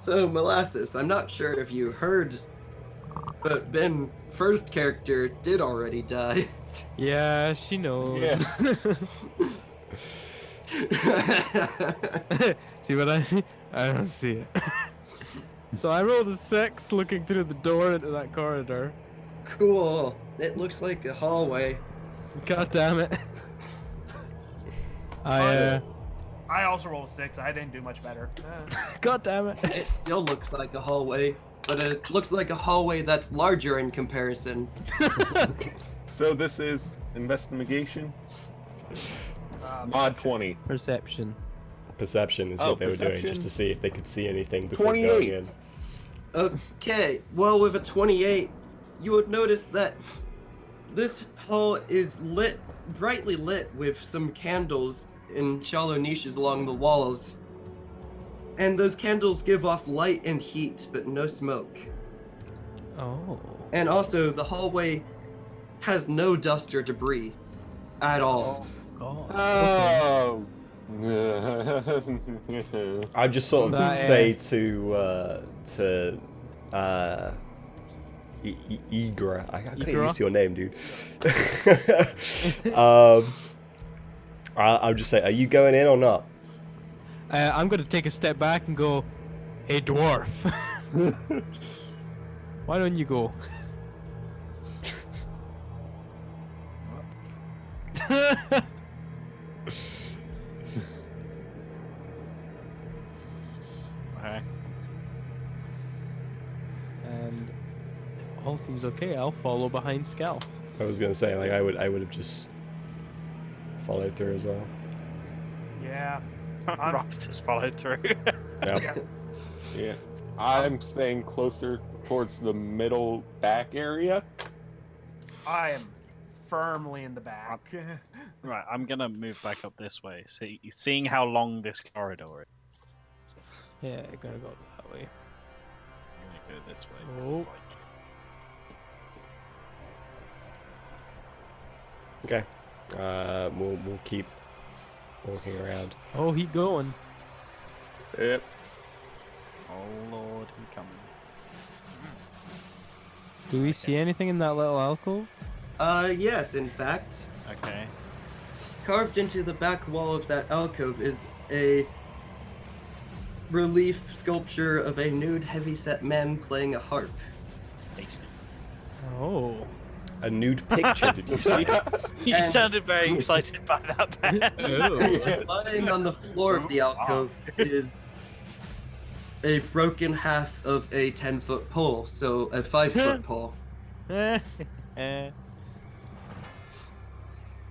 S6: Molasses, I'm not sure if you heard, but Ben's first character did already die.
S2: Yeah, she knows.
S4: Yeah.
S2: See what I see? I don't see it. So I rolled a 6 looking through the door into that corridor.
S6: Cool. It looks like a hallway.
S2: God damn it. I
S5: also rolled a 6. I didn't do much better.
S2: God damn it.
S6: It still looks like a hallway, but it looks like a hallway that's larger in comparison.
S4: So this is investigation. Mod 20.
S2: Perception.
S1: Perception is
S4: Oh,
S1: what they were doing,
S4: perception?
S1: just to see if they could see anything before
S4: 28.
S1: going in.
S6: Okay, well, with a 28, you would notice that this hall is lit, brightly lit with some candles in shallow niches along the walls. And those candles give off light and heat, but no smoke.
S2: Oh.
S6: And also, the hallway has no dust or debris at all.
S2: God.
S4: Oh.
S1: I just sort of
S2: That,
S1: say to Igra. I gotta get
S2: Igra?
S1: used to your name, dude. I'll just say, are you going in or not?
S2: I'm gonna take a step back and go, hey dwarf. Why don't you go?
S3: Okay.
S2: And if all seems okay, I'll follow behind Scalp.
S1: I was gonna say, like, I would have just followed through as well.
S5: Yeah.
S3: Rob's just followed through.
S1: Yeah.
S4: Yeah. I'm staying closer towards the middle back area.
S5: I am firmly in the back.
S3: Right, I'm gonna move back up this way. Seeing how long this corridor is,
S2: Yeah, gotta go that way.
S3: I'm gonna go this way. 'Cause
S2: Oh.
S3: it's like,
S1: Okay. We'll keep walking around.
S2: Oh, he going.
S4: Yep.
S3: oh lord, he coming.
S2: Do we see anything in that little alcove?
S6: Yes, in fact.
S3: Okay.
S6: Carved into the back wall of that alcove is a relief sculpture of a nude heavyset man playing a harp.
S3: Tasty.
S2: Oh.
S1: A nude picture, did you say?
S3: You
S6: And-
S3: sounded very excited by that then.
S6: Lying on the floor of the alcove is a broken half of a 10-foot pole, so a 5-foot pole.
S2: There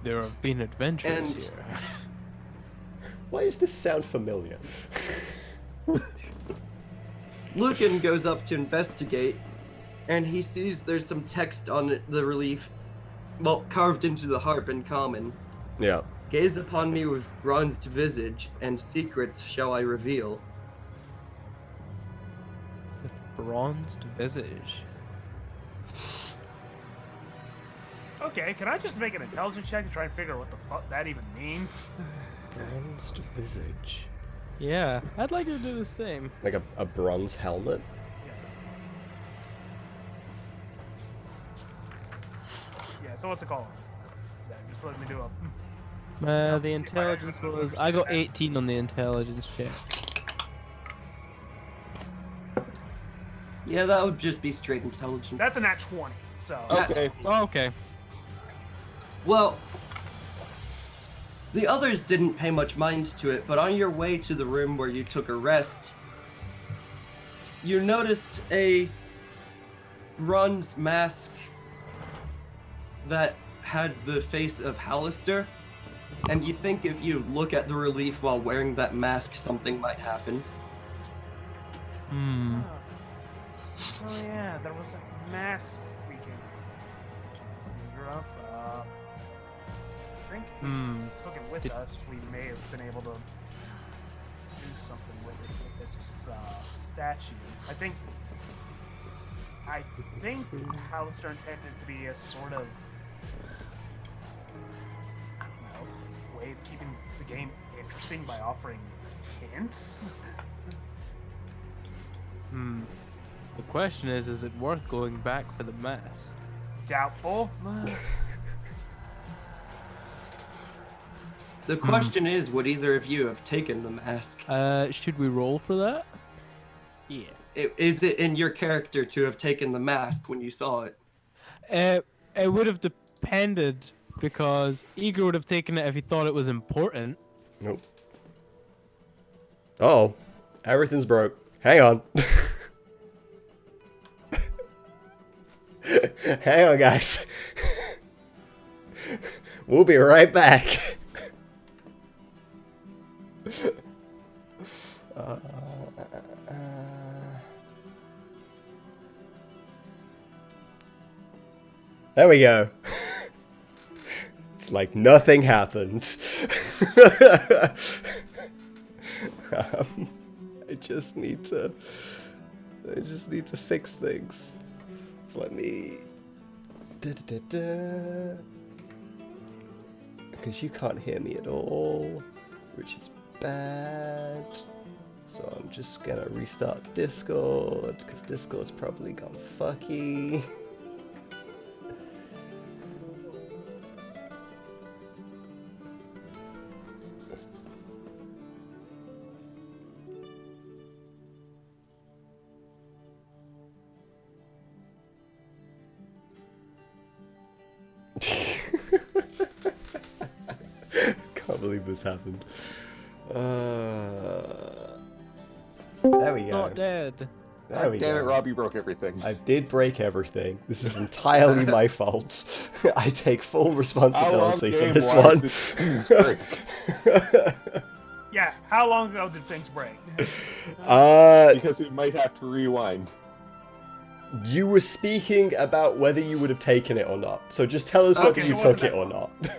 S2: have been adventures
S6: And-
S2: here.
S1: Why does this sound familiar?
S6: Lucan goes up to investigate, and he sees there's some text on the relief, well, carved into the harp in common.
S1: Yeah.
S6: Gaze upon me with bronzed visage, and secrets shall I reveal.
S2: With bronzed visage.
S5: Okay, can I just make an intelligence check to try and figure out what the fuck that even means?
S1: Bronzed visage.
S2: Yeah, I'd like to do the same.
S1: Like a bronze helmet?
S5: Yeah, so what's it called? Yeah, just let me do a...
S2: The intelligence was... I got 18 on the intelligence check.
S6: Yeah, that would just be straight intelligence.
S5: That's a nat 20, so...
S4: Okay.
S2: Oh, okay.
S6: Well, the others didn't pay much mind to it, but on your way to the room where you took a rest, you noticed a bronze mask that had the face of Hallister, and you think if you look at the relief while wearing that mask, something might happen.
S2: Hmm.
S5: Oh yeah, there was a mass weekend. up. I think if we
S2: Hmm.
S5: took it with
S2: Did-
S5: us, we may have been able to do something with it with this statue. I think Hallister intended to be a sort of, I don't know, way of keeping the game interesting by offering hints.
S2: Hmm. The question is it worth going back for the mask?
S5: Doubtful.
S6: The question is, would either of you have taken the mask?
S2: Should we roll for that?
S3: Yeah.
S6: Is it in your character to have taken the mask when you saw it?
S2: It would have depended because Igor would have taken it if he thought it was important.
S1: Nope. Oh, everything's broke. Hang on. Hang on, guys. We'll be right back. There we go. It's like nothing happened. I just need to fix things. So let me. Because you can't hear me at all, which is bad. So I'm just gonna restart Discord, because Discord's probably gone fucky. Can't believe this happened. There we go.
S2: Not dead.
S1: There we
S4: Damn
S1: go.
S4: it, Rob, you broke everything.
S1: I did break everything. This is entirely my fault. I take full
S4: How long
S1: responsibility for
S4: game
S1: this
S4: wise
S1: one.
S4: did things break?
S5: Yeah, how long ago did things break?
S4: Because we might have to rewind.
S1: You were speaking about whether you would have taken it or not. So just tell us whether
S5: Okay,
S1: you
S5: so
S1: took
S5: wasn't
S1: it
S5: that
S1: or
S5: long.
S1: not.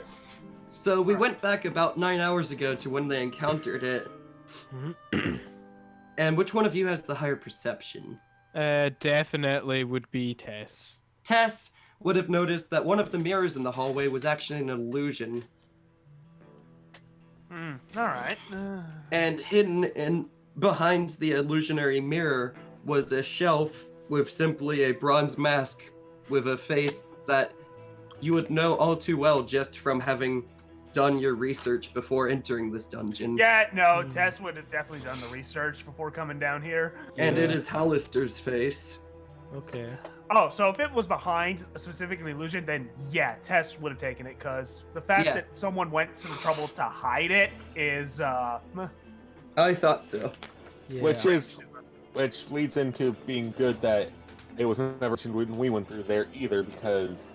S6: So we went back about 9 hours ago to when they encountered it. And which one of you has the higher perception?
S2: Definitely would be Tess.
S6: Tess would have noticed that one of the mirrors in the hallway was actually an illusion,
S5: Alright.
S6: and hidden in behind the illusionary mirror was a shelf with simply a bronze mask with a face that you would know all too well just from having done your research before entering this dungeon.
S5: Yeah, no, Tess would have definitely done the research before coming down here.
S6: And it
S2: Yeah.
S6: is Hallister's face.
S2: Okay.
S5: Oh, so if it was behind a specific illusion, then yeah, Tess would have taken it, because the fact
S6: Yeah.
S5: that someone went to the trouble to hide it is,
S6: I thought so.
S2: Yeah.
S4: Which leads into being good that it was never mentioned when we went through there either, because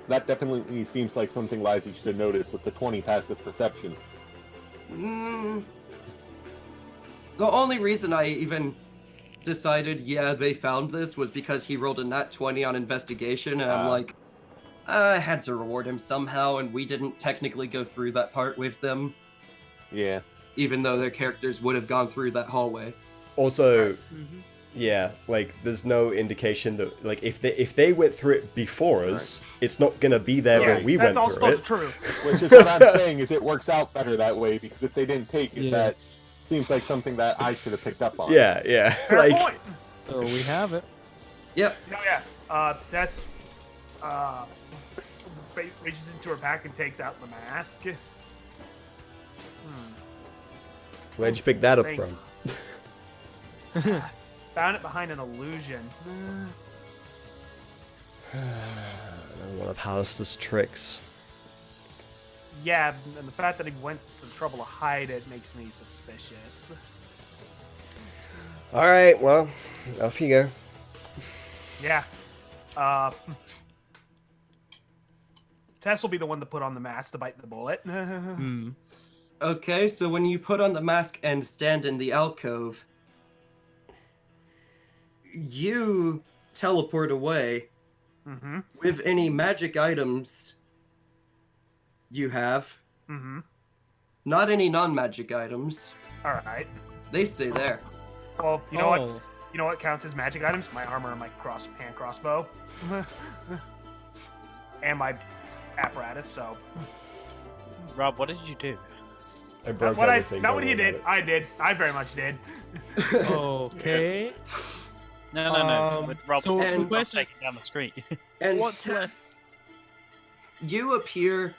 S4: that definitely seems like something Liza should have noticed with the 20 passive perception.
S6: The only reason I even decided, yeah, they found this was because he rolled a nat 20 on investigation, and I'm like, I had to reward him somehow, and we didn't technically go through that part with them,
S4: Yeah.
S6: even though their characters would have gone through that hallway.
S1: Also, yeah, like there's no indication that like if they went through it before us, it's not gonna be there
S5: yeah,
S1: when we
S5: that's
S1: went through
S5: also
S1: it.
S5: true.
S4: Which is what I'm saying, is it works out better that way, because if they didn't take it,
S2: Yeah.
S4: that seems like something that I should have picked up on.
S1: Yeah, yeah.
S5: Fair
S1: like
S5: point.
S2: So we have it.
S6: Yep.
S5: No, yeah. Tess, reaches into her pack and takes out the mask.
S1: where'd you pick that up
S5: Thank-
S1: from?
S5: Found it behind an illusion.
S1: Another one of Hallister's tricks.
S5: Yeah, and the fact that he went to the trouble to hide it makes me suspicious.
S1: Alright, well, off you go.
S5: Yeah. Tess will be the one to put on the mask to bite the bullet.
S2: Hmm.
S6: Okay, so when you put on the mask and stand in the alcove, you teleport away
S5: Mm-hmm.
S6: with any magic items You have.
S5: Mm-hmm.
S6: Not any non-magic items.
S5: All right.
S6: They stay there.
S5: Well, you know
S2: Oh.
S5: what? You know what counts as magic items? My armor and my hand crossbow. And my apparatus, so.
S3: Rob, what did you do?
S1: I broke
S5: Not
S1: everything.
S5: what
S1: don't
S5: he
S1: worry
S5: did.
S1: about
S5: I did. I very much did.
S2: Okay.
S3: No, no, no.
S2: Um,
S3: With Rob,
S2: so
S6: the
S3: Rob
S2: question-
S3: taking down the street.
S6: And
S2: What's less?
S6: you appear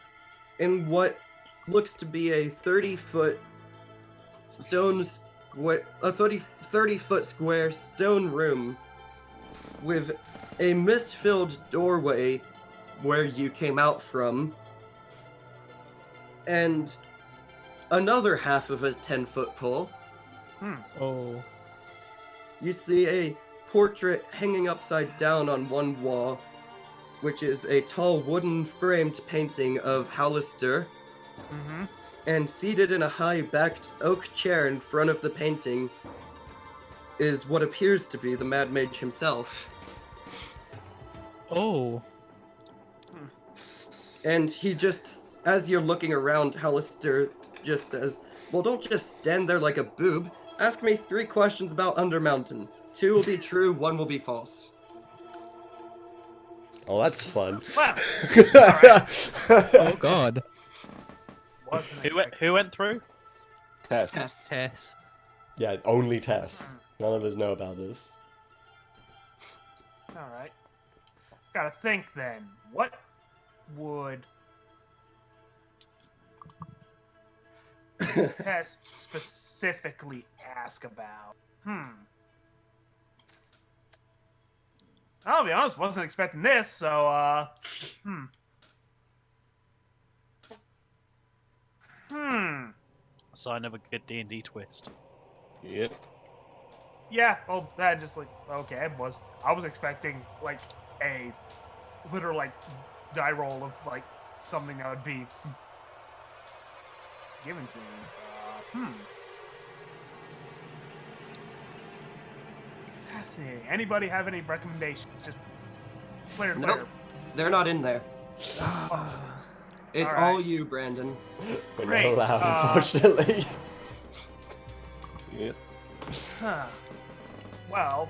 S6: in what looks to be a 30-foot stone square, a 30-foot square stone room with a mist-filled doorway where you came out from, and another half of a 10-foot pole.
S2: Oh.
S6: You see a portrait hanging upside down on one wall, which is a tall wooden framed painting of Hallister,
S5: Mm-hmm.
S6: and seated in a high-backed oak chair in front of the painting is what appears to be the Mad Mage himself.
S2: Oh.
S6: And he just, as you're looking around, Hallister just says, well, don't just stand there like a boob. Ask me 3 questions about Undermountain. 2 will be true, 1 will be false.
S1: Oh, that's fun.
S5: Wow.
S2: Oh God.
S3: Who went through?
S4: Test.
S6: Yes.
S2: Tess.
S1: Yeah, only Tess. None of us know about this.
S5: All right. Gotta think then. What would Tess specifically ask about? I'll be honest, wasn't expecting this, so
S3: Sign of a good D&D twist.
S4: Yep.
S5: Yeah, well, that just okay, I was expecting like a literal die roll of something that would be given to me. Fascinating. Anybody have any recommendations? Just player to
S6: Nope.
S5: player.
S6: They're not in there. It's
S5: All
S6: all
S5: right.
S6: you, Brandon.
S1: We're
S5: Great,
S1: not allowed, unfortunately.
S4: Yep.
S5: Huh. Well,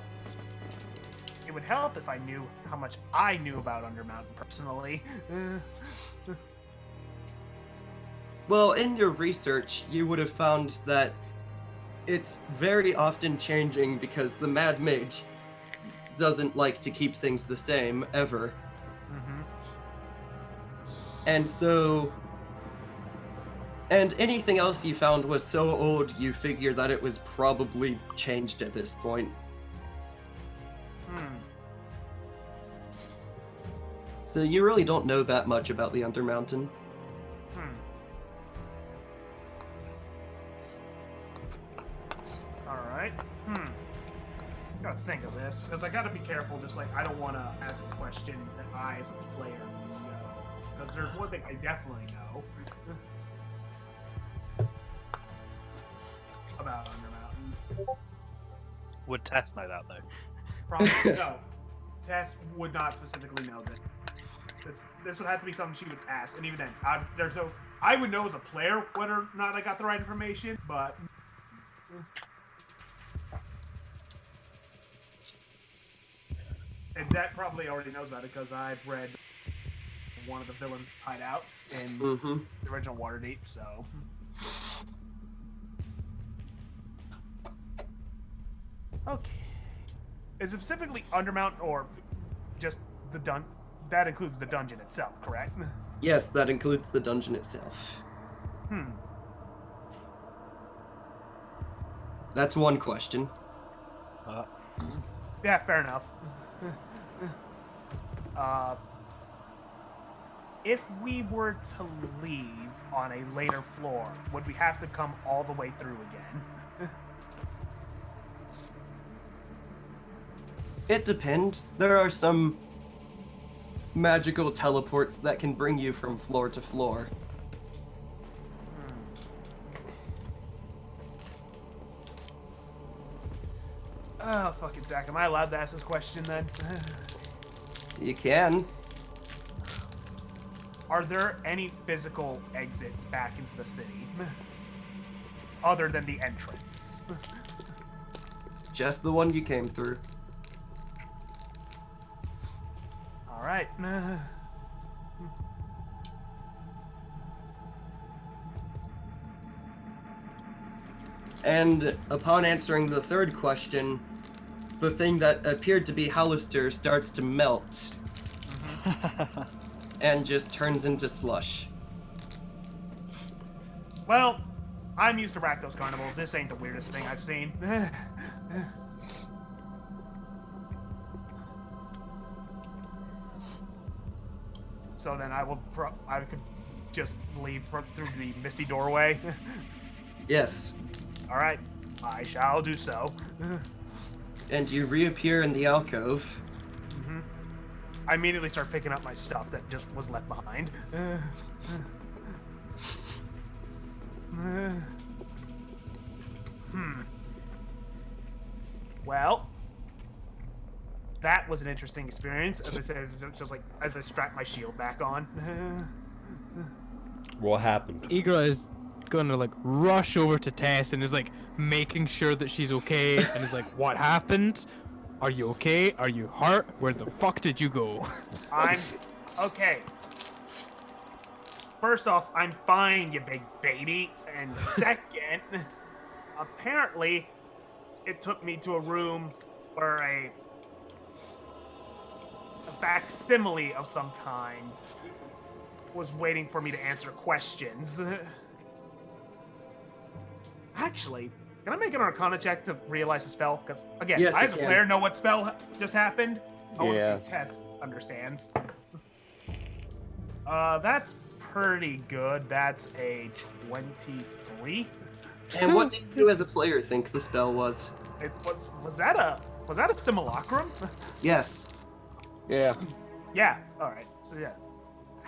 S5: it would help if I knew how much I knew about Undermountain personally.
S6: Well, in your research, you would have found that it's very often changing because the Mad Mage doesn't like to keep things the same, ever.
S5: Mm-hmm.
S6: And anything else you found was so old you figure that it was probably changed at this point. So you really don't know that much about the Undermountain.
S5: Alright. Gotta think of this, because I gotta be careful, just I don't want to ask a question that I, as a player, know. Because there's one thing I definitely know about Undermountain.
S3: Would Tess know that, though?
S5: Probably no. Tess would not specifically know that. This would have to be something she would ask, and even then, I would know as a player whether or not I got the right information, but. And Zach probably already knows about it because I've read one of the villain hideouts in the original Waterdeep, so. Okay. Is it specifically Undermountain or just the that includes the dungeon itself, correct?
S6: Yes, that includes the dungeon itself. That's one question.
S5: Yeah, fair enough. If we were to leave on a later floor, would we have to come all the way through again?
S6: It depends. There are some magical teleports that can bring you from floor to floor.
S5: Oh, fucking Zach. Am I allowed to ask this question then?
S6: You can.
S5: Are there any physical exits back into the city? Other than the entrance?
S6: Just the one you came through.
S5: Alright.
S6: And upon answering the third question, the thing that appeared to be Hallister starts to melt and just turns into slush.
S5: Well, I'm used to Rakdos carnivals. This ain't the weirdest thing I've seen. So then I could just leave through the misty doorway.
S6: Yes.
S5: All right, I shall do so.
S6: And you reappear in the alcove.
S5: I immediately start picking up my stuff that just was left behind. Well, that was an interesting experience. As I said, it's just like as I strap my shield back on.
S1: What happened?
S2: Igra is gonna like rush over to Tess and is like making sure that she's okay and is like, what happened? Are you okay? Are you hurt? Where the fuck did you go?
S5: I'm okay. First off, I'm fine, you big baby. And second, apparently, it took me to a room where a facsimile of some kind was waiting for me to answer questions. Actually, can I make an Arcana check to realize the spell? Because, again,
S6: Yes,
S5: I
S6: you
S5: as a
S6: can.
S5: player know what spell just happened. I want
S4: Yeah.
S5: to see if Tess understands. That's pretty good. That's a 23.
S6: And what did you as a player think the spell was?
S5: Was that a simulacrum?
S6: Yes.
S4: Yeah.
S5: Yeah. All right. So yeah,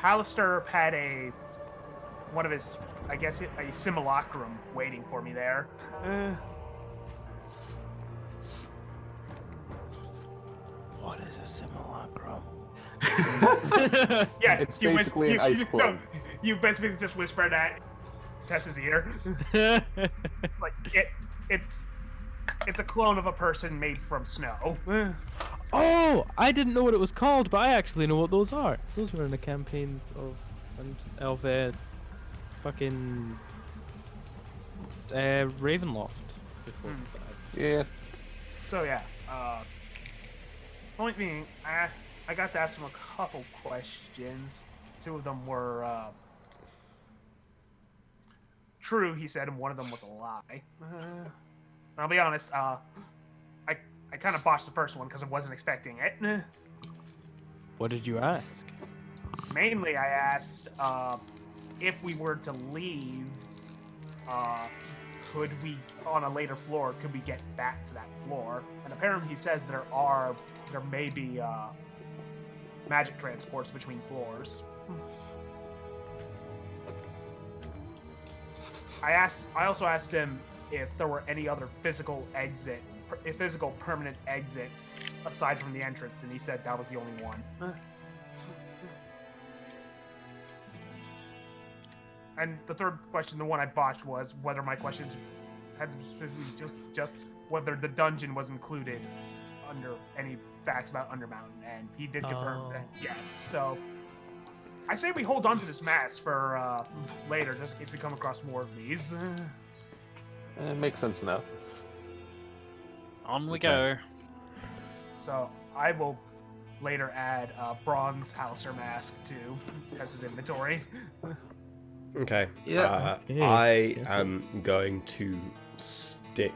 S5: Hallister had one of his, I guess, a simulacrum waiting for me there.
S2: What is a simulacrum?
S5: Yeah,
S4: It's
S5: you
S4: basically an ice clone.
S5: You basically just whispered at Tess's ear. It's like it's a clone of a person made from snow.
S2: Oh, I didn't know what it was called, but I actually know what those are. Those were in a campaign of fucking Ravenloft. Before.
S4: Yeah.
S5: So yeah, point being, I got to ask him a couple questions. Two of them were true, he said, and one of them was a lie. I'll be honest, I kind of botched the first one because I wasn't expecting it.
S2: What did you ask?
S5: Mainly, I asked if we were to leave, could we, on a later floor, could we get back to that floor? And apparently he says there may be magic transports between floors. I also asked him if there were any other physical permanent exits aside from the entrance, and he said that was the only one. And the third question, the one I botched, was whether my questions had just whether the dungeon was included under any facts about Undermountain, and he did confirm that yes. So I say we hold on to this mask for later, just in case we come across more of these.
S4: It makes sense enough.
S3: On we go.
S5: So I will later add bronze Hauser mask to Tess's inventory.
S1: Okay.
S6: Yeah.
S2: Okay.
S1: I am going to stick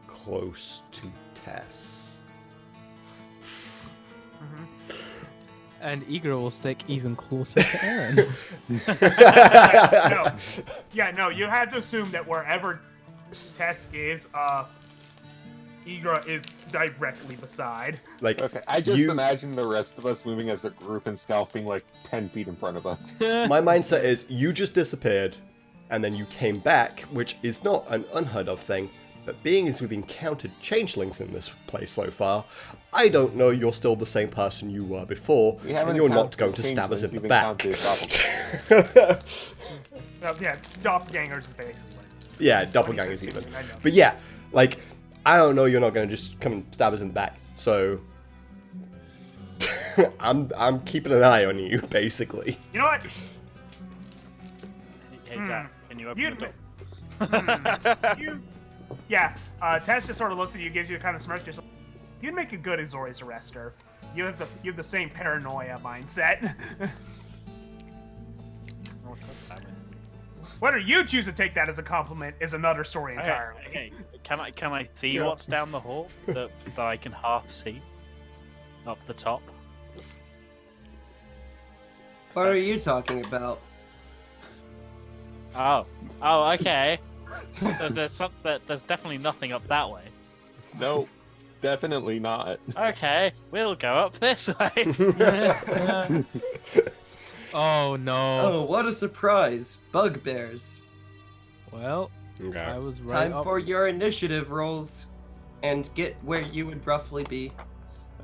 S1: close to Tess.
S2: And Igra will stick even closer to Aaron.
S5: No, you have to assume that wherever Tess is, Igra is directly beside.
S1: Like,
S4: Okay, I just
S1: you-
S4: imagine the rest of us moving as a group and stealthing like 10 feet in front of us.
S1: my mindset is you just disappeared, and then you came back, which is not an unheard of thing, But being as we've encountered changelings in this place so far, I don't know you're still the same person you were before,
S4: We haven't
S1: and you're not
S4: encountered
S1: going to stab us in the
S4: changelings,
S1: back.
S4: you've
S5: Yeah, doppelgangers basically.
S1: Yeah, doppelgangers even.
S5: I know.
S1: But yeah, like, I don't know you're not going to just come and stab us in the back, so... I'm keeping an eye on you, basically.
S5: You know what?
S3: Hey, Zach, can you open
S5: You'd
S3: the door?
S5: Yeah, Tess just sort of looks at you, gives you a kind of smirk. Just, you'd make a good Azorius arrestor. You have the same paranoia mindset. Whether you choose to take that as a compliment is another story entirely.
S3: Okay. Can I see what's down the hall that I can half see up the top?
S6: What are you talking about?
S3: Oh, okay. There's definitely nothing up that way.
S4: No, definitely not.
S3: Okay, we'll go up this way.
S2: Oh no.
S6: Oh, what a surprise! Bugbears.
S2: Well,
S1: Okay.
S2: I was right.
S6: Time for your initiative rolls, and get where you would roughly be.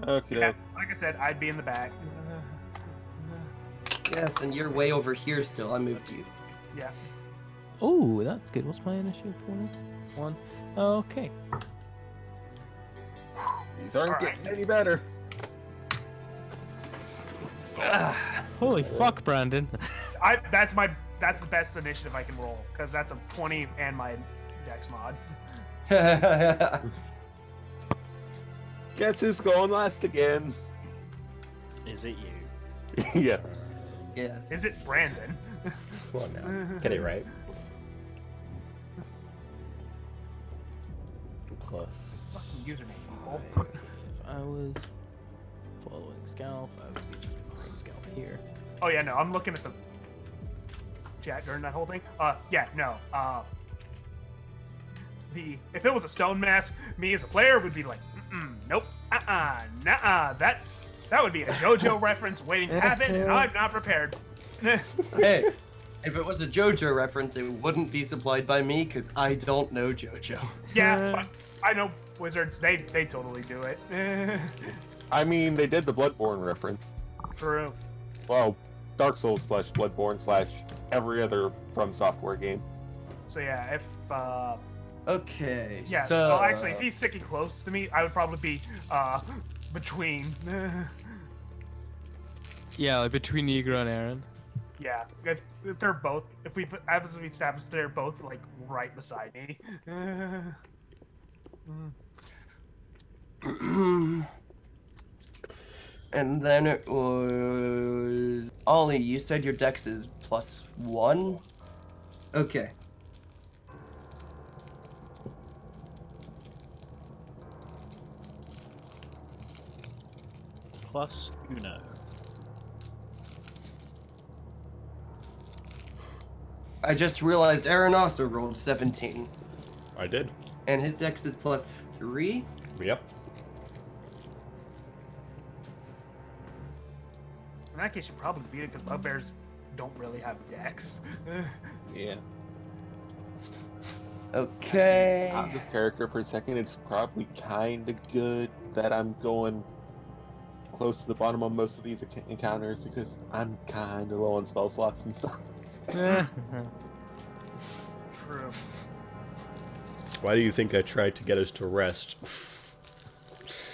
S4: Okay.
S5: Yeah, like I said, I'd be in the back.
S6: Yes, and you're way over here still. I moved you.
S5: Yeah.
S2: Oh, that's good. What's my initiative point? 1. Okay.
S4: These aren't
S5: Alright.
S4: getting any better.
S2: Holy fuck, Brandon.
S5: That's the best initiative I can roll because that's a 20 and my dex mod.
S4: Guess who's going last again?
S3: Is it you?
S4: Yeah.
S6: Yes.
S5: Is it Brandon?
S1: Come on now. Get it right. Plus...
S5: Username people.
S2: If I was following Scalp, I would be just behind Scalp here.
S5: Oh yeah, no, I'm looking at the chat during that whole thing. Yeah, no. If it was a stone mask, me as a player would be like, nope, nah, that would be a JoJo reference waiting to happen, and I'm not prepared.
S6: Hey, if it was a JoJo reference, it wouldn't be supplied by me because I don't know JoJo.
S5: Yeah, but I know wizards. They totally do it.
S4: I mean, they did the Bloodborne reference.
S5: True.
S4: Well, Dark Souls / Bloodborne / every other From Software game.
S5: So yeah, if
S6: Okay,
S5: yeah,
S6: so...
S5: well, actually, if he's sticking close to me, I would probably be between.
S2: Yeah, like between Negro and Aaron.
S5: Yeah, if they're both, if we established they're both like right beside me.
S6: And then it was... Ollie, you said your dex is +1? Okay.
S3: Plus Uno.
S6: I just realized Aaron also rolled 17.
S1: I did.
S6: And his dex is +3?
S1: Yep.
S5: In that case, you probably beat it because bugbears don't really have decks.
S4: Yeah.
S6: Okay.
S4: Out of character for a second, it's probably kind of good that I'm going close to the bottom of most of these encounters because I'm kind of low on spell slots and stuff.
S5: True.
S1: Why do you think I tried to get us to rest?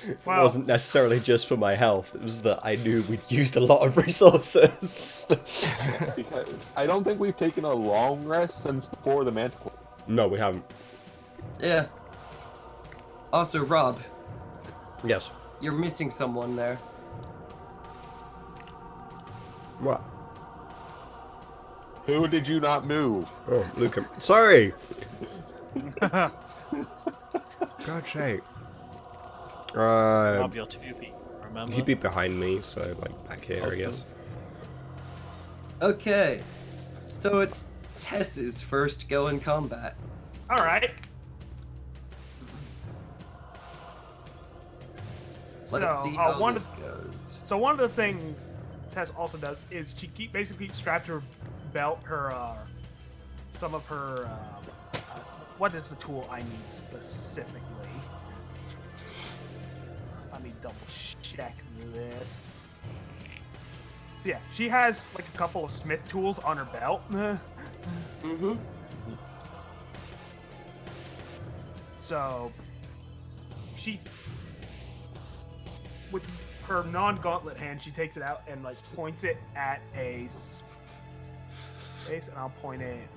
S1: It
S5: Well-
S1: wasn't necessarily just for my health, it was that I knew we'd used a lot of resources.
S4: Because I don't think we've taken a long rest since before the Manticore.
S1: No, we haven't.
S6: Yeah. Also, Rob,
S1: Yes.
S6: you're missing someone there.
S1: What?
S4: Who did you not move?
S1: Oh, Luca. Sorry! God's sake.
S3: Rob, you're 2P, remember?
S1: He'd be behind me, so like back here, I
S4: Awesome.
S1: guess.
S6: Okay. So it's Tess's first go in combat.
S5: All right.
S6: Let's see how
S5: one
S6: this
S5: of
S6: goes.
S5: so one of the things Tess also does is she basically strapped her belt, her some of her what is the tool I need specifically? Let me double check this. So yeah, she has like a couple of smith tools on her belt.
S6: Mm-hmm.
S5: So she, with her non-gauntlet hand, she takes it out and like points it at a space, and I'll point it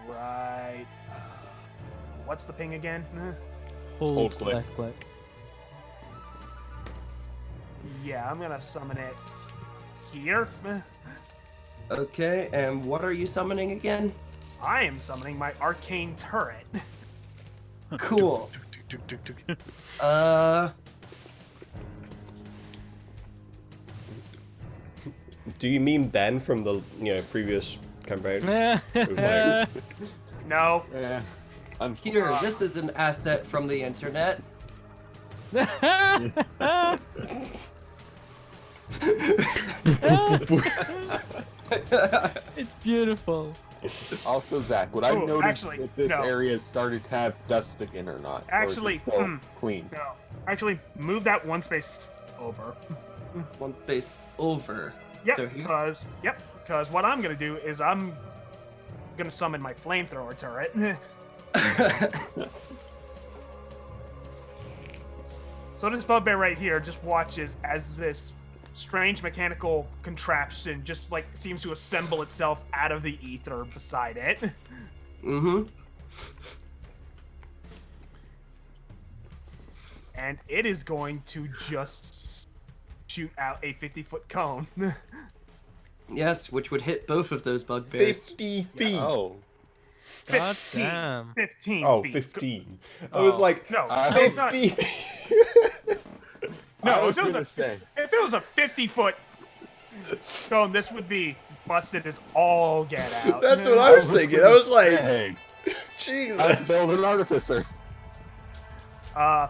S5: right. What's the ping again?
S2: Hold
S4: click.
S2: left click.
S5: Yeah, I'm gonna summon it here.
S6: Okay, and what are you summoning again?
S5: I am summoning my arcane turret.
S6: Cool. Uh,
S1: Do you mean Ben from the previous campaign? With, like,
S5: No.
S4: Eh, I'm
S6: here, this is an asset from the internet.
S2: It's beautiful.
S4: Also, Zach, would I
S5: Oh,
S4: notice
S5: actually,
S4: if this
S5: no.
S4: area started to have dust again or not?
S5: Actually,
S4: or is it still clean.
S5: No. Actually, move that one space over.
S6: One space over.
S5: Yep,
S6: So here?
S5: because what I'm gonna do is I'm gonna summon my flamethrower turret. So this bugbear right here just watches as this strange mechanical contraption just like seems to assemble itself out of the ether beside it.
S6: Mm-hmm.
S5: And it is going to just shoot out a 50-foot cone.
S6: Yes, which would hit both of those bugbears.
S1: 50 feet.
S4: Oh.
S2: God
S5: 15,
S2: damn.
S5: 15
S1: Oh,
S5: feet.
S1: 15. I was like,
S5: No,
S4: it's
S5: not-
S1: 50.
S5: No,
S4: I was
S5: if it was
S4: gonna
S5: a
S4: say.
S5: if it was a 50-foot cone, this would be busted as all get out.
S1: That's what I was thinking. I was like,
S4: Hey, I'm
S1: Jesus.
S4: building artificer.
S5: Well,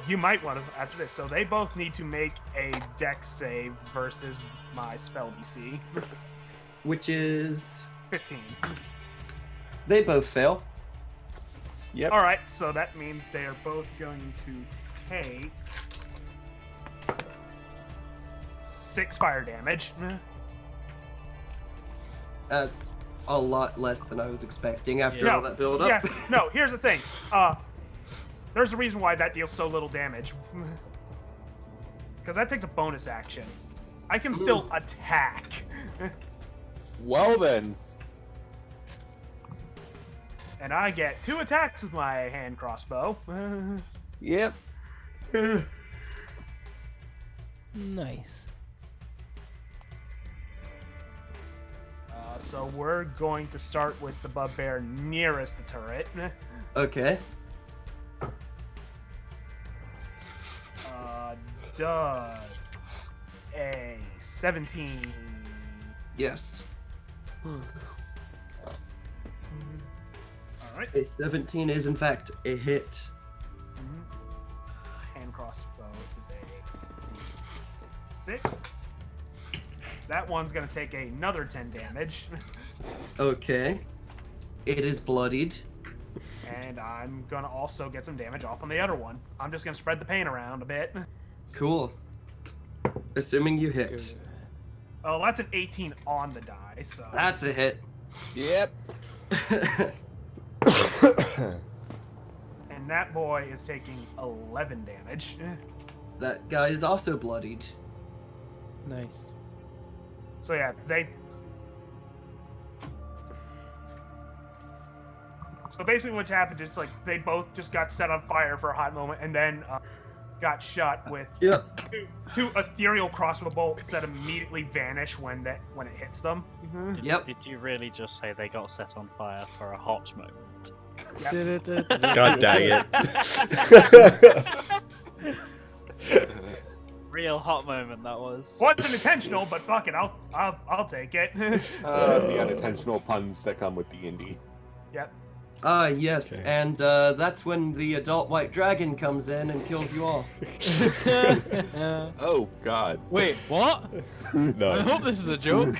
S5: you might want to after this. So they both need to make a dex save versus my spell DC.
S6: Which is...
S5: 15.
S6: They both fail.
S4: Yep.
S5: All right, so that means they are both going to take 6 fire damage.
S6: That's a lot less than I was expecting after
S5: No,
S6: all that build up.
S5: Yeah, no, here's the thing. There's a reason why that deals so little damage. Because that takes a bonus action. I can still attack.
S4: Well then,
S5: And I get 2 attacks with my hand crossbow.
S4: yep.
S2: Nice.
S5: So we're going to start with the bugbear nearest the turret.
S6: Okay.
S5: Does a 17.
S6: Yes.
S5: All right.
S6: A 17 is in fact a hit.
S5: Hand crossbow is a 6. That one's gonna take another 10 damage,
S6: Okay. It is bloodied.
S5: and I'm gonna also get some damage off on the other one. I'm just gonna spread the pain around a bit.
S6: Cool. Assuming you hit.
S5: Oh, that's an 18 on the die, so.
S6: That's a hit.
S4: Yep.
S5: And that boy is taking 11 damage.
S6: That guy is also bloodied.
S2: Nice.
S5: So yeah, So basically what happened is like they both just got set on fire for a hot moment and then got shot with
S6: Yep.
S5: two ethereal crossbow bolts that immediately vanish when it hits them.
S6: Yep.
S3: Did you really just say they got set on fire for a hot moment?
S1: God dang it.
S3: Real hot moment that was.
S5: Wasn't intentional, but fuck it, I'll take it.
S4: The unintentional puns that come with D&D.
S5: Yep.
S6: Yes,
S1: Okay.
S6: and that's when the adult white dragon comes in and kills you all.
S4: Oh God.
S2: Wait, what? I
S1: No.
S2: hope this is a joke.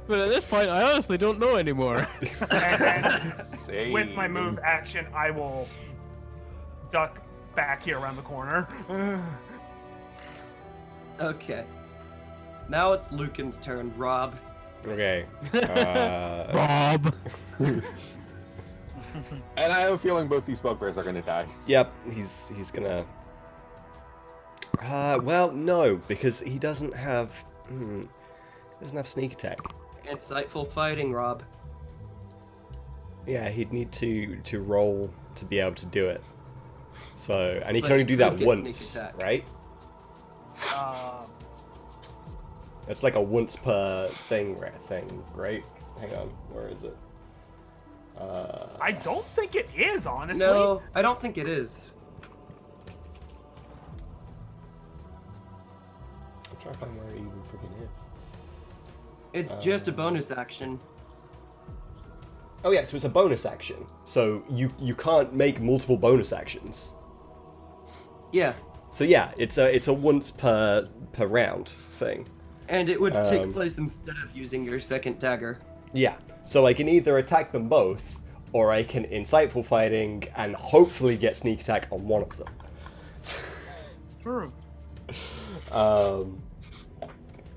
S2: But at this point, I honestly don't know anymore.
S5: And
S4: Same.
S5: with my move action, I will duck back here around the corner.
S6: Okay. Now it's Lucan's turn, Rob.
S1: Okay.
S2: Rob.
S4: And I have a feeling both these bugbears are gonna die.
S1: Yep, he's gonna. Well, no, because he doesn't have. Doesn't have sneak attack.
S6: Insightful fighting, Rob.
S1: Yeah, he'd need to roll to be able to do it. So, and he can
S6: But
S1: only
S6: he
S1: do
S6: could
S1: that
S6: get
S1: once,
S6: sneak attack.
S1: right? It's like a once per thing, right? Hang on, where is it?
S5: I don't think it is, honestly.
S6: No, I don't think it is.
S1: I'm trying to find where it even freaking is.
S6: It's just a bonus action.
S1: Oh yeah, so it's a bonus action. So you can't make multiple bonus actions.
S6: Yeah,
S1: So yeah, it's a once per round thing.
S6: and it would take place instead of using your second dagger.
S1: Yeah. So I can either attack them both, or I can insightful fighting and hopefully get sneak attack on one of them.
S5: True.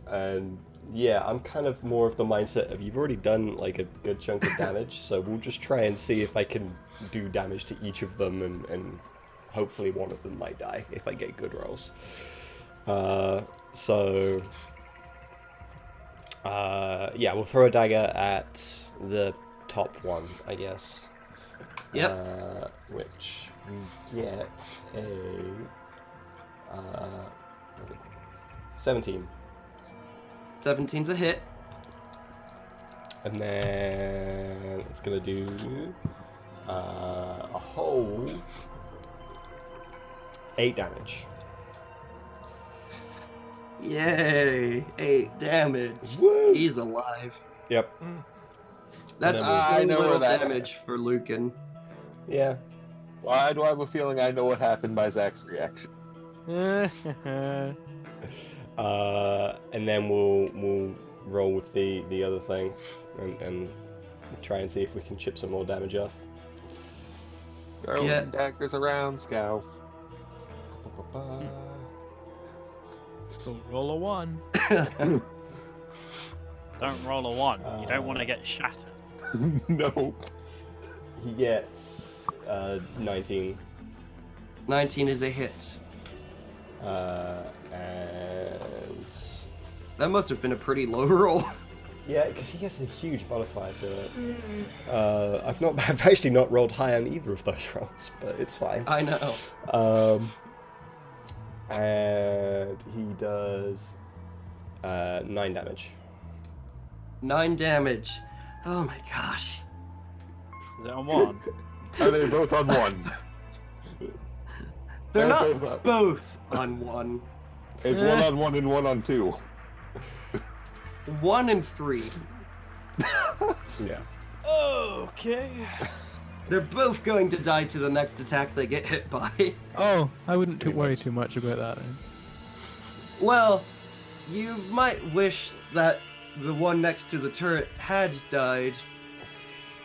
S1: And yeah, I'm kind of more of the mindset of you've already done like a good chunk of damage, so we'll just try and see if I can do damage to each of them, and hopefully one of them might die if I get good rolls. Yeah, we'll throw a dagger at the top one, I guess.
S6: Yep.
S1: Which we get a 17.
S6: 17's a hit.
S1: And then it's gonna do a whole 8 damage.
S6: Yay! 8 damage.
S1: Woo!
S6: He's alive.
S1: Yep.
S6: That's
S1: And
S6: so
S1: then
S4: I know where
S6: little
S4: that-
S6: damage for Lucan.
S1: Yeah.
S4: Why do I have a feeling I know what happened by Zach's reaction?
S1: And then we'll roll with the other thing and try and see if we can chip some more damage off.
S4: Throwing
S6: Yeah.
S4: daggers around, Scout.
S2: Don't roll a 1.
S3: Don't roll a 1. You don't want to get shattered.
S4: No.
S1: He gets 19.
S6: 19 is a hit.
S1: And
S6: That must have been a pretty low roll.
S1: yeah, because he gets a huge modifier to it. I've actually not rolled high on either of those rolls, but it's fine.
S6: I know.
S1: And he does 9 damage.
S6: 9 damage. Oh my gosh.
S3: Is it on 1?
S4: Are they both on 1?
S6: They're
S4: They're both
S6: not
S4: up.
S6: both on 1.
S4: It's 1 on 1 and 1 on 2.
S6: 1 and 3.
S1: Yeah.
S2: Okay.
S6: They're both going to die to the next attack they get hit by.
S2: Oh, I wouldn't
S1: Pretty
S2: worry
S1: much.
S2: too much about that. Then.
S6: Well, you might wish that the one next to the turret had died,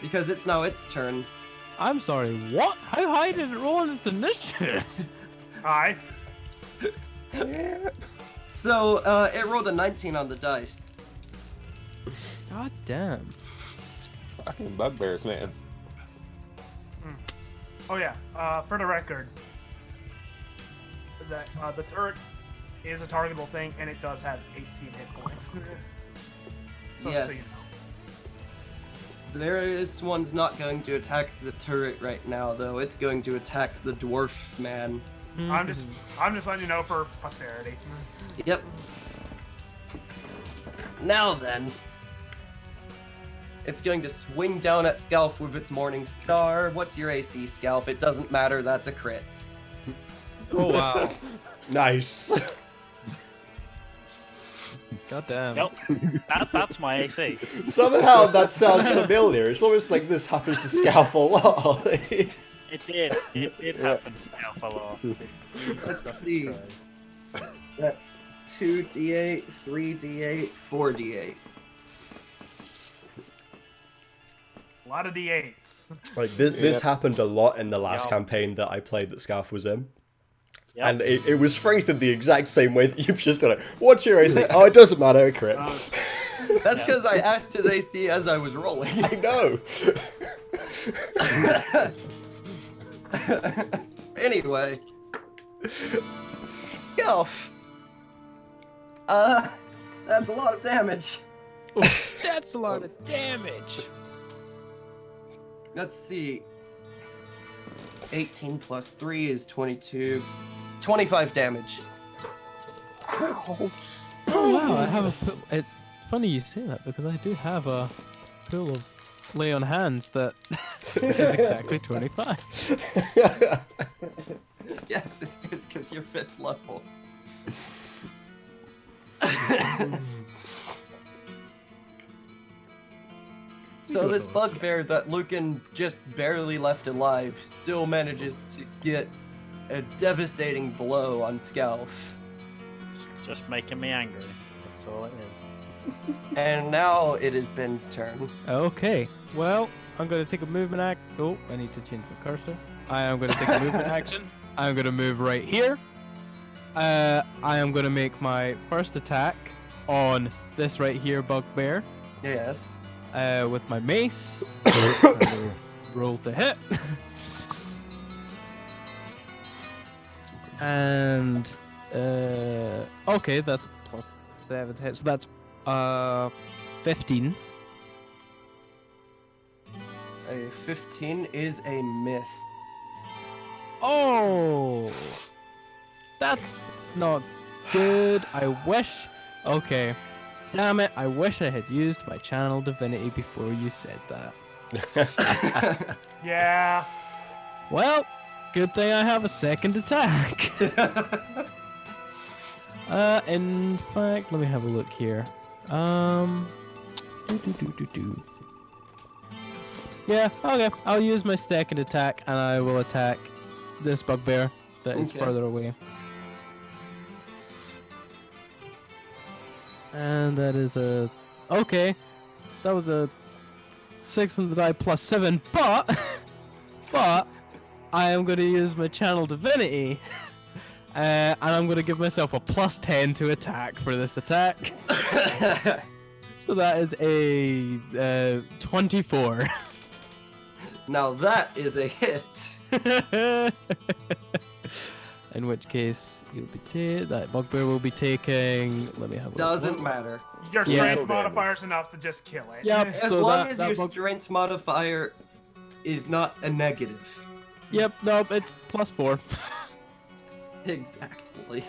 S6: because it's now its turn.
S2: I'm sorry, what? How high did it roll on its initiative?
S5: Hi.
S6: So, it rolled a 19 on the dice.
S2: God damn.
S4: Fucking bugbears, man.
S5: Oh yeah. For the record, is that the turret is a targetable thing, and it does have 18 hit points. So
S6: Yes. This one's not going to attack the turret right now, though. It's going to attack the dwarf man.
S5: I'm just letting you know for posterity.
S6: Yep. Now then. It's going to swing down at Scalf with its Morning Star. What's your AC, Scalf? It doesn't matter, that's a crit.
S2: Oh wow.
S1: Nice.
S2: God damn.
S3: Yep. That's my AC.
S1: Somehow that sounds familiar. It's almost like this happens to Scalp a lot.
S3: It did. It did happen to Scalp a lot.
S6: Let's see. That's 2d8, 3d8, 4d8.
S5: A lot of D8s.
S1: Like this
S4: Yep.
S1: happened a lot in the last
S3: Yep.
S1: campaign that I played that Scarf was in.
S3: Yep.
S1: And it was phrased in the exact same way that you've just done it. What's your AC? Oh, it doesn't matter, it crit.
S6: That's because I asked his AC as I was rolling.
S1: I know.
S6: Anyway. Yelf. That's a lot of damage.
S2: That's a lot of damage.
S6: Let's see. 18 plus 3 is 22. 25 damage.
S2: Oh wow, I have a pool. It's funny you say that because I do have a pool of lay on hands that is exactly 25.
S6: Yes, it is because you're 5th level. So this bugbear that Lucan just barely left alive still manages to get a devastating blow on Scalf.
S3: Just making me angry. That's all it is.
S6: And now it is Ben's turn.
S2: Okay, well, I'm gonna take a movement act. Oh, I need to change the cursor. I am gonna take a movement action. I'm gonna move right here. I am gonna make my first attack on this right here bugbear
S6: Yes.
S2: with my mace. Roll to hit. And okay, that's plus 7 to hit, so that's 15.
S6: A 15 is a miss.
S2: Oh, that's not good. I wish. Okay, damn it! I wish I had used my channel divinity before you said that.
S5: Yeah.
S2: Well, good thing I have a second attack. In fact, let me have a look here. Do. Yeah, okay. I'll use my second attack and I will attack this bugbear that is
S6: Okay.
S2: further away. And that is a... Okay. That was a 6 on the die plus 7, but... but... I am going to use my channel divinity. And I'm going to give myself a plus 10 to attack for this attack. So that is a 24.
S6: Now that is a hit.
S2: In which case, you'll be that bugbear will be taking. Let me have a look.
S6: Doesn't matter.
S5: Your
S2: Yeah.
S5: strength
S4: Damage.
S5: modifier's enough to just kill it.
S2: Yep.
S6: As
S2: So
S6: long
S2: that-
S6: as
S2: that
S6: your
S2: bug-
S6: strength modifier is not a negative.
S2: Yep. Nope. It's plus 4.
S6: Exactly.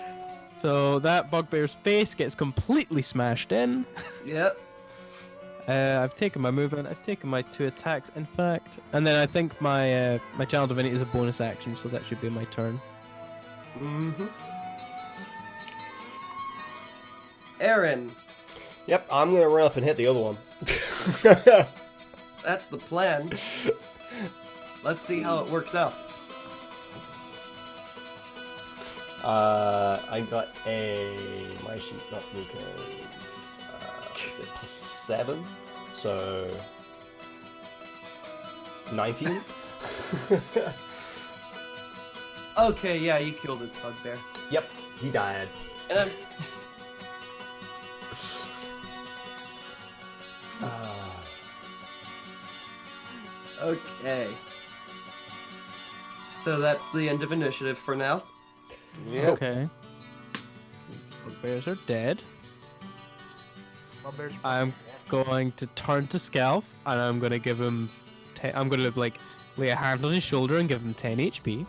S2: So that bugbear's face gets completely smashed in.
S6: Yep.
S2: I've taken my movement. I've taken my 2 attacks, in fact, and then I think my my channel divinity is a bonus action, so that should be my turn.
S6: Mm-hmm. Aaron,
S1: Yep, I'm gonna run up and hit the other one.
S6: that's the plan. Let's see how it works out.
S1: I got my sheet, not Luca's. Is it plus 7? So 19.
S6: Okay, yeah, you kill this bugbear.
S1: Yep, he died.
S6: And I'm... Okay. So that's the end of initiative for now.
S4: Yep.
S2: Okay. Bugbears are dead.
S5: Bugbear's
S2: I'm going to turn to Scalf, and I'm going to give him... I'm going to, like, lay a hand on his shoulder and give him 10 HP.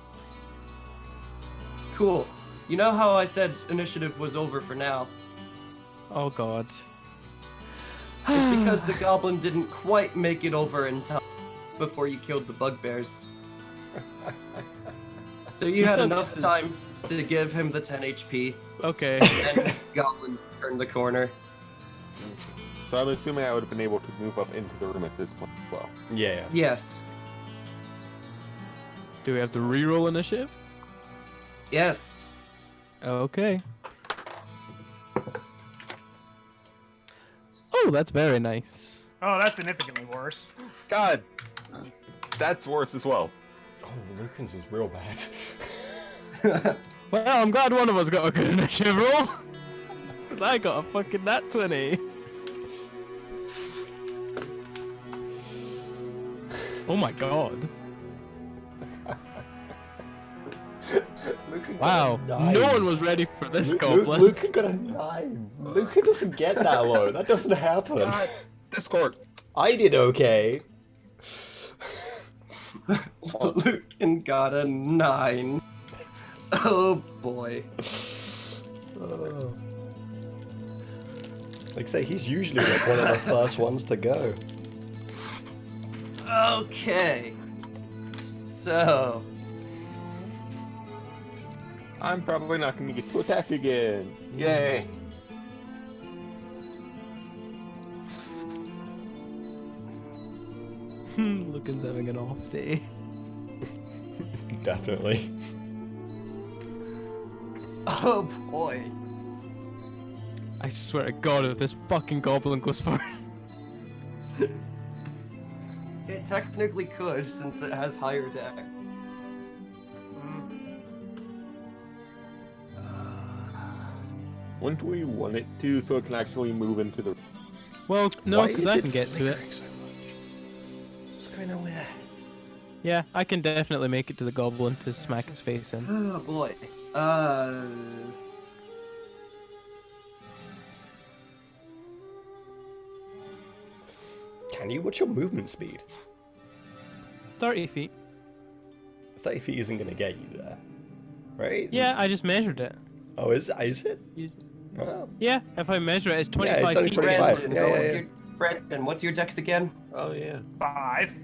S6: Cool. You know how I said initiative was over for now?
S2: Oh, God.
S6: It's because the goblin didn't quite make it over in time before you killed the bugbears. So you
S2: He
S6: had
S2: still
S6: enough
S2: gets his-
S6: time to give him the 10 HP,
S2: Okay.
S6: and goblins turned the corner.
S4: So I'm assuming I would have been able to move up into the room at this point as well.
S1: Yeah.
S6: Yes.
S2: Do we have to reroll initiative?
S6: Yes.
S2: Okay. Oh, that's very nice.
S5: Oh, that's significantly worse.
S4: God, that's worse as well.
S1: Oh, Lucan's was real bad.
S2: Well, I'm glad one of us got a good initiative roll. Because I got a fucking nat 20. Oh my god.
S1: Lucan
S2: Wow.
S1: got a 9.
S2: No one was ready for this
S1: Lu-
S2: goblin.
S1: Lucan got a 9. Lucan doesn't get that low. That doesn't happen.
S4: God, Discord.
S1: I did okay.
S6: Lucan got a 9. Oh boy.
S1: Oh. Like I say, he's usually like one of the first ones to go.
S6: Okay. So,
S4: I'm probably not going to get to attack again. Yay.
S2: Lucan's having an off day.
S1: Definitely.
S6: oh boy.
S2: I swear to god if this fucking goblin goes first.
S6: It technically could since it has higher deck.
S4: Wouldn't we want it to so it can actually move into the...
S2: Well, no,
S1: Why
S2: because
S1: is
S2: I
S1: it
S2: can get to it.
S1: flickering so much? What's going on with that?
S2: Yeah, I can definitely make it to the goblin to smack his face in.
S6: Oh boy.
S1: Can you? What's your movement speed?
S2: 30 feet.
S1: 30 feet isn't going to get you there. Right?
S2: Yeah, I just measured it.
S1: Oh, is it?
S2: You-
S1: Oh.
S2: Yeah, if I measure it, it's 25
S1: it's only
S2: feet.
S1: 25.
S6: Brandon,
S1: Yeah,
S6: what's
S1: yeah.
S6: your Brandon, what's your dex again?
S4: Oh, yeah.
S5: 5.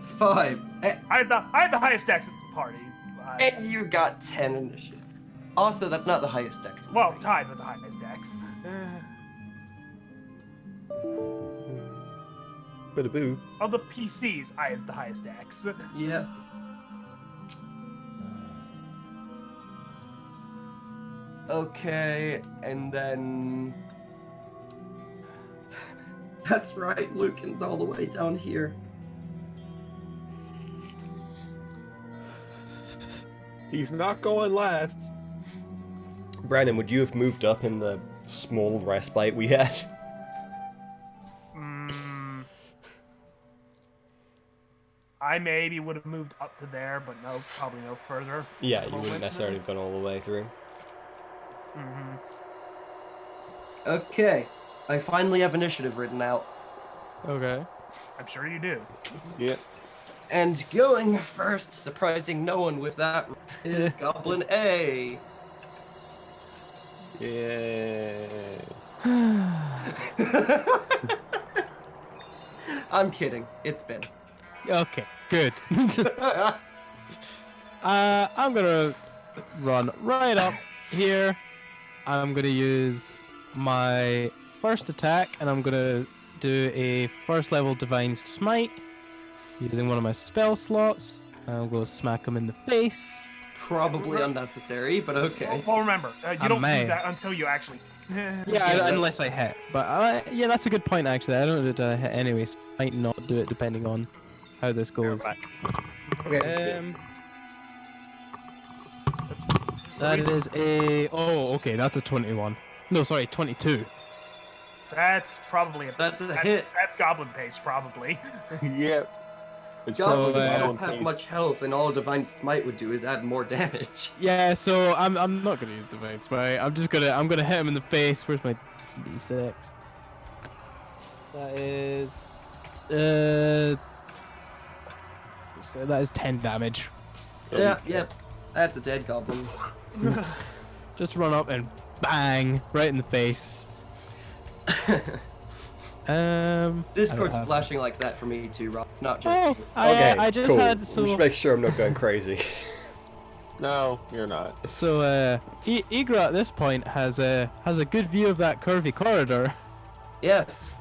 S6: 5.
S5: I had the highest dex at the party.
S6: And you got 10 initiative. Also, that's not the highest dex. in the
S5: Well,
S6: party.
S5: tied with the highest dex.
S1: Bada boo.
S5: Of the PCs, I have the highest dex.
S6: Yeah. Okay, and then... That's right, Lucan's all the way down here.
S4: He's not going last.
S1: Brandon, would you have moved up in the small respite we had?
S5: I maybe would have moved up to there, but no, probably no further.
S1: Yeah,
S5: at the
S1: you wouldn't
S5: moment.
S1: necessarily have gone all the way through.
S6: Okay, I finally have initiative written out.
S2: Okay.
S5: I'm sure you do.
S4: Yeah.
S6: And going first, surprising no one with that, is Goblin A.
S4: Yeah.
S6: I'm kidding, it's Ben.
S2: Okay, good. I'm gonna run right up here. I'm gonna use my first attack, and I'm gonna do a first level Divine Smite using one of my spell slots. I'm gonna smack him in the face.
S6: Probably unnecessary, but okay.
S5: Well, remember, you
S2: I
S5: don't
S2: may.
S5: do that until you actually.
S2: Yeah, unless I hit. But yeah, that's a good point actually. I don't know that I hit anyway, so I might not do it depending on how this goes.
S1: Okay.
S2: That is a okay. That's a 21. No, sorry, 22.
S5: That's probably
S6: That's a hit.
S5: That's goblin pace, probably.
S4: Yeah. It's
S6: Goblins
S2: So,
S6: don't have much health, and all Divine Smite would do is add more damage.
S2: Yeah, so I'm not gonna use Divine Smite. I'm gonna hit him in the face. Where's my d6? That is so that is 10 damage.
S6: Yeah, that's a dead goblin.
S2: Just run up and bang right in the face.
S6: Discord's
S2: I don't have-
S6: flashing like that for me too, Rob. It's not just
S2: Oh,
S6: you.
S1: Okay,
S2: I just
S1: cool.
S2: had so
S1: We should make sure I'm not going crazy.
S4: No, you're not.
S2: so Igra at this point has a good view of that curvy corridor.
S6: Yes.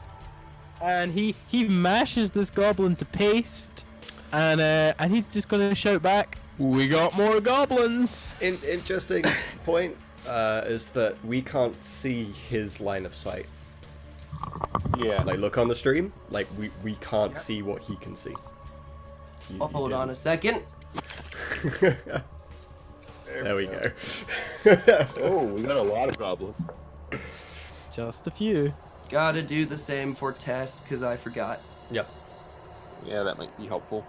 S2: And he mashes this goblin to paste, and he's just gonna shout back, "We got more goblins!"
S1: Interesting point is that we can't see his line of sight.
S4: Yeah.
S1: Like, look on the stream. Like, we can't
S5: Yep.
S1: see what he can see.
S6: Hold on a second.
S1: There we go.
S4: Oh, we got a lot of goblins.
S2: Just a few.
S6: Gotta do the same for test, because I forgot.
S1: Yep.
S4: Yeah, that might be helpful.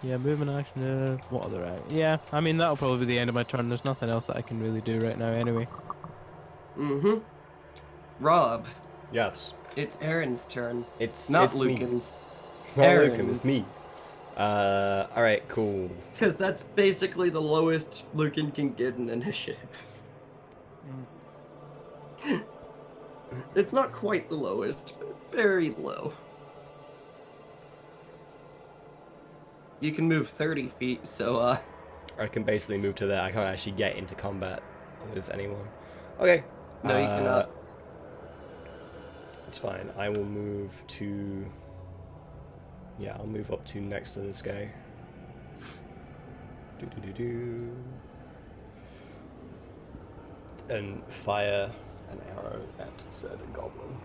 S2: Yeah, movement action. What other Yeah, I mean, that'll probably be the end of my turn. There's nothing else that I can really do right now anyway.
S6: Mm-hmm. Rob,
S1: Yes.
S6: it's Aaron's turn.
S1: It's
S6: Not
S1: me.
S6: Lucan's.
S1: It's not Lucan, it's
S6: Aaron's.
S1: me. Alright, cool.
S6: Because that's basically the lowest Lucan can get in initiative. It's not quite the lowest, but very low. You can move 30 feet, so,
S1: I can basically move to there. I can't actually get into combat with anyone. Okay.
S6: No, you cannot.
S1: It's fine. I will move to... Yeah, I'll move up to next to this guy. Do. And fire an arrow at said goblin.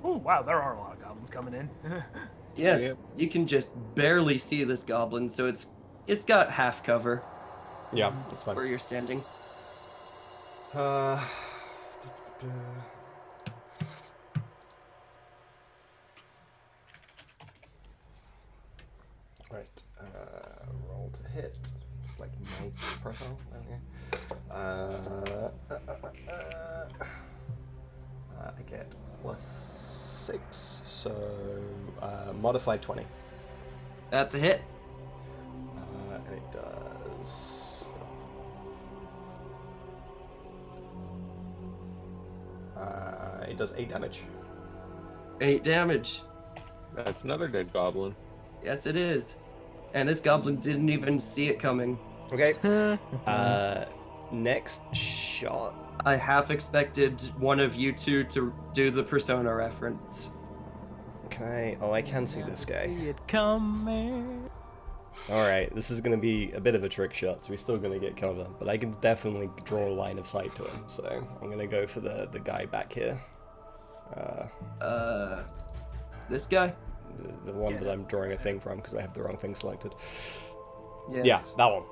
S5: Oh wow, there are a lot of goblins coming in.
S6: Yes,
S1: Yep.
S6: you can just barely see this goblin, so it's got half cover
S1: Yeah, that's fine.
S6: where you're standing.
S1: Right, roll to hit. It's like my profile. Okay. I get +6, so modified 20.
S6: That's a hit.
S1: And it does. It does 8 damage.
S6: 8 damage.
S4: That's another dead goblin.
S6: Yes, it is. And this goblin didn't even see it coming.
S1: Okay. Next shot.
S6: I half expected one of you two to do the Persona reference.
S1: Can I? Oh, I can see this guy.
S2: See it coming.
S1: Alright, this is going to be a bit of a trick shot, so we're still going to get cover, but I can definitely draw a line of sight to him, so I'm going to go for the guy back here.
S6: This guy?
S1: The one that I'm drawing a thing from, because I have the wrong thing selected.
S6: Yes.
S1: Yeah, that one.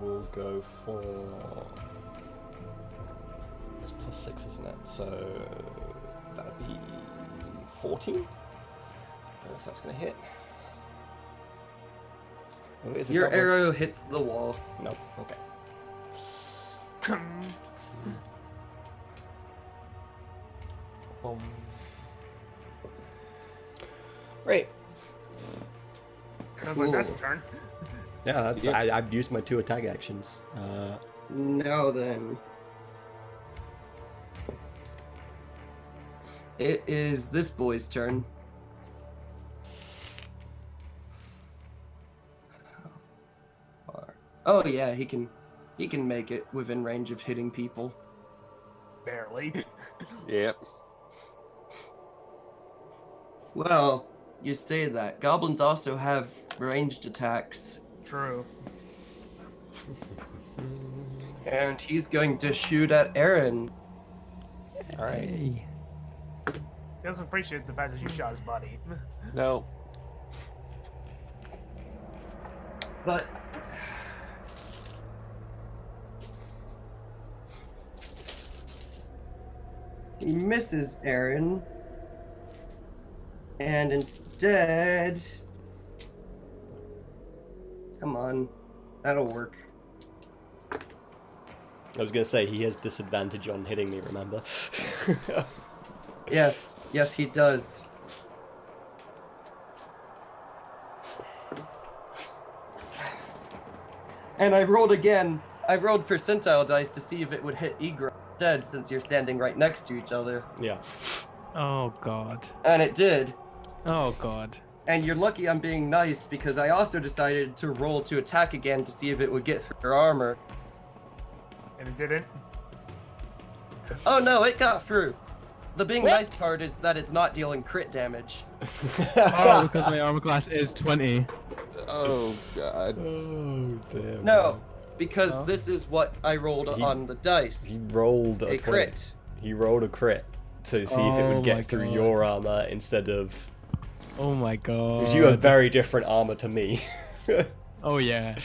S1: We'll go for... It's +6, isn't it? So that'd be 14? I don't know if that's gonna hit. Oh, is it
S6: Your
S1: not one?
S6: arrow hits the wall.
S1: No, okay. Right.
S5: Sounds like that's a turn.
S1: Yeah, that's,
S4: Yeah.
S1: I've used my 2 attack actions.
S6: Now then. It is this boy's turn. Oh yeah, he can make it within range of hitting people.
S5: Barely.
S4: Yep.
S6: Well, you say that. Goblins also have ranged attacks.
S5: True.
S6: And he's going to shoot at Aaron.
S1: Alright.
S2: Hey.
S5: He doesn't appreciate the fact that you shot his buddy.
S4: No.
S6: But he misses Aaron. And instead, come on, that'll work.
S1: I was gonna say, he has disadvantage on hitting me, remember?
S6: Yes, he does. And I rolled again. I rolled percentile dice to see if it would hit Egra instead, since you're standing right next to each other.
S1: Yeah.
S2: Oh god.
S6: And it did.
S2: Oh god.
S6: And you're lucky I'm being nice, because I also decided to roll to attack again to see if it would get through your armor.
S5: And it didn't.
S6: Oh no, it got through. the being nice part is that it's not dealing crit damage.
S2: Oh, because my armor class is 20.
S4: Oh god.
S1: Oh, damn.
S6: No, because
S2: Oh.
S6: this is what I rolled
S1: He-
S6: on the dice.
S1: He rolled a
S6: A
S1: 20.
S6: crit.
S1: He rolled a crit to see if it
S2: Oh
S1: would
S2: my
S1: get through
S2: God.
S1: your armor instead of...
S2: Oh my god.
S1: Because you have very different armor to me.
S2: Oh yeah.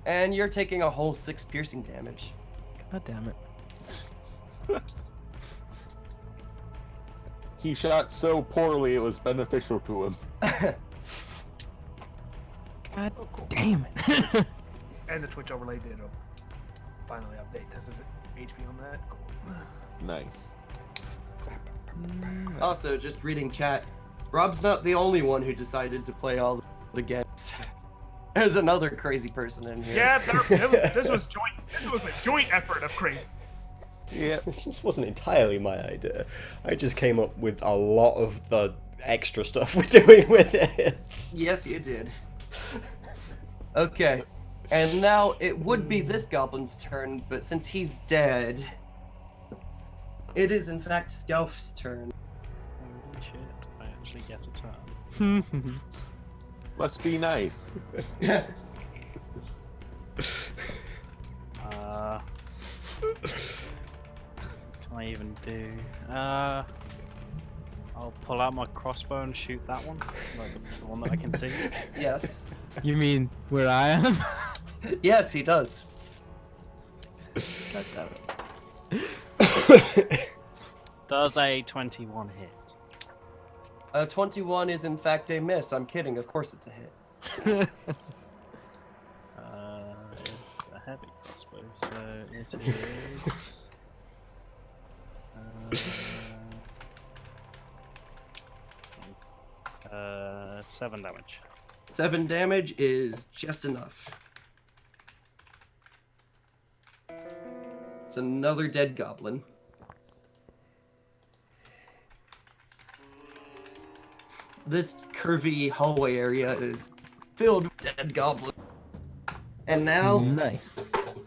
S6: And you're taking a whole 6 piercing damage.
S2: God damn it.
S4: He shot so poorly it was beneficial to him.
S2: God
S5: Oh, cool.
S2: damn it.
S5: And the Twitch overlay did finally update. This is HP on that. Cool.
S4: Nice.
S6: Also, just reading chat, Rob's not the only one who decided to play all the games. There's another crazy person in here.
S5: Yeah, this was joint. This was a joint effort of crazy.
S4: Yeah.
S1: This wasn't entirely my idea. I just came up with a lot of the extra stuff we're doing with it.
S6: Yes, you did. Okay. And now it would be this goblin's turn, but since he's dead, it is in fact Skelf's turn.
S3: Holy shit, I actually get a turn.
S4: Must be nice.
S3: Can I even do? I'll pull out my crossbow and shoot that one, like the one that I can see.
S6: Yes.
S2: You mean where I am?
S6: Yes, he does.
S2: God damn it.
S3: Does a 21 hit?
S6: 21 is in fact a miss. I'm kidding. Of course it's a hit.
S3: It's a heavy crossbow, so it is. 7 damage.
S6: 7 damage is just enough. It's another dead goblin. This curvy hallway area is filled with dead goblins. And now,
S2: Nice.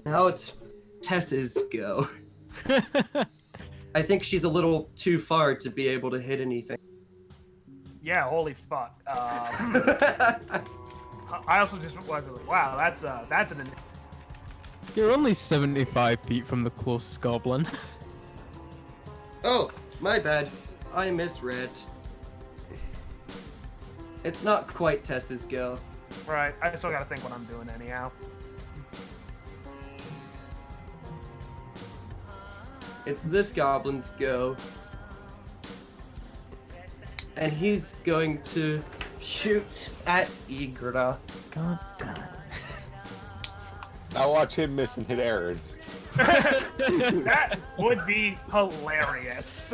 S6: now it's Tess's go. I think she's a little too far to be able to hit anything.
S5: Yeah, holy fuck. I also just was like, wow, that's an.
S2: You're only 75 feet from the closest goblin.
S6: Oh, my bad. I misread. It's not quite Tess's go.
S5: Right, I still gotta think what I'm doing anyhow.
S6: It's this goblin's go. And he's going to shoot at Igra.
S2: God damn it.
S4: Now watch him miss and hit Aaron.
S5: That would be hilarious.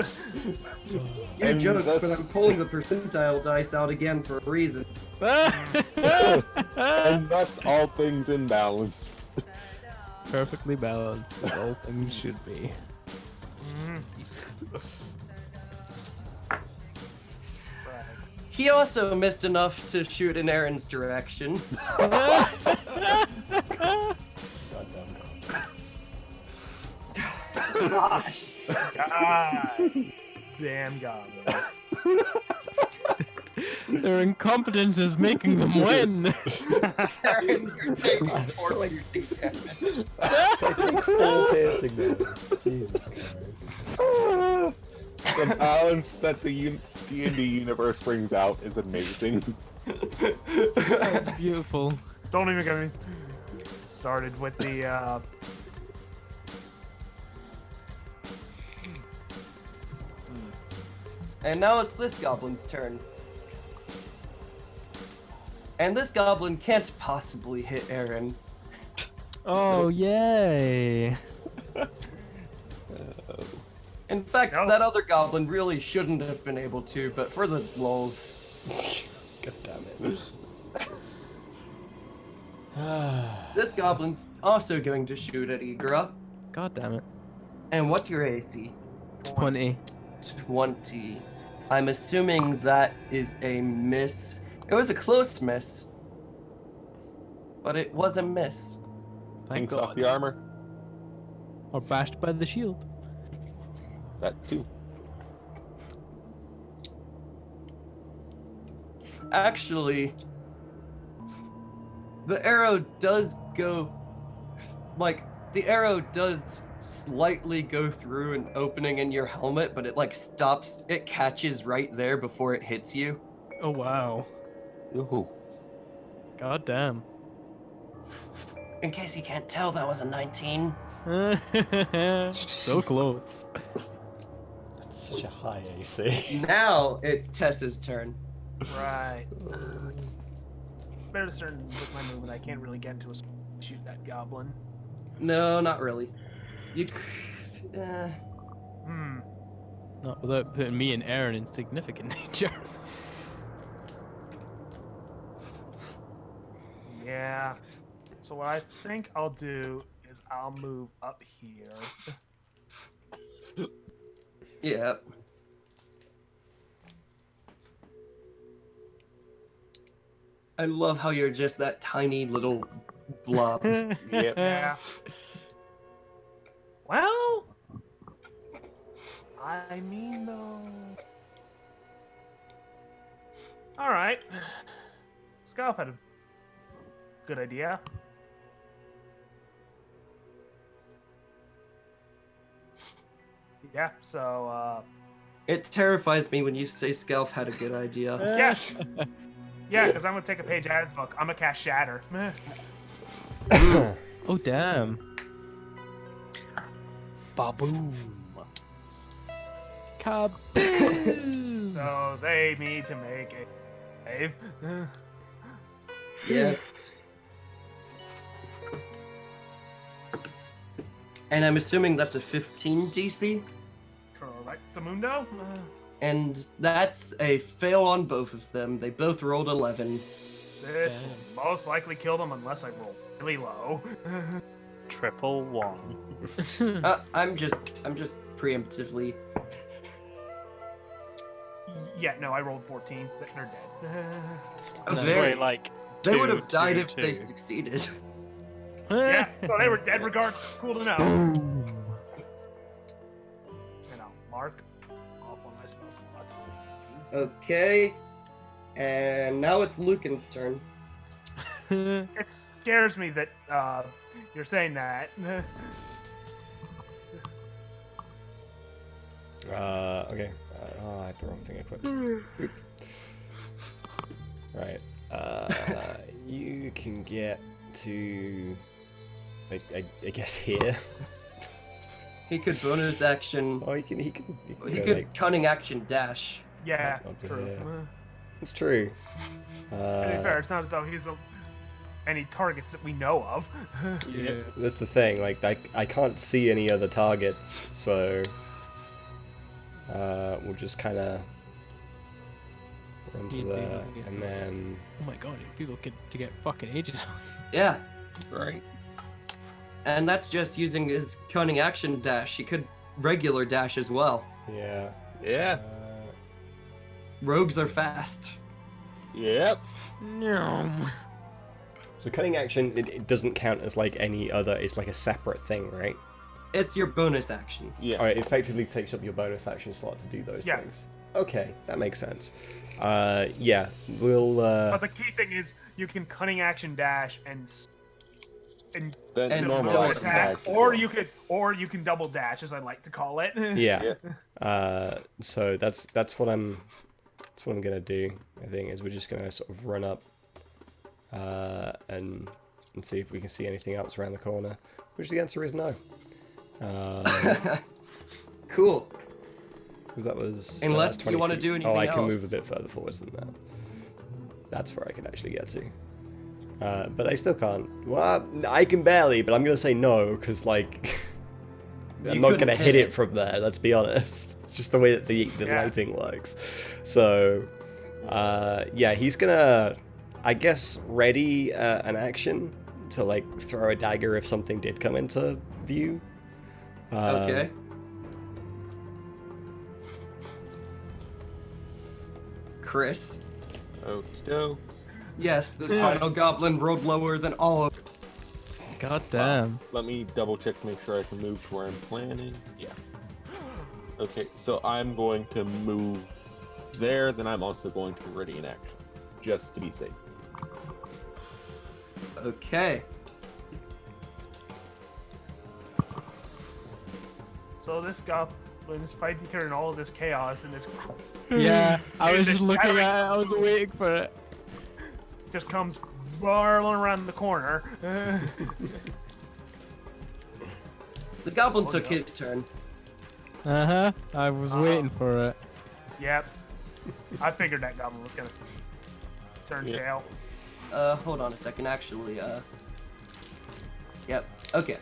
S6: You
S4: And
S6: joke, but
S4: that's-
S6: I'm pulling the percentile dice out again for a reason.
S4: And thus all things in balance.
S2: Perfectly balanced, as all things should be.
S6: He also missed enough to shoot in Aaron's direction. Gosh.
S5: God damn goblins.
S2: Their incompetence is making them win.
S6: Aaron, you're taking 4 piercing damage.
S1: I take 4 piercing damage. Jesus Christ.
S4: The balance that the D&D universe brings out is amazing.
S2: That's beautiful.
S5: Don't even get me started with the
S6: And now it's this goblin's turn. And this goblin can't possibly hit Aaron.
S2: Oh, yay.
S6: In fact,
S5: No.
S6: that other goblin really shouldn't have been able to, but for the lulz.
S1: God damn it.
S6: This goblin's also going to shoot at Igra.
S2: God damn it.
S6: And what's your AC?
S2: 20.
S6: 20. I'm assuming that is a miss. It was a close miss. But it was a miss.
S2: Thank
S4: Thanks off
S2: God.
S4: the armor.
S2: Or bashed by the shield.
S4: That too.
S6: Actually, the arrow does go, like, the arrow does slightly go through an opening in your helmet, but it, like, stops, it catches right there before it hits you.
S2: Oh wow.
S4: Ooh.
S2: God damn.
S6: In case you can't tell, that was a 19.
S2: So close.
S1: That's such a high AC.
S6: Now it's Tessa's turn.
S5: Right. Better to start with my movement. I can't really get into a shoot that goblin.
S6: No, not really. You.
S5: Hmm.
S2: Not without putting me and Aaron in significant danger.
S5: Yeah. So what I think I'll do is I'll move up here.
S6: Yeah. I love how you're just that tiny little blob.
S4: Yep.
S5: Yeah. Well, I mean though. All right. Scalp had a good idea. Yeah. So.
S6: It terrifies me when you say Scalf had a good idea.
S5: Yes. Yeah, because I'm gonna take a page out of his book. I'm gonna cast Shatter.
S2: Oh damn.
S3: Baboom.
S2: Kaboom!
S5: So they need to make a save.
S6: Yes. And I'm assuming that's a 15 DC?
S5: Correctamundo?
S6: And that's a fail on both of them. They both rolled 11.
S5: This will most likely kill them unless I roll really low.
S3: Triple one.
S6: I'm just preemptively.
S5: Yeah, no, I rolled 14. They're dead.
S3: That's
S6: Very-
S3: very like.
S6: They would
S3: two,
S6: have died
S3: two,
S6: if they
S3: two.
S6: succeeded.
S5: Yeah, so they were dead regardless. Cool to know. And I'll mark off on my spell slots.
S6: Okay. And now it's Lucan's turn.
S5: It scares me that you're saying that.
S1: Okay. Oh, I have the wrong thing equipped. Oop. Right. You can get to, I guess here.
S6: He could bonus action.
S1: Oh, he can
S6: He
S1: go,
S6: could
S1: like,
S6: cunning action dash.
S5: Yeah,
S1: Up to
S5: true.
S1: here. It's true.
S5: To be fair, it's not as though he's any targets that we know of.
S2: Yeah.
S1: That's the thing. Like, I can't see any other targets, so we'll just kind of run to
S2: Yeah,
S1: there,
S2: yeah.
S1: and then
S2: Oh my god, people get fucking ages.
S6: Yeah.
S4: Right.
S6: And that's just using his cunning action dash. He could regular dash as well.
S1: yeah.
S4: Yeah.
S6: Rogues are fast.
S4: Yep.
S1: So cutting action, it doesn't count as like any other. It's like a separate thing, right?
S6: It's your bonus action.
S4: Yeah.
S1: All right. It effectively takes up your bonus action slot to do those
S5: Yeah.
S1: things. Okay, that makes sense. Yeah, we'll.
S5: But the key thing is you can cunning action dash and
S4: Then
S6: And
S4: normal
S6: still
S5: attack,
S4: attack.
S5: or you can double dash, as I like to call it.
S1: Yeah. So that's what I'm gonna do. I think is we're just gonna sort of run up, and see if we can see anything else around the corner. Which the answer is no.
S6: Cool.
S1: 'Cause that was.
S6: Unless
S1: 20
S6: you wanna
S1: feet.
S6: do
S1: Oh,
S6: anything
S1: I can move
S6: else.
S1: a bit further forwards than that. That's where I can actually get to. But I still can't. Well, I can barely, but I'm gonna say no because like. I'm
S6: You
S1: not
S6: couldn't
S1: gonna hit
S6: hit
S1: it from there. Let's be honest. It's just the way that the
S5: Yeah.
S1: lighting works. So, yeah, he's gonna, I guess, ready an action to like throw a dagger if something did come into view.
S6: Okay. Chris.
S4: Okie doke.
S6: Yes, this final goblin rolled lower than all of.
S2: God damn.
S4: Let me double check to make sure I can move to where I'm planning. Yeah. Okay, so I'm going to move there, then I'm also going to ready in action, just to be safe.
S6: Okay.
S5: So this goblin's fighting here in all of this chaos and this
S2: Yeah, I
S5: Dude,
S2: was
S5: this
S2: just looking at
S5: battery-
S2: it. I was waiting for it.
S5: just comes barreling around the corner.
S6: The goblin
S5: Oh,
S6: took
S5: yeah.
S6: his turn.
S2: I was waiting for it.
S5: Yep. I figured that goblin was gonna turn
S4: Yeah.
S5: tail.
S6: Hold on a second, actually, Yep, okay.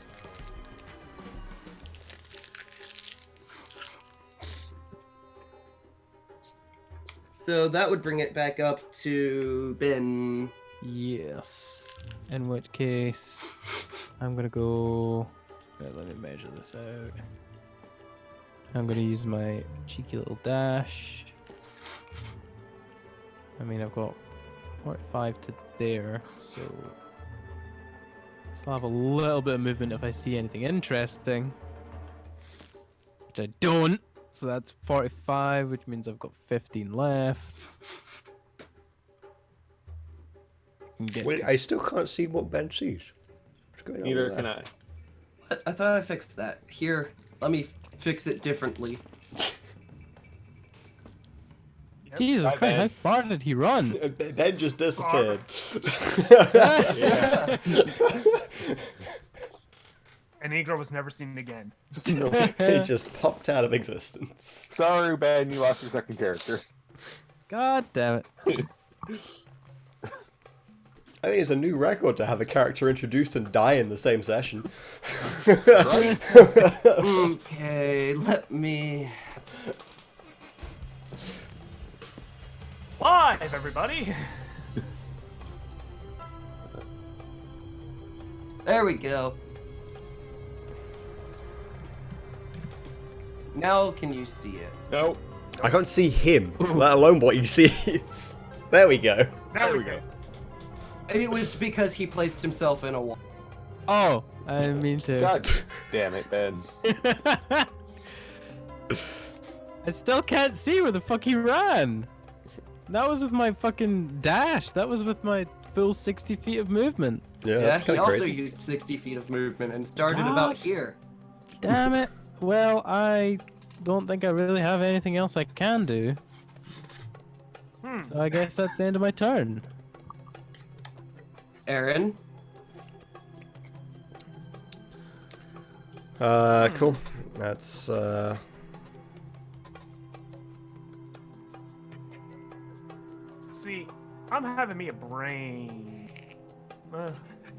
S6: So that would bring it back up to Ben.
S2: Yes. In which case, I'm gonna go. Let me measure this out. I'm gonna use my cheeky little dash. I mean, I've got 0.5 to there, so I'll have a little bit of movement if I see anything interesting, which I don't. So that's 45, which means I've got 15 left. Can get
S1: Wait,
S2: to-
S1: I still can't see what Ben sees. What's going on
S4: Neither
S1: there?
S4: can I.
S6: I thought I fixed that. Here, let me fix it differently.
S2: Jesus
S4: Bye,
S2: Christ, how
S4: Ben.
S2: far did he run?
S1: Ben just disappeared.
S4: Yeah.
S5: And Igor was never seen again.
S1: He just popped out of existence.
S4: Sorry, Ben, you lost your second character.
S2: God damn it.
S1: I think it's a new record to have a character introduced and die in the same session.
S6: Okay, let me...
S5: Live, everybody!
S6: There we go. Now can you see it?
S4: Nope.
S1: I can't see him, let alone what he sees. There we go.
S5: There we go.
S6: It was because he placed himself in a wall.
S2: Oh, I didn't mean to.
S4: God damn it, Ben.
S2: I still can't see where the fuck he ran. That was with my fucking dash. That was with my full 60 feet of movement.
S1: Yeah,
S6: Yeah,
S1: that's
S6: he
S1: kind of
S6: also
S1: crazy.
S6: used 60 feet of movement and started about
S2: Gosh.
S6: here.
S2: Damn it. Well, I don't think I really have anything else I can do. So I guess that's the end of my turn.
S6: Aaron,
S1: Cool. That's,
S5: See, I'm having me a brain.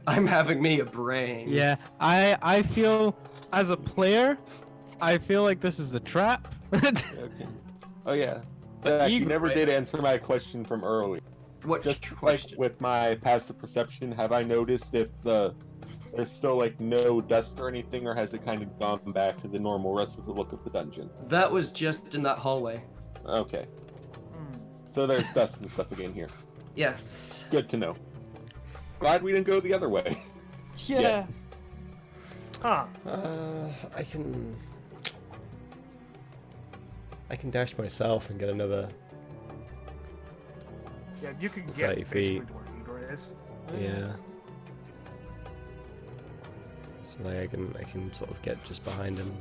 S6: I'm having me a brain.
S2: Yeah, I feel, as a player, I feel like this is a trap.
S4: Okay. Oh yeah. Zach, you
S2: Igor-
S4: never did answer my question from earlier.
S6: What
S4: Just
S6: question?
S4: like with my passive perception, have I noticed if there's still like no dust or anything, or has it kind of gone back to the normal rest of the look of the dungeon?
S6: That was just in that hallway.
S4: Okay. So there's dust and stuff again here.
S6: Yes.
S4: Good to know. Glad we didn't go the other way.
S2: Yeah.
S5: Huh.
S1: I can dash myself and get another.
S5: Yeah, you can
S1: 30
S5: get basically
S1: feet.
S5: to where Igor is.
S1: Yeah. So like I can sort of get just behind him.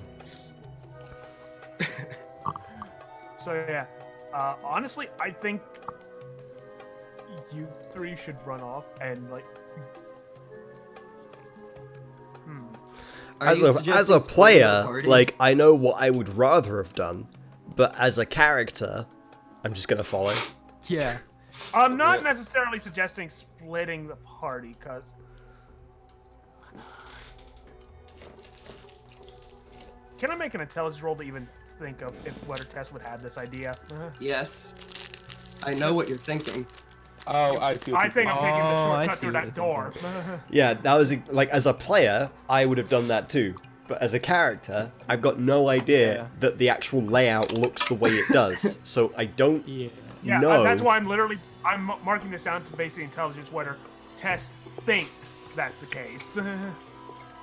S5: So yeah, honestly, I think you three should run off and like.
S6: Are
S1: As
S6: you
S1: a
S6: suggesting splitting the
S1: player,
S6: party?
S1: like I know what I would rather have done, but as a character, I'm just gonna follow.
S2: Yeah.
S5: I'm not necessarily suggesting splitting the party, cause. Can I make an intelligence roll to even think of if whether Tess would have this idea?
S6: Yes. I know what you're thinking.
S4: Oh, I see. What
S5: I
S4: you're
S5: think I'm
S4: saying.
S5: taking the
S2: Oh, I
S5: shortcut
S2: see
S5: through
S2: what
S5: that
S2: you're
S5: door.
S1: Yeah, that was like as a player, I would have done that too. But as a character, I've got no idea
S2: Yeah.
S1: that the actual layout looks the way it does. So I don't
S2: Yeah.
S5: Yeah,
S1: know.
S5: that's why I'm marking this down to basic intelligence whether Tess thinks that's the case.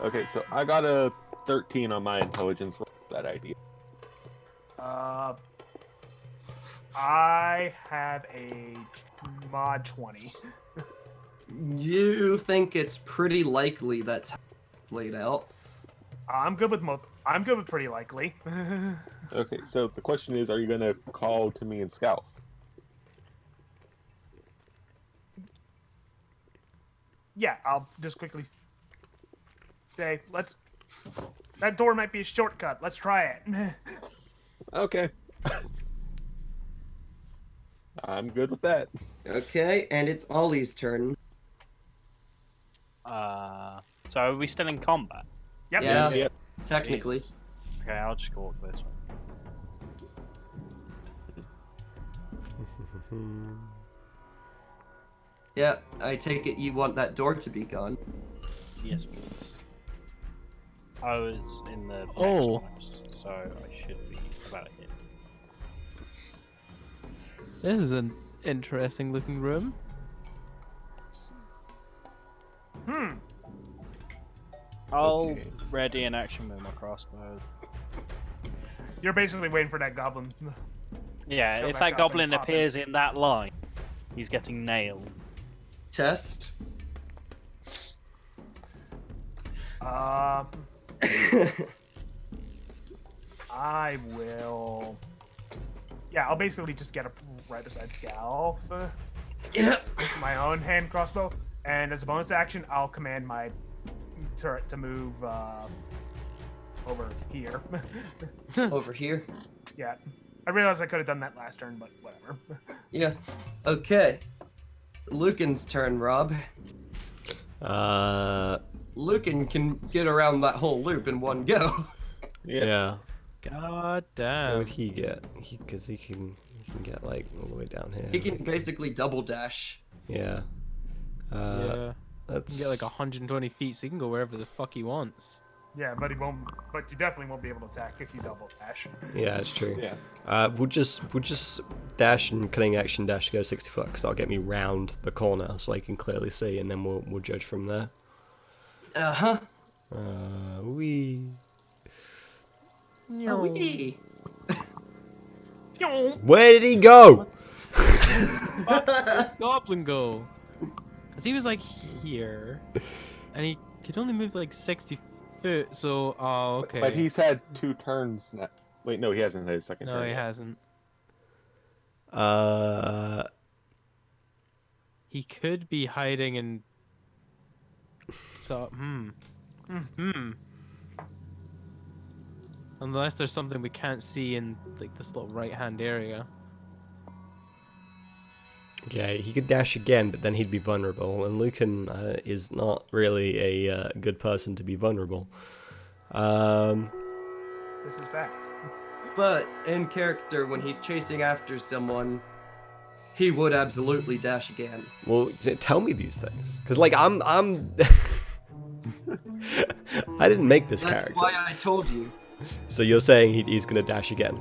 S4: Okay, so I got a 13 on my intelligence for that idea.
S5: I have a mod 20.
S6: You think it's pretty likely that's how it's laid out?
S5: I'm good with I'm good with pretty likely.
S4: Okay, so the question is, are you gonna call to me and scout?
S5: Yeah, I'll just quickly say, that door might be a shortcut. Let's try it.
S4: Okay. I'm good with that.
S6: Okay, and it's Ollie's turn.
S3: So are we still in combat?
S5: Yep.
S6: Yeah,
S4: Yep.
S6: technically.
S3: Jesus. Okay, I'll just go walk this way.
S6: Yeah, I take it you want that door to be gone.
S3: Yes, please. I was in the next
S2: Oh.
S3: one, so I should be about here.
S2: This is an interesting looking room.
S3: I'll
S4: Okay.
S3: ready an action with my crossbow.
S5: You're basically waiting for that goblin.
S3: Yeah,
S5: So
S3: if
S5: that
S3: that goblin
S5: goblin
S3: appears in that line, he's getting nailed.
S6: Test.
S5: I will. Yeah, I'll basically just get a right beside Scalf.
S6: Yeah.
S5: My own hand crossbow, and as a bonus action, I'll command my turret to move over here.
S6: Over here.
S5: Yeah, I realized I could have done that last turn, but whatever.
S6: Yeah. Okay. Lucan's turn, Rob. Lucan can get around that whole loop in one go.
S1: Yeah.
S2: God
S1: What
S2: damn.
S1: would he get? Because he can get like all the way down here.
S6: He can basically double dash.
S1: Yeah.
S2: Yeah. He
S1: That's
S2: can get like 120 feet, so he can go wherever the fuck he wants.
S5: Yeah, but he won't. But you definitely won't be able to attack if you double dash.
S1: Yeah, it's true.
S4: Yeah.
S1: We'll just dash and cutting action dash to go 60 foot, because that'll get me round the corner so I can clearly see, and then we'll judge from there.
S6: Uh-huh.
S1: Wee.
S6: Oh, wee.
S1: Where did he go?
S2: Where's Goblin go? Cause he was like here, and he could only move like 60 foot. So, oh, okay.
S4: But he's had 2 turns now. Wait, no, he hasn't had his second
S2: No,
S4: turn.
S2: he
S4: yet.
S2: hasn't.
S1: Uh,
S2: He could be hiding in. So, Unless there's something we can't see in like this little right-hand area.
S1: okay, he could dash again, but then he'd be vulnerable, and Lucan is not really a good person to be vulnerable.
S5: This is fact.
S6: But in character, when he's chasing after someone, he would absolutely dash again.
S1: Well, tell me these things, because like I'm I didn't make this
S6: That's
S1: character.
S6: why I told you.
S1: So you're saying he's gonna dash again?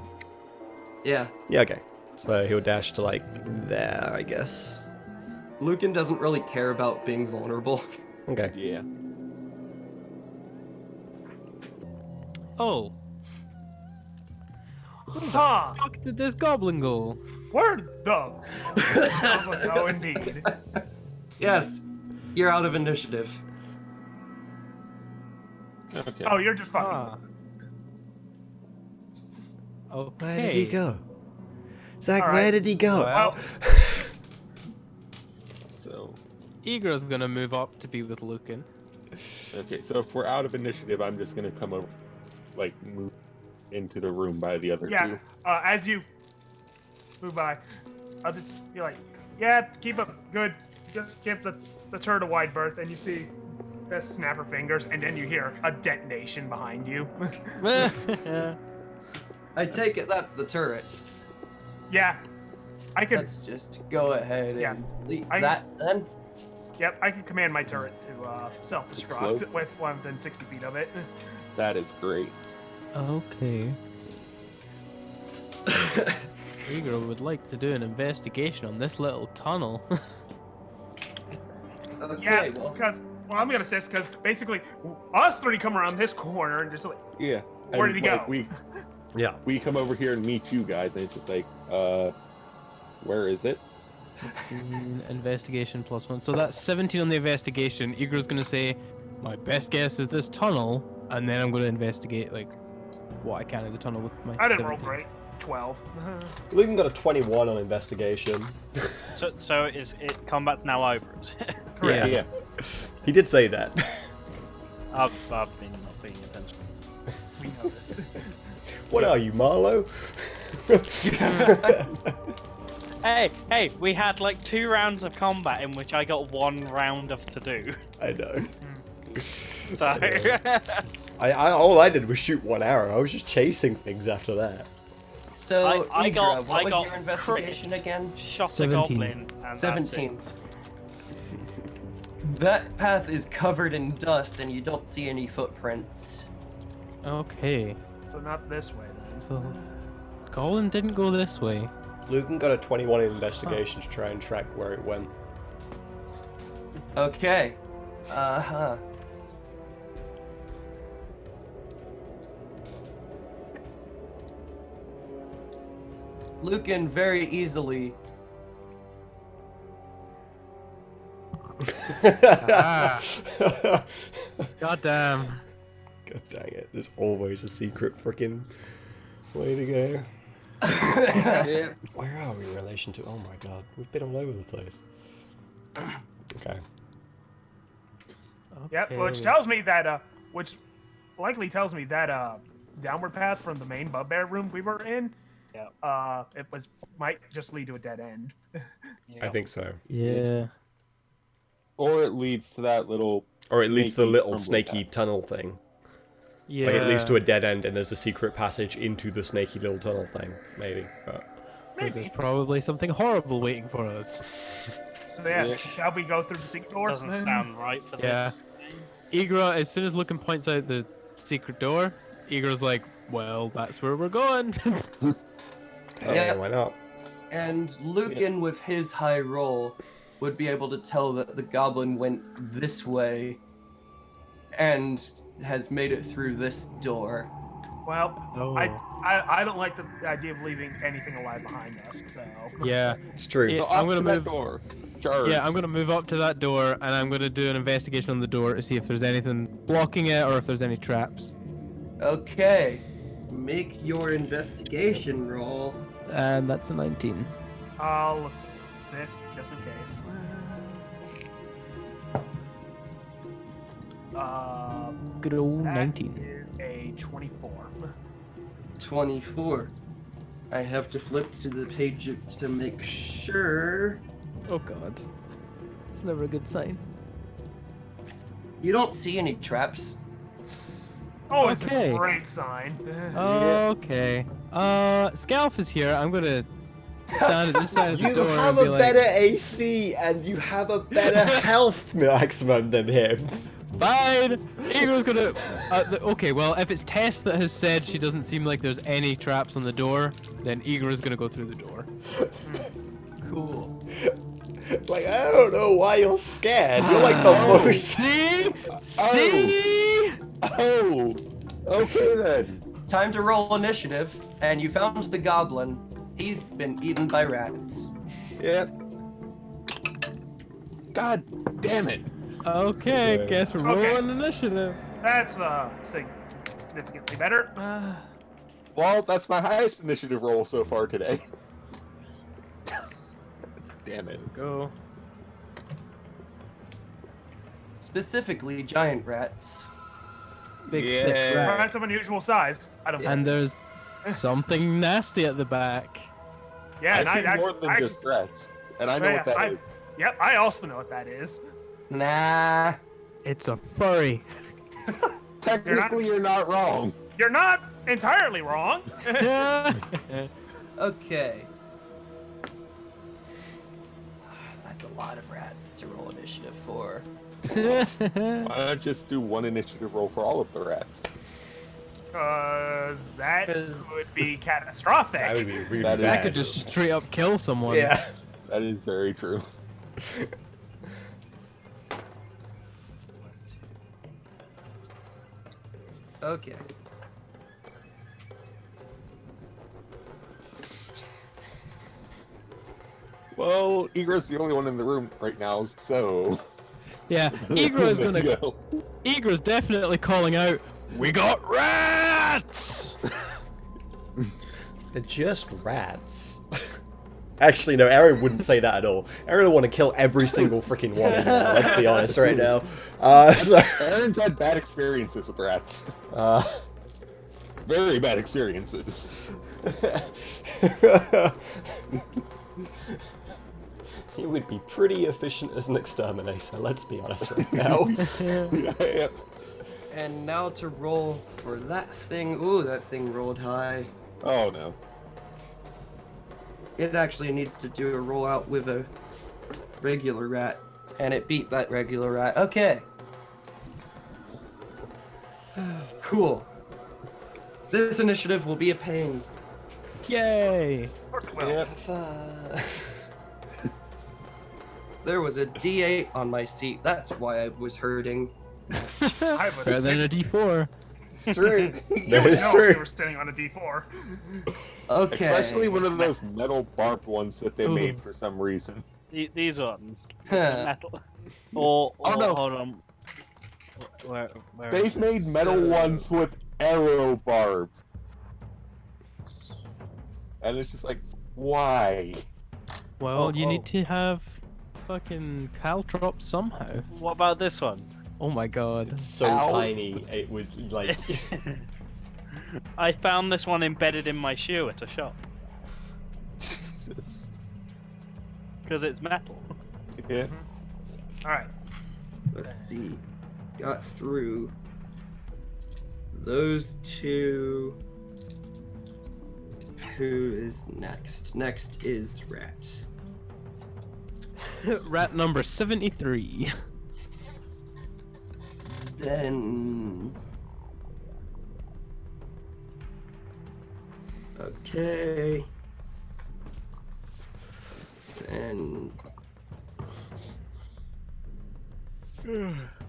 S6: Yeah.
S1: Yeah, okay. So he'll dash to like there, I guess.
S6: Lucan doesn't really care about being vulnerable.
S1: Okay.
S4: Yeah.
S2: Oh,
S5: Huh?
S2: fuck did this goblin go?
S5: Where the? Oh, indeed.
S6: Yes. You're out of initiative.
S4: Okay.
S5: Oh, you're just fucking.
S2: Ah. Okay.
S1: Where did he go? Zach,
S5: All
S1: where
S5: right.
S1: did he go?
S2: Well,
S4: So,
S2: Egro's gonna move up to be with Lucan.
S4: okay, so if we're out of initiative, I'm just gonna come over, like, move into the room by the other
S5: Yeah.
S4: two.
S5: As you move by, I'll just be like, yeah, keep up, good. Just give the turret a wide berth, and you see the snapper fingers, and then you hear a detonation behind you.
S6: I take it that's the turret.
S5: Yeah, I can.
S6: Let's just go ahead
S5: Yeah.
S6: and delete
S5: I-
S6: that then.
S5: Yep, I can command my turret to self-destruct
S4: Explode?
S5: with within 60 feet of it.
S4: That is great.
S2: Okay. Egro would like to do an investigation on this little tunnel.
S6: Okay,
S5: Yeah,
S6: well.
S5: because Well, I'm gonna assist because basically us three come around this corner and just like,
S4: Yeah.
S5: Where
S4: and,
S5: did he
S4: like,
S5: go?
S1: Yeah.
S4: We come over here and meet you guys, and it's just like, where is it?
S2: Investigation +1. So that's 17 on the investigation. Igor's gonna say, my best guess is this tunnel, and then I'm gonna investigate like what I can in the tunnel with my.
S5: I didn't roll
S2: 17.
S5: great. 12.
S1: Lucan got a 21 on investigation.
S3: So is it combat's now over? Is it?
S5: Correct.
S1: Yeah. He did say that.
S3: I've been not paying attention.
S5: We noticed.
S1: What are you, Marlowe?
S3: Hey, we had like 2 rounds of combat in which I got 1 round of to do.
S1: I know.
S3: So
S1: I all I did was shoot 1 arrow. I was just chasing things after that.
S6: So,
S3: I
S6: Igra,
S3: got
S6: what was
S3: got
S6: your investigation
S3: crit,
S6: again?
S3: shot
S2: 17.
S3: a goblin, and
S6: 17. That path is covered in dust and you don't see any footprints.
S2: Okay.
S5: So not this way then.
S2: So, Colin didn't go this way.
S1: Lucan got a 21 in investigation to try and track where it went.
S6: Okay. Uh-huh. Lucan very easily.
S2: Ah. God damn.
S1: God dang it! There's always a secret freaking way to go.
S4: Yeah.
S1: Where are we in relation to? Oh my god, we've been all over the place. Okay.
S5: Yep, which
S2: Okay.
S5: tells me that, which likely tells me that, downward path from the main bugbear room we were in,
S3: Yep.
S5: it might just lead to a dead end.
S1: I think so.
S2: Yeah.
S4: Or it leads to that little.
S1: Or it leads to the
S4: snaky,
S1: little
S4: crumbly
S1: snaky
S4: path.
S1: tunnel thing.
S2: Yeah.
S1: Like it leads to a dead end and there's a secret passage into the snaky little tunnel thing. Maybe. But
S2: But there's probably something horrible waiting for us.
S5: So yes, shall we go through the secret door?
S3: Doesn't
S5: then?
S3: sound right for
S2: Yeah.
S3: this.
S2: Igra, as soon as Lucan points out the secret door, Igra's like, well, that's where we're going.
S1: hey,
S6: Yeah.
S1: why not?
S6: And Lucan, with his high roll, would be able to tell that the goblin went this way and has made it through this door.
S5: Well,
S2: Oh.
S5: I don't like the idea of leaving anything alive behind us, so...
S2: Yeah.
S1: It's true.
S2: Yeah.
S4: So
S2: I'm
S4: up
S2: gonna
S4: to that
S2: move-
S4: door. Charge.
S2: Yeah, I'm gonna move up to that door and I'm gonna do an investigation on the door to see if there's anything blocking it or if there's any traps.
S6: Okay. Make your investigation roll.
S2: And that's a 19.
S5: I'll assist just in case.
S2: Good old
S5: That
S2: 19.
S5: is a 24.
S6: 24. I have to flip to the page to make sure.
S2: Oh god. It's never a good sign.
S6: You don't see any traps.
S5: Oh, it's
S2: Okay.
S5: a great sign.
S2: Okay. Scalf is here. I'm gonna stand at this side of the
S1: You
S2: door
S1: have
S2: and be
S1: a
S2: like,
S1: better AC and you have a better health maximum than him.
S2: fine! Igra's gonna... okay, well, if it's Tess that has said she doesn't seem like there's any traps on the door, then Igra's gonna go through the door.
S6: Cool.
S1: Like, I don't know why you're scared. You're like the most...
S2: See? See?
S4: Oh. Okay then.
S6: Time to roll initiative, and you found the goblin. He's been eaten by rats.
S4: Yeah. God damn it.
S2: Okay,
S1: Okay.
S2: guess we're
S5: Okay.
S2: rolling initiative.
S5: That's significantly better.
S4: Well, that's my highest initiative roll so far today. Damn it.
S2: Go.
S6: Specifically, giant rats.
S2: Big
S4: Yeah.
S2: thick rat.
S5: Rats of unusual size. I don't.
S2: And there's something nasty at the back.
S5: Yeah, and
S4: I see
S5: I
S4: more than just threats, and I know
S5: Yeah,
S4: what that is.
S5: Yep, I also know what that is.
S6: Nah.
S2: It's a furry.
S4: Technically, you're not wrong.
S5: You're not entirely wrong.
S6: Okay. That's a lot of rats to roll initiative for.
S4: Why not just do one initiative roll for all of the rats?
S5: Cause that
S6: 'Cause-
S5: could be catastrophic.
S1: That would be really
S4: That is-
S1: bad.
S2: I could just straight up kill someone.
S1: Yeah.
S4: That is very true.
S6: Okay.
S4: Well, Igra's the only one in the room right now, so.
S2: Yeah, Igra is
S4: There
S2: gonna.
S4: you go.
S2: Igra's definitely calling out. We got rats.
S1: They're just rats. Actually, no, Aaron wouldn't say that at all. Aaron would want to kill every single freaking one of them, let's be honest right now. So...
S4: Aaron's had bad experiences with rats. Very bad experiences.
S1: He would be pretty efficient as an exterminator, let's be honest right now.
S4: Yeah.
S6: And now to roll for that thing. Ooh, that thing rolled high.
S4: Oh no.
S6: It actually needs to do a rollout with a regular rat. And it beat that regular rat. Okay. Cool. This initiative will be a pain.
S2: Yay.
S5: Of course it will.
S4: Yep.
S6: There was a D8 on my seat. That's why I was hurting.
S5: I was
S2: Better than a D4.
S1: It's true.
S5: You
S1: That
S5: would
S1: is
S5: know if
S1: true.
S5: you were standing on a D4.
S6: Okay.
S4: Especially one of those metal barbed ones that they
S2: Ooh.
S4: made for some reason.
S3: These ones.
S6: Huh.
S3: Metal. Or
S4: Oh, no.
S3: hold on. Where is
S4: They've
S3: it?
S4: made metal ones with arrow barb. And it's just like, why?
S2: Well, you
S3: oh.
S2: need to have fucking caltrops somehow.
S3: What about this one?
S2: Oh my god.
S1: It's so
S4: Ow.
S1: tiny, it would, like...
S3: I found this one embedded in my shoe at a shop
S4: Jesus.
S3: because it's metal.
S4: Yeah.
S5: Alright.
S6: Let's see. Got through those two. Who is next? Next is Rat.
S2: Rat number 73.
S6: Then. Okay. Then.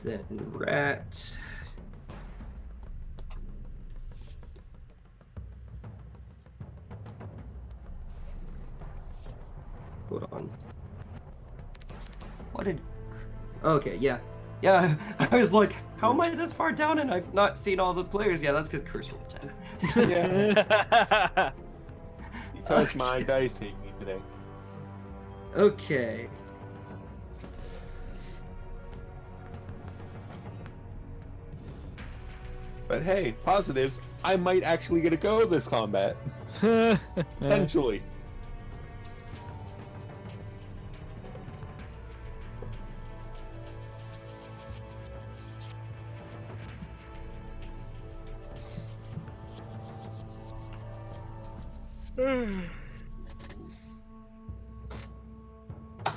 S6: Then Rat. Hold on. What did... Okay, yeah. Yeah, I was like, how am I this far down and I've not seen all the players? Yeah, that's because Curse rolled 10.
S4: Yeah. Because my dice hate me today.
S6: Okay.
S4: But hey, positives. I might actually get a go this combat. Potentially.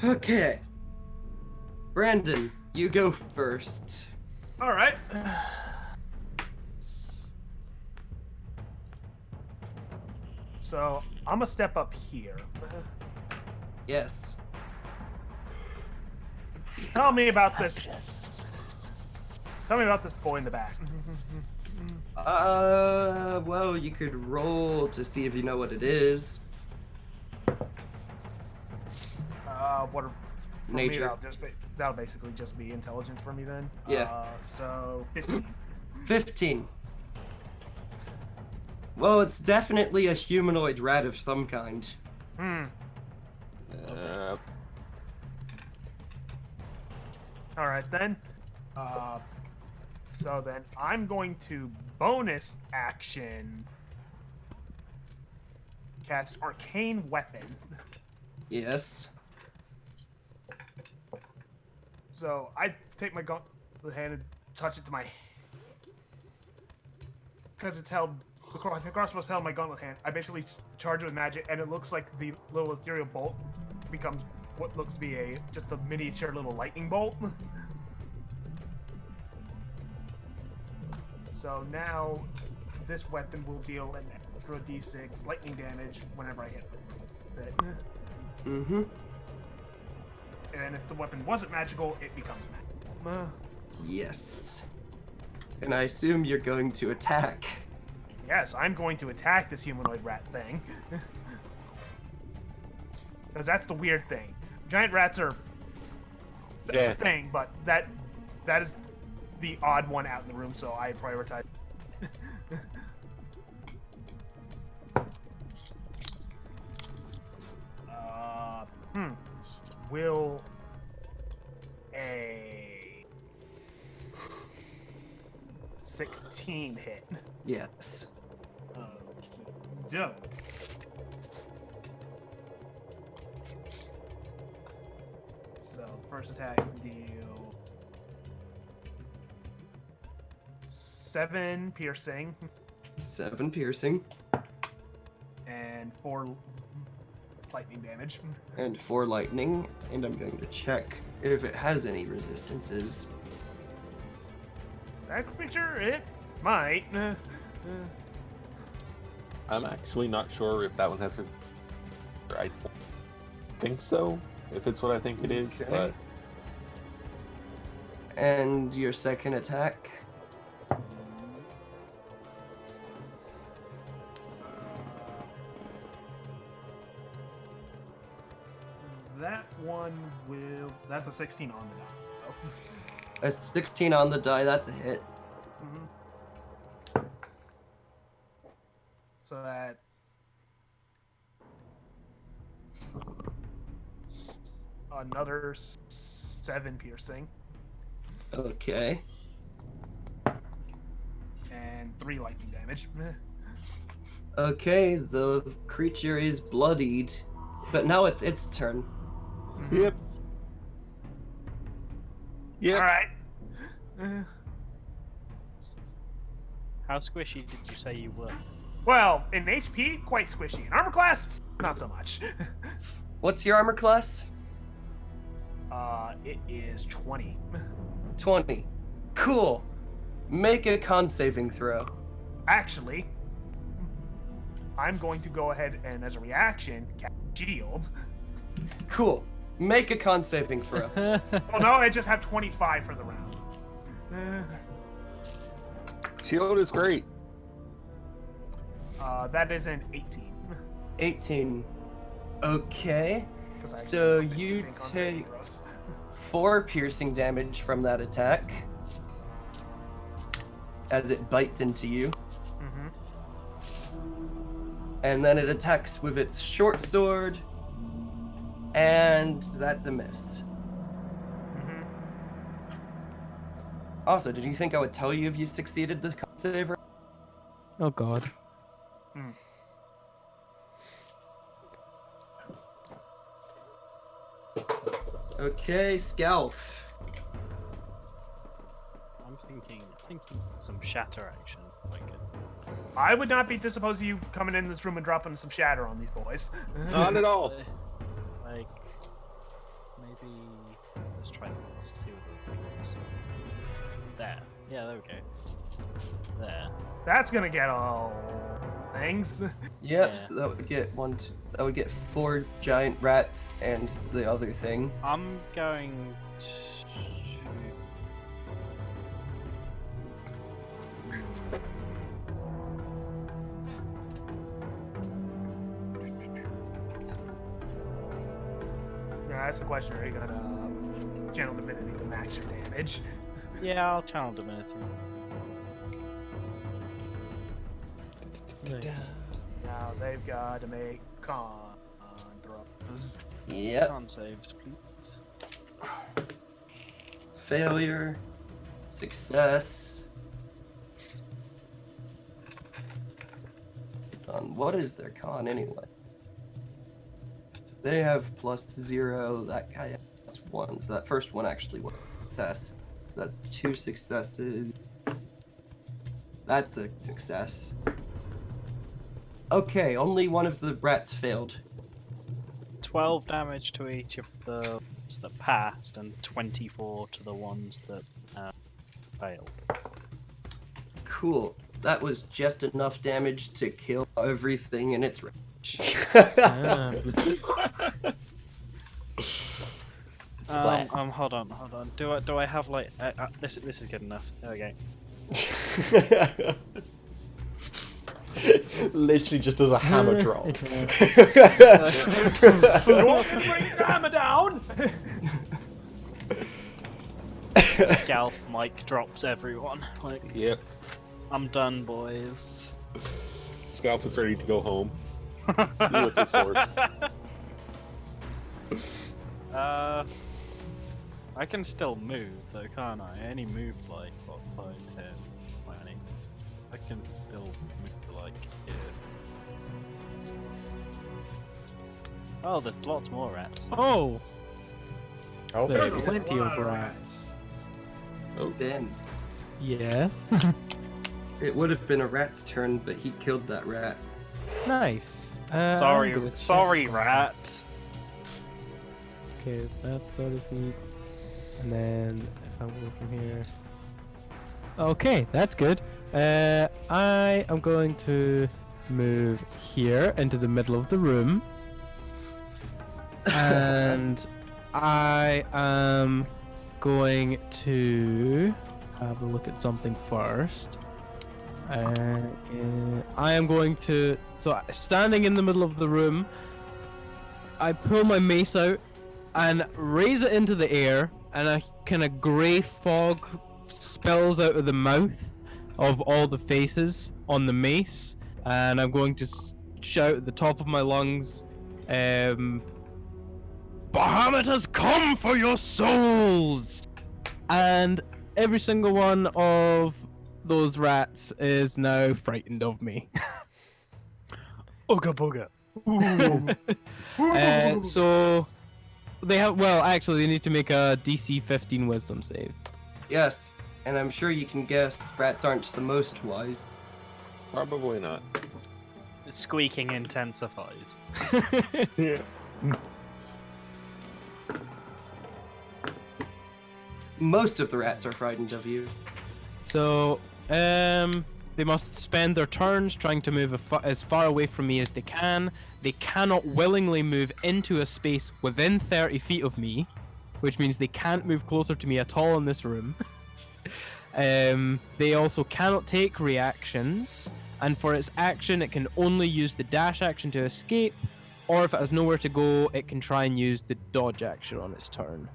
S6: Okay. Brandon, you go first.
S5: Alright. So, I'm gonna step up here.
S6: Yes.
S5: Tell me about this. Tell me about this boy in the back.
S6: Well, you could roll to see if you know what it is.
S5: What? For me,
S6: Nature.
S5: that'll basically just be intelligence for me then.
S6: Yeah.
S5: So 15.
S6: 15. Well, it's definitely a humanoid rat of some kind.
S5: Hmm.
S4: Uh,
S5: All right then. So then I'm going to bonus action cast Arcane Weapon.
S6: Yes.
S5: So I take my gauntlet hand and touch it to my, because it's held. The crossbow's held in my gauntlet hand. I basically charge it with magic, and it looks like the little ethereal bolt becomes what looks to be just a miniature little lightning bolt. So now, this weapon will deal an extra d6 lightning damage whenever I hit it.
S6: Mm-hmm.
S5: And if the weapon wasn't magical, it becomes magical.
S6: Yes. And I assume you're going to attack.
S5: Yes, I'm going to attack this humanoid rat thing. Because that's the weird thing. Giant rats are
S4: Yeah.
S5: a thing, but that is the odd one out in the room, so I prioritize. Will a 16 hit?
S6: Yes.
S5: Dope. So first attack deal 7 piercing
S6: 7 piercing
S5: and 4 lightning damage.
S6: and 4 lightning, and I'm going to check if it has any resistances.
S5: That creature, it might.
S4: I'm actually not sure if that one has. I don't think so. If it's what I think it is,
S6: Okay.
S4: but
S6: And your second attack?
S5: That one will. That's a 16 on the die.
S6: A 16 on the die, that's a hit.
S5: So that. Another 7 piercing
S6: Okay.
S5: and 3 lightning damage.
S6: Okay, the creature is bloodied, but now it's its turn.
S4: yep. Yep.
S5: All right.
S3: How squishy did you say you were?
S5: Well, in HP, quite squishy. In armor class, not so much.
S6: What's your armor class?
S5: It is 20.
S6: 20. Cool. Make a con saving throw.
S5: Actually, I'm going to go ahead and, as a reaction, cast shield.
S6: Cool. Make a con saving throw.
S5: Oh no, I just have 25 for the round.
S4: Shield is great.
S5: That is an 18.
S6: 18. Okay.
S5: 'Cause I
S6: So
S5: have
S6: you
S5: proficiency in con saving
S6: take
S5: throws.
S6: 4 piercing damage from that attack as it bites into you.
S5: Mhm.
S6: And then it attacks with its short sword. And that's a miss.
S5: Mhm.
S6: Also, did you think I would tell you if you succeeded the con save?
S2: Oh god.
S6: Okay, Scalp.
S3: I'm thinking some shatter action. Like
S5: I would not be disopposed to you coming in this room and dropping some shatter on these boys.
S4: Not at all.
S3: like maybe let's try to see what the thing is. There. Yeah, there we go. There.
S5: That's gonna get all things.
S6: Yep,
S3: Yeah.
S6: so that would get that would get 4 giant rats and the other thing.
S3: I'm going to.
S5: Yeah, that's the question. Are you gonna channel divinity to max your damage?
S3: Yeah, I'll channel divinity.
S2: Nice.
S5: Now they've got to make con throws.
S6: Yep.
S3: Con saves, please.
S6: Failure. Success. What is their con anyway? They have +0. That guy has +1. So that first one actually was a success. So that's 2 successes. That's a success. Okay, only one of the rats failed.
S3: 12 damage to each of the ones that passed, and 24 to the ones that failed.
S6: Cool. That was just enough damage to kill everything in its range.
S2: Ah,
S1: Splat.
S3: Hold on. Do I have like this is good enough. There we go.
S1: Literally just as a hammer drop.
S5: Go up and bring the hammer down!
S3: Scalp mic drops everyone. Like,
S4: Yep.
S3: I'm done, boys.
S4: Scalp is ready to go home. Be with his horse.
S3: I can still move though, can't I? I only move like, what, 5, 10, 20. I can still move like here. Oh, there's lots more rats.
S2: Oh,
S1: Oh,
S2: there's
S1: baby.
S2: plenty of rats.
S6: Ben,
S2: Yes.
S6: it would have been a rat's turn, but he killed that rat.
S2: Nice. I'm
S3: Sorry,
S2: gonna check
S3: sorry,
S2: that.
S3: rat.
S2: Okay, that's 30 feet. And then if I go from here. Okay, that's good. I am going to move here into the middle of the room. And I am going to have a look at something first. I am going to. So, standing in the middle of the room, I pull my mace out and raise it into the air, and a kind of grey fog spills out of the mouth of all the faces on the mace, and I'm going to shout at the top of my lungs, Bahamut has come for your souls! And every single one of those rats is now frightened of me.
S3: Ooga booga.
S2: So they have, well, actually they need to make a DC 15 wisdom save.
S6: Yes, and I'm sure you can guess rats aren't the most wise.
S4: Probably not.
S3: Squeaking intensifies.
S4: Yeah.
S6: Most of the rats are frightened of you.
S2: So they must spend their turns trying to move as far away from me as they can. They cannot willingly move into a space within 30 feet of me, which means they can't move closer to me at all in this room. They also cannot take reactions, and for its action it can only use the dash action to escape, or if it has nowhere to go it can try and use the dodge action on its turn.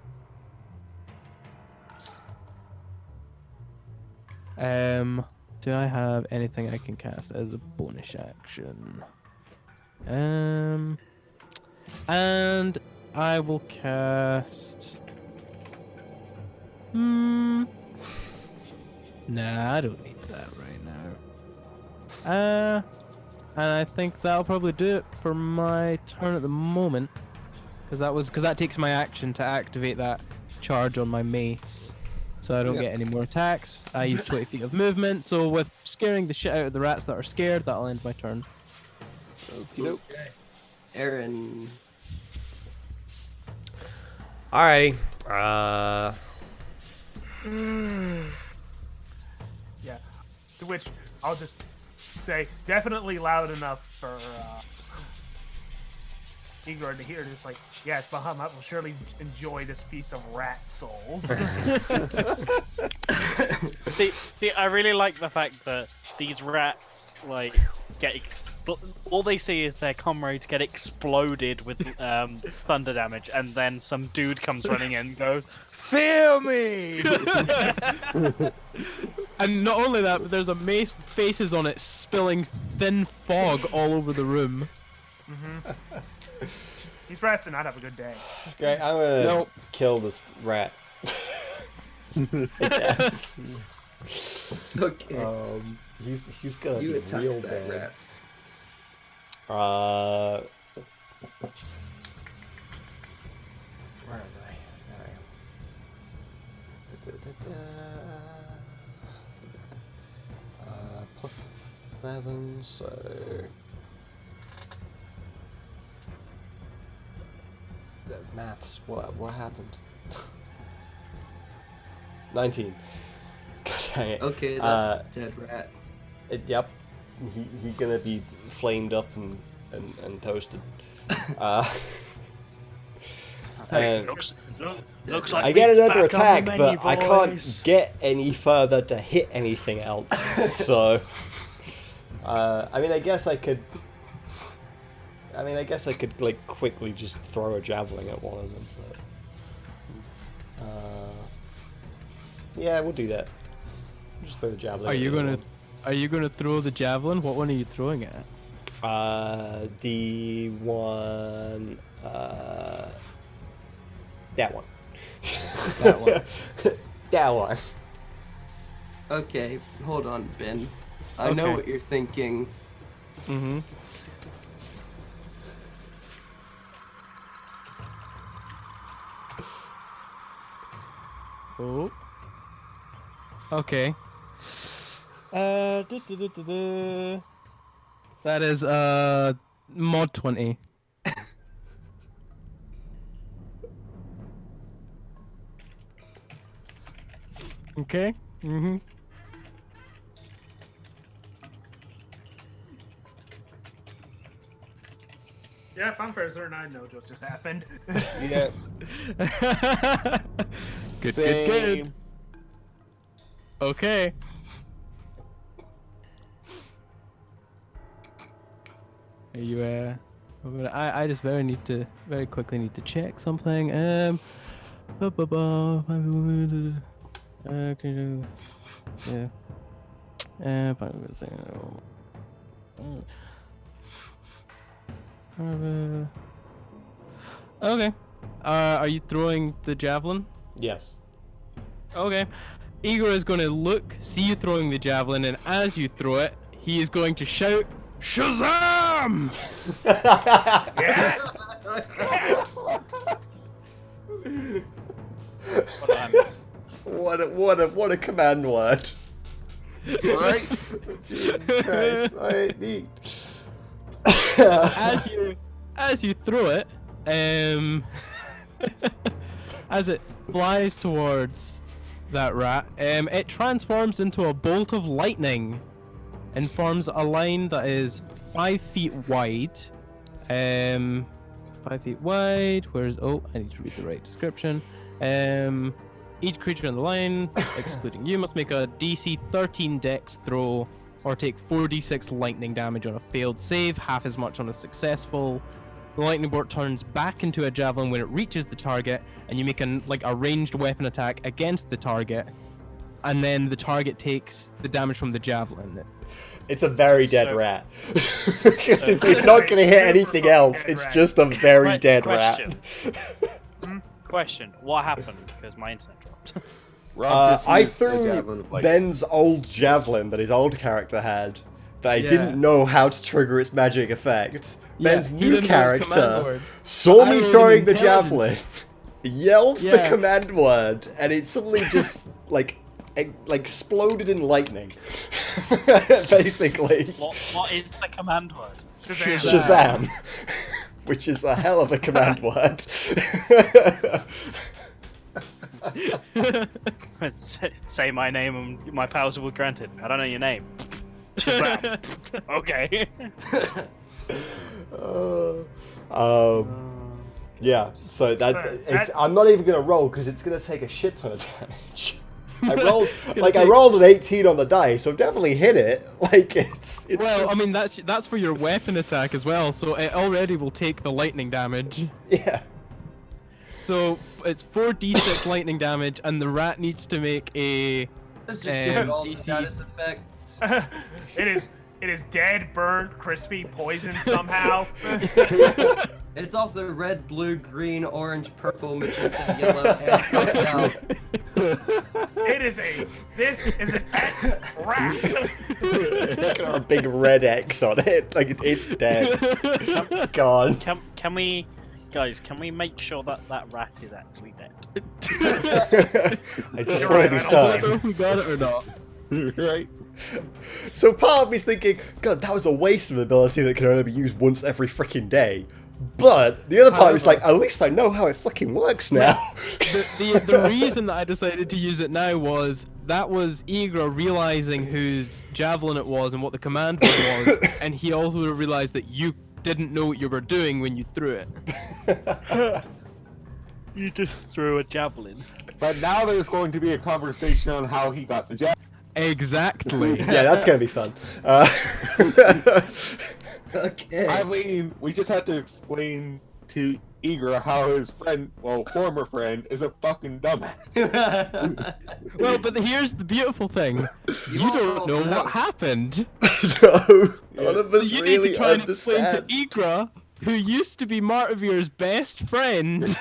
S2: Do I have anything I can cast as a bonus action? And I will cast. Nah, I don't need that right now. And I think that'll probably do it for my turn at the moment, because that takes my action to activate that charge on my mace. So I don't get any more attacks. I use 20 feet of movement, so with scaring the shit out of the rats that are scared, that'll end my turn.
S6: Okay. Aaron.
S1: Alrighty.
S5: Yeah. To which I'll just say, definitely loud enough for Igor to hear this. Like, yes, Bahamut will surely enjoy this feast of rat souls.
S3: See, I really like the fact that these rats like get all they see is their comrades get exploded with thunder damage, and then some dude comes running in and goes, "Fear me!"
S2: And not only that, but there's a mace with faces on it spilling thin fog all over the room.
S5: These rats do not have a good day.
S1: Okay, I'm gonna kill this rat. Yes.
S6: Okay.
S1: He's gonna
S6: You
S1: be
S6: attack
S1: real
S6: that
S1: bad.
S6: rat.
S1: Where am I? There I am. +7, so. The maths. What happened? 19. God dang it.
S6: Okay, that's a dead rat.
S1: Yep. He gonna be flamed up and toasted. And
S3: Looks like
S1: I get
S3: meat's
S1: another
S3: back on the
S1: attack,
S3: menu,
S1: but I can't
S3: boys.
S1: get any further to hit anything else. So, I mean, I guess I could like quickly just throw a javelin at one of them. But, yeah, we'll do that. Just throw the javelin.
S2: Are
S1: at
S2: you
S1: the other
S2: gonna
S1: one.
S2: Are you gonna throw the javelin? What one are you throwing at?
S1: The one, that one.
S2: That one.
S1: That one.
S6: Okay, hold on, Ben. I know
S2: Okay.
S6: what you're thinking.
S2: Mm-hmm. Oh. Okay. That is mod 20. Okay. Mm-hmm.
S5: Yeah, Funfair 09 no joke just happened.
S4: Yeah.
S2: Good,
S4: Same.
S2: good. Okay. Are you I just very quickly need to check something. Can you do yeah. Okay. Are you throwing the javelin?
S1: Yes.
S2: Okay. Igor is going to look, see you throwing the javelin, and as you throw it, he is going to shout, Shazam!
S5: Yes!
S3: What did I miss?
S1: What a command word.
S3: Right?
S1: Jesus Christ, I ain't neat.
S2: as you throw it, as it flies towards that rat, it transforms into a bolt of lightning and forms a line that is 5 feet wide. 5 feet wide. Where's I need to read the right description. Each creature on the line, excluding you, must make a DC 13 Dex throw or take 4d6 lightning damage on a failed save, half as much on a successful. The lightning bolt turns back into a javelin when it reaches the target, and you make a ranged weapon attack against the target, and then the target takes the damage from the javelin.
S1: It's a very dead
S3: So-
S1: rat. Because it's not going to hit anything
S5: Super
S1: else.
S5: dead
S1: It's
S5: rat.
S1: just a very
S3: Que-
S1: dead
S3: question.
S1: rat.
S3: Question: what happened? Because my internet dropped.
S4: Rob just
S1: I
S4: used the
S1: threw
S4: javelin of lightning.
S1: Ben's old javelin that his old character had that I
S2: Yeah.
S1: didn't know how to trigger its magic effect.
S2: Yeah,
S1: Ben's
S2: he
S1: new
S2: didn't know his command
S1: character
S2: word.
S1: saw
S2: I
S1: me
S2: rolled
S1: throwing
S2: an
S1: the javelin,
S2: intelligence.
S1: yelled the
S2: Yeah.
S1: command word, and it suddenly just exploded in lightning. Basically.
S3: what is the command word?
S1: Shazam. Which is a hell of a command word.
S3: Say my name and my powers will be granted. I don't know your name. Shazam. Okay.
S1: Yeah, so
S5: That-
S1: I'm not even gonna roll because it's gonna take a shit ton of damage. I rolled
S2: gonna
S1: I
S2: take-
S1: rolled an 18 on the die, so I've definitely hit it. Like it's
S2: Well,
S1: just-
S2: I mean that's for your weapon attack as well, so it already will take the lightning damage.
S1: yeah.
S2: So it's 4d6 lightning damage, and the rat needs to make a.
S6: Let's just give it all the
S2: DC.
S6: status effects.
S5: It is dead, burnt, crispy, poisoned somehow.
S6: It's also red, blue, green, orange, purple, magenta, yellow, and now.
S5: This is an X rat.
S1: It's got a big red X on it. Like it's dead. It's gone.
S3: Can we, guys? Can we make sure that rat is actually dead?
S1: I just
S5: You're
S1: want to
S5: right,
S1: be
S5: I don't
S2: I don't
S1: certain.
S2: know if we got it or not.
S4: Right?
S1: So part of me's thinking, God, that was a waste of an ability that can only be used once every freaking day. But the other part is like, at least I know how it fucking works now.
S2: The reason that I decided to use it now was Igra realizing whose javelin it was and what the command word was, and he also realized that you didn't know what you were doing when you threw it.
S3: You just threw a javelin.
S4: But now there's going to be a conversation on how he got the javelin.
S2: Exactly.
S1: Yeah, that's gonna be fun.
S6: Okay.
S4: I mean, we just had to explain to Igra how his friend, well, former friend, is a fucking dumbass.
S2: Well, but here's the beautiful thing. You don't know what happened.
S1: No, none of us
S2: You need
S1: really
S2: to try and explain to
S1: understand.
S2: Igra, who used to be Martivir's best friend,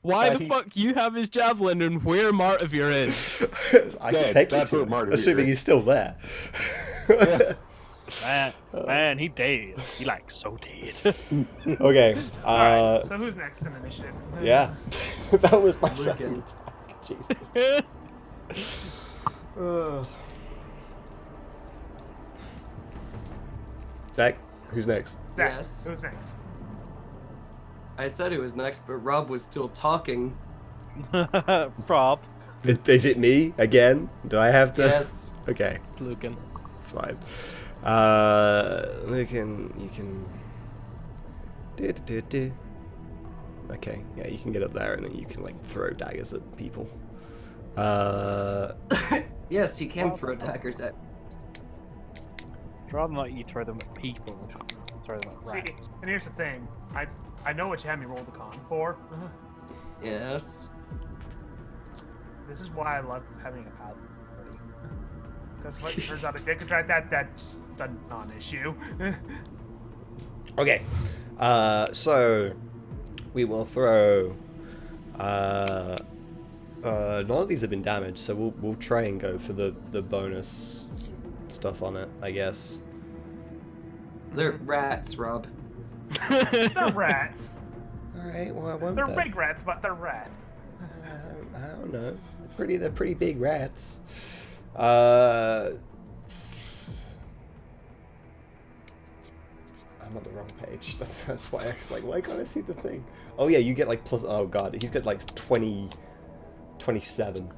S2: why
S4: That
S2: the
S4: he-
S2: fuck you have his javelin and where Martivir is.
S1: I can
S4: Dead,
S1: take you
S4: that's
S1: to
S4: what
S1: him,
S4: Martin
S1: assuming
S4: is.
S1: he's still there.
S3: Man, he dead. He like so dead.
S1: Okay.
S5: Alright, so who's next in initiative?
S1: Yeah, that was my
S6: Lucan.
S1: second attack. Jesus. Zach, who's next?
S5: Zach,
S6: Yes.
S5: who's next?
S6: I said it was next, but Rob was still talking.
S3: Rob.
S1: Is it me again? Do I have to?
S6: Yes.
S1: Okay,
S2: Lucan.
S1: it's fine. You can. Do. Okay, yeah, you can get up there and then you can like throw daggers at people.
S6: Yes, he can throw daggers at.
S3: I'd rather not you throw them at people. Throw them at
S5: See,
S3: rats.
S5: and here's the thing. I know what you had me roll the con for.
S6: Yes.
S5: This is why I love having a paladin party. Because what turns out a dick attack that's just a non-issue.
S1: Okay, so we will throw. None of these have been damaged, so we'll try and go for the bonus stuff on it, I guess.
S6: They're rats, Rob.
S5: They're rats.
S1: All right, well, I won't.
S5: They're
S1: then.
S5: big rats, but they're rats.
S1: I don't know. They're pretty big rats. I'm on the wrong page. That's why I was like, why can't I see the thing? Oh yeah, you get like plus. Oh god, he's got like 27.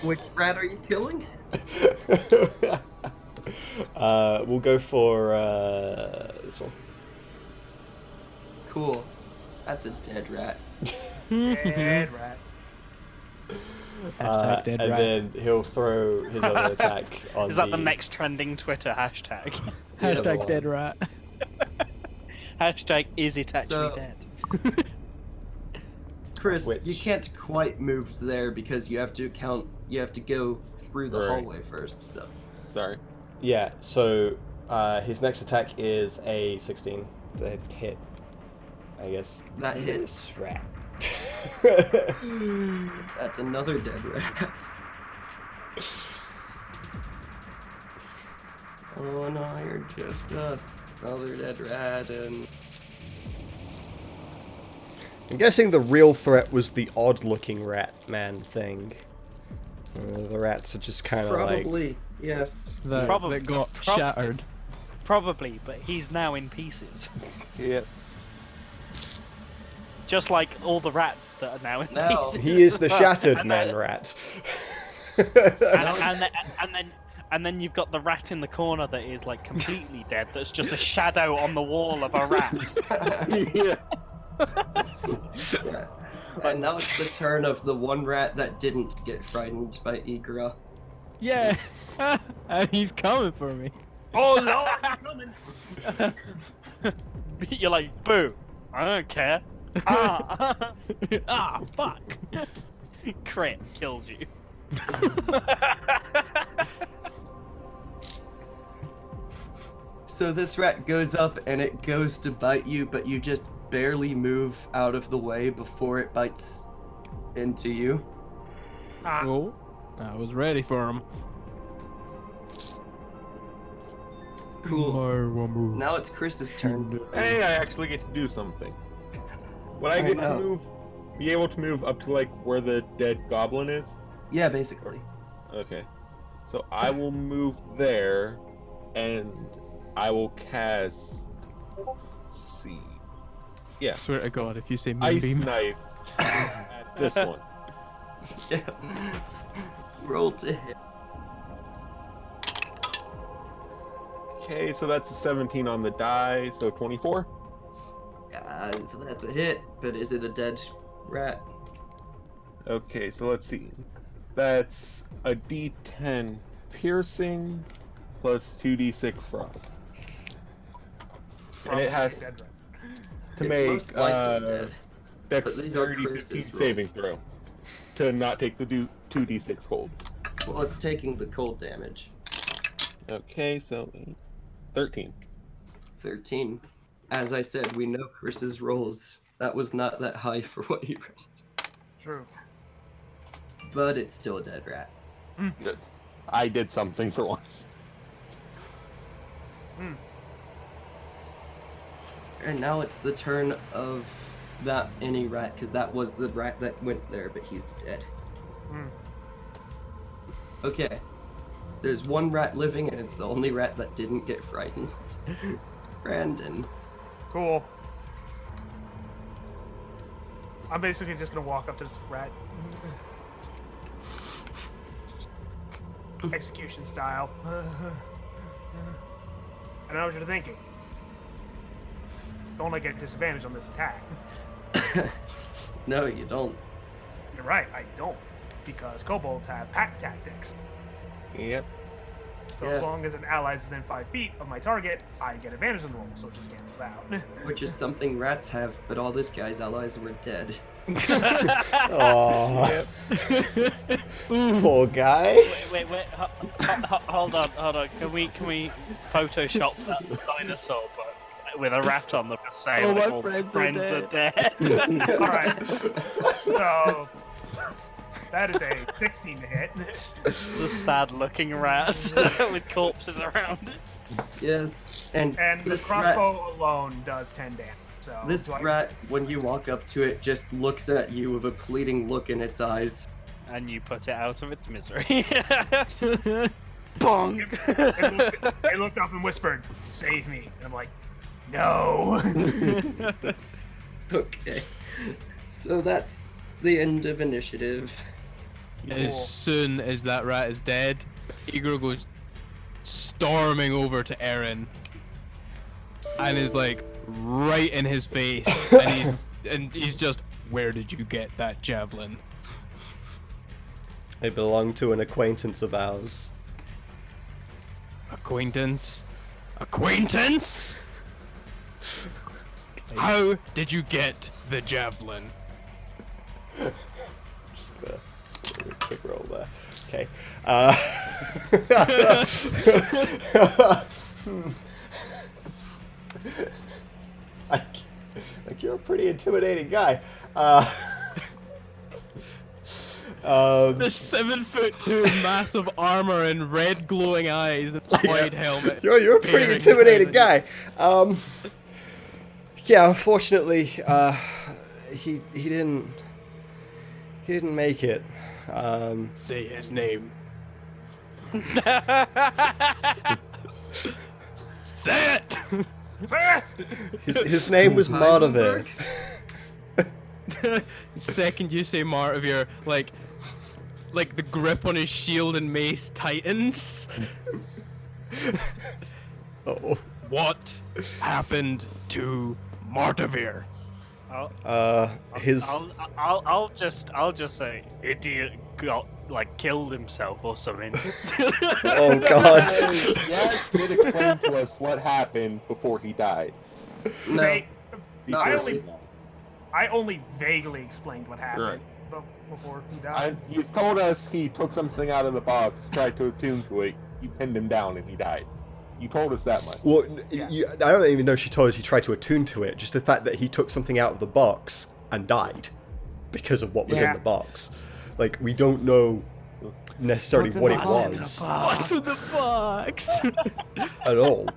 S6: Which rat are you killing?
S1: We'll go for this one.
S6: Cool. That's a dead rat.
S5: Dead rat.
S2: Hashtag dead
S1: and
S2: rat.
S1: then he'll throw his other attack on
S3: Is that the next trending Twitter hashtag?
S2: Hashtag
S1: one.
S2: dead rat.
S3: Hashtag is it actually
S6: So-
S3: dead?
S6: Chris,
S1: Which-
S6: you can't quite move there because you have to count. You have to go through the
S4: Right.
S6: hallway first. So
S4: Sorry.
S1: Yeah, so his next attack is a 16 to hit. I guess.
S6: that hits.
S1: This rat.
S6: That's another dead rat. Oh no, you're just another dead rat, and
S1: I'm guessing the real threat was the odd-looking rat man thing. The rats are just kind of like.
S6: probably yes.
S2: That got shattered.
S3: Probably, but he's now in pieces.
S1: Yeah.
S3: Just like all the rats that are now in
S6: Now-
S3: pieces.
S1: He is the shattered
S3: And
S1: man
S3: then-
S1: rat.
S3: And then you've got the rat in the corner that is like completely dead. That's just a shadow on the wall of a rat.
S4: Yeah.
S6: Yeah. And now it's the turn of the one rat that didn't get frightened by Igra.
S2: Yeah. And he's coming for me.
S5: Oh Lord, I'm coming.
S3: You're like, boo! I don't care. Ah,
S2: Ah, fuck.
S3: crit kills you.
S6: So this rat goes up and it goes to bite you, but you just barely move out of the way before it bites into you.
S2: Oh, I was ready for him.
S6: Cool. Now it's Chris's turn.
S4: Hey, I actually get to do something. Would I get to
S6: know.
S4: be able to move up to like where the dead goblin is?
S6: Yeah, basically.
S4: Okay. So I will move there, and I will cast. Let's see. Yeah,
S2: Swear to God, if you say
S4: ice
S2: moonbeam.
S4: knife at this one.
S6: Yeah. Roll to hit.
S4: Okay, so that's a 17 on the die, so 24.
S6: That's a hit, but is it a dead rat?
S4: Okay, so let's see. That's a D10 piercing plus 2d6 frost. And it has
S5: Dead rat.
S4: to
S6: It's
S4: make
S6: most likely dead. But these are
S4: dexterity 15
S6: curses
S4: saving
S6: rolls.
S4: throw to not take the 2d6 cold.
S6: Well, it's taking the cold damage.
S4: Okay, so 13.
S6: 13. As I said, we know curses rolls. That was not that high for what he rolled.
S5: True.
S6: But it's still a dead rat.
S4: Good. I did something for once.
S6: And now it's the turn of that any rat, because that was the rat that went there, but he's dead. Okay. There's one rat living, and it's the only rat that didn't get frightened. Brandon.
S5: Cool. I'm basically just gonna walk up to this rat. Execution style. I know what you're thinking. Don't I get disadvantage on this attack?
S6: No, you don't.
S5: You're right, I don't. Because kobolds have pack tactics.
S4: Yep.
S5: So
S6: Yes.
S5: as long as an ally is within 5 feet of my target, I get advantage on the roll, so it just cancels out.
S6: Which is something rats have, but all this guy's allies were dead.
S1: Aww. Poor guy.
S3: Wait, hold on. Can we Photoshop that dinosaur, but with a rat on the say
S2: Oh,
S3: like,
S2: my
S3: all
S2: friends
S3: are
S2: are
S3: dead?
S5: Alright. So that is a 16 to hit.
S3: The sad-looking rat with corpses around it.
S6: Yes, and
S5: And the
S6: this
S5: crossbow alone does 10 damage. So
S6: This
S5: do I-
S6: rat, when you walk up to it, just looks at you with a pleading look in its eyes.
S3: And you put it out of its misery.
S5: it looked up and whispered, "Save me." And I'm like, "No."
S6: Okay. So that's the end of initiative.
S2: As soon as that rat is dead, Igor goes storming over to Aaron and is like right in his face, and he's just, "Where did you get that javelin?"
S1: It belonged to an acquaintance of ours.
S2: Acquaintance? Acquaintance? How did you get the javelin?
S1: Just gonna do a quick roll there. Okay. Like you're a pretty intimidating guy.
S2: The 7'2" massive armor and red glowing eyes and wide helmet.
S1: You're a pretty
S2: peering
S1: intimidating
S2: down
S1: guy. Yeah, unfortunately, he didn't make it.
S2: Say his name. Say it!
S5: Say it!
S1: His name was Martivir.
S2: Second you say Martivir, like the grip on his shield and mace tightens.
S1: Oh.
S2: What happened to Martivir?
S3: I'll just say idiot got killed himself or something.
S1: Oh God.
S4: Yes, did explain to us what happened before he died.
S6: No,
S4: Before
S5: I
S4: he
S5: only-
S4: died.
S5: I only vaguely explained what happened before he died.
S4: He's told us he took something out of the box, tried to attune to it, you pinned him down, and he died. You told us that much.
S1: Well, I don't even know if she told us he tried to attune to it. Just the fact that he took something out of the box and died because of what was in
S5: Yeah.
S1: the box. Like, we don't know necessarily what it was
S2: What's in the box?
S1: at all,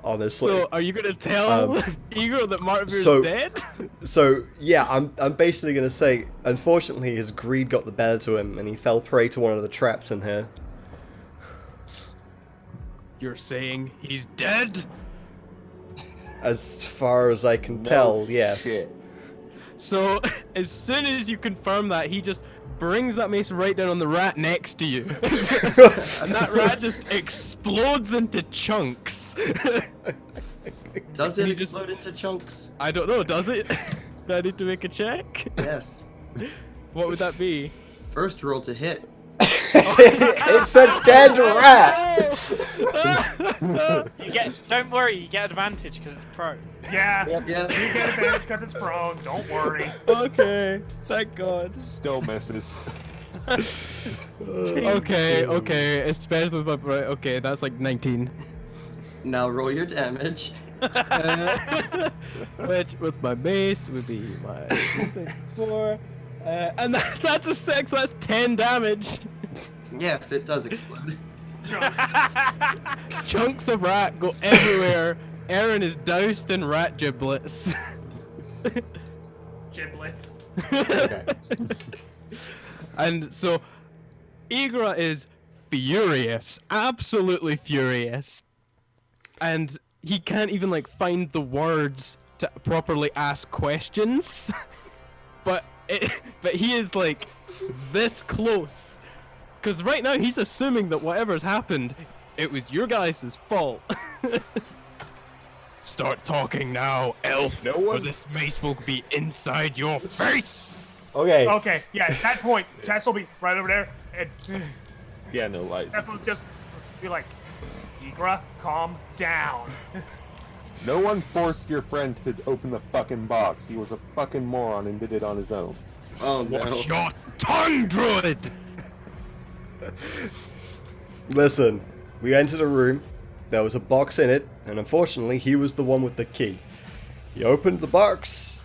S1: honestly.
S2: So, are you gonna tell Igor that Martivir's
S1: so-
S2: dead?
S1: So yeah, I'm basically gonna say, unfortunately, his greed got the better to him, and he fell prey to one of the traps in here.
S2: You're saying he's dead?
S1: As far as I can
S4: No
S1: tell, yes.
S4: shit.
S2: So, as soon as you confirm that, he just brings that mace right down on the rat next to you. And that rat just explodes into chunks.
S6: Does
S2: Can
S6: it
S2: you just-
S6: explode into chunks?
S2: I don't know, does it? Do I need to make a check?
S6: Yes.
S2: What would that be?
S6: First roll to hit.
S1: It's a dead rat!
S3: You get. Don't worry, you get advantage because it's pro.
S5: Yeah.
S4: Yep.
S6: Yeah.
S5: You get advantage because it's prone. Don't worry.
S2: Okay, thank God.
S4: Still misses.
S2: Okay, especially with my okay, that's like 19.
S6: Now roll your damage.
S2: Which with my mace would be my 6, 4, and that's a 6. That's 10 damage.
S6: Yes, it does explode.
S2: Chunks of rat go everywhere. Aaron is doused in rat giblets.
S5: Giblets.
S1: Okay.
S2: And so, Igra is furious, absolutely furious, and he can't even like find the words to properly ask questions. but he is like this close, because right now he's assuming that whatever's happened, it was your guys' fault. Start talking now, elf,
S4: No
S2: or
S4: one-
S2: this mace will be inside your face.
S1: Okay.
S5: Okay, yeah, at that point, Tess will be right over there, and
S4: Yeah, no lies.
S5: Tess will just be like, Igra, calm down.
S4: No one forced your friend to open the fucking box. He was a fucking moron and did it on his own.
S6: Oh no.
S2: Watch your tongue, druid!
S1: Listen, we entered a room. There was a box in it, and unfortunately, he was the one with the key. He opened the box,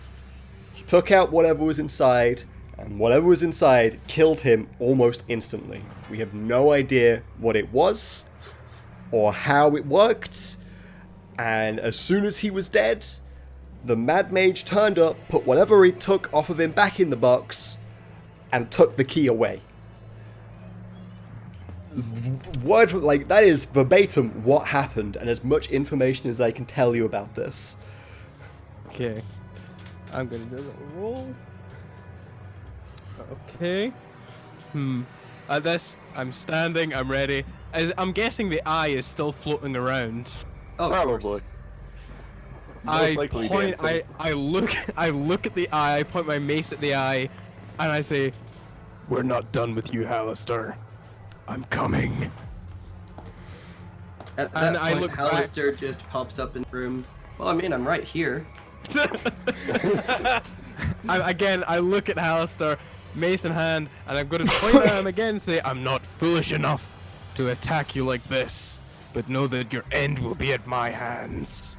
S1: he took out whatever was inside, and whatever was inside killed him almost instantly. We have no idea what it was, or how it worked, and as soon as he was dead, the Mad Mage turned up, put whatever he took off of him back in the box, and took the key away. Word for, like, that is verbatim what happened, and as much information as I can tell you about this.
S2: Okay. I'm gonna do a little roll. Okay. At this, I'm standing, I'm ready. I'm guessing the eye is still floating around.
S6: Oh, of course.
S4: Probably.
S2: I
S4: likely,
S2: point,
S4: Dan,
S2: I look at the eye, I point my mace at the eye, and I say, "We're not done with you, Hallister. I'm coming."
S6: At that
S2: And I
S6: point,
S2: look back-
S6: Hallister just pops up in the room. Well, I mean, I'm right here.
S2: I look at Hallister, mace in hand, and I'm going to point at him again and say, "I'm not foolish enough to attack you like this, but know that your end will be at my hands."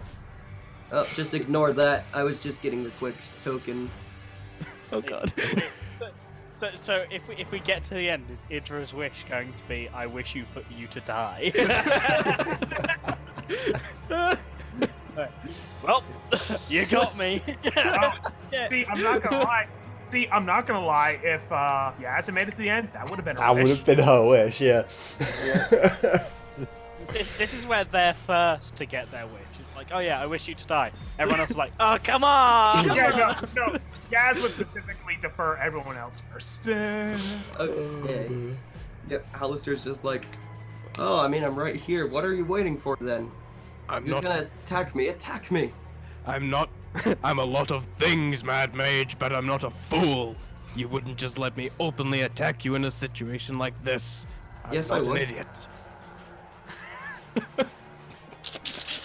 S6: Oh, just ignore that. I was just getting the quick token.
S2: Oh God.
S3: So if we get to the end, is Idra's wish going to be, "I wish you to die"? Well, you got me.
S5: See, I'm not gonna lie. If Yaz had made it to the end, that would have been a
S1: That would
S5: wish.
S1: have been her wish, yeah.
S3: This is where they're first to get their wish. It's like, "Oh yeah, I wish you to die." Everyone else is like, "Oh, come on!"
S5: Yeah, no. Yaz would specifically defer everyone else first.
S6: Okay. Yep, Hallister's just like, oh, I mean, I'm right here. What are you waiting for then?
S2: I'm
S6: You're
S2: not.
S6: gonna attack me. Attack me.
S2: I'm not. I'm a lot of things, Mad Mage, but I'm not a fool. You wouldn't just let me openly attack you in a situation like this. I'm
S6: Yes, I
S2: not an
S6: would.
S2: idiot.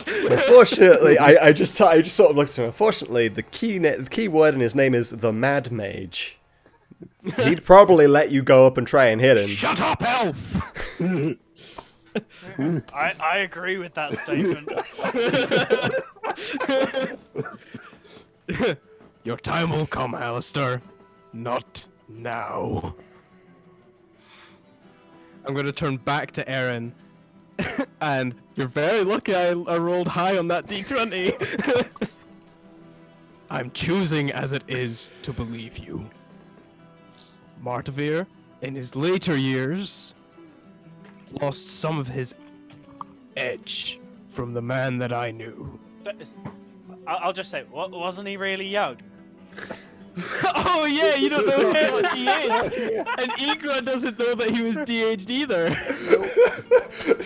S1: Unfortunately, I just sort of looked at him. Unfortunately, the key word in his name is the Mad Mage. He'd probably let you go up and try and hit him.
S2: Shut up, elf!
S3: I agree with that statement.
S2: Your time will come, Alistair. Not now. I'm going to turn back to Aaron. And you're very lucky I rolled high on that d20. I'm choosing as it is to believe you. Martavir, in his later years, lost some of his edge from the man that I knew.
S3: I'll just say, wasn't he really young?
S2: Oh yeah, you don't know he got DH, and Igra doesn't know that he was DH'd either.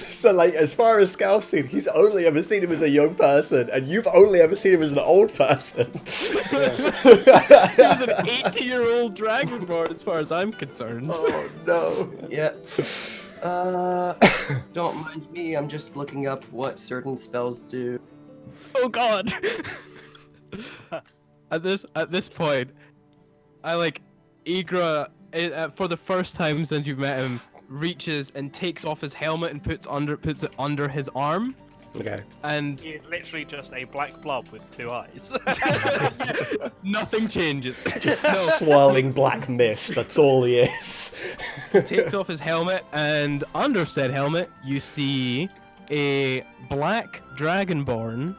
S1: So, like, as far as Scalf's seen, he's only ever seen him as a young person, and you've only ever seen him as an old person.
S2: He was an 80-year-old dragonborn, as far as I'm concerned.
S1: Oh no.
S6: Yeah. Don't mind me. I'm just looking up what certain spells do.
S2: Oh god. At this point, I like Igra for the first time since you've met him, reaches and takes off his helmet and puts it under his arm.
S1: Okay.
S2: And
S3: He is literally just a black blob with 2 eyes.
S2: nothing changes.
S1: Just swirling black mist, that's all he is.
S2: Takes off his helmet, and under said helmet, you see a black dragonborn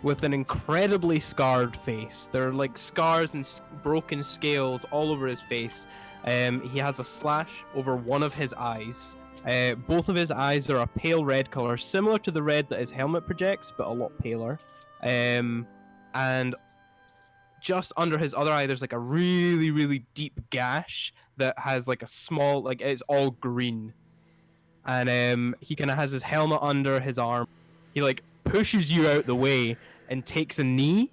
S2: with an incredibly scarred face. There are like scars and broken scales all over his face. He has a slash over one of his eyes. Both of his eyes are a pale red color, similar to the red that his helmet projects, but a lot paler. And just under his other eye, there's like a really, really deep gash that has like a small, like it's all green. And he kind of has his helmet under his arm. He like pushes you out the way and takes a knee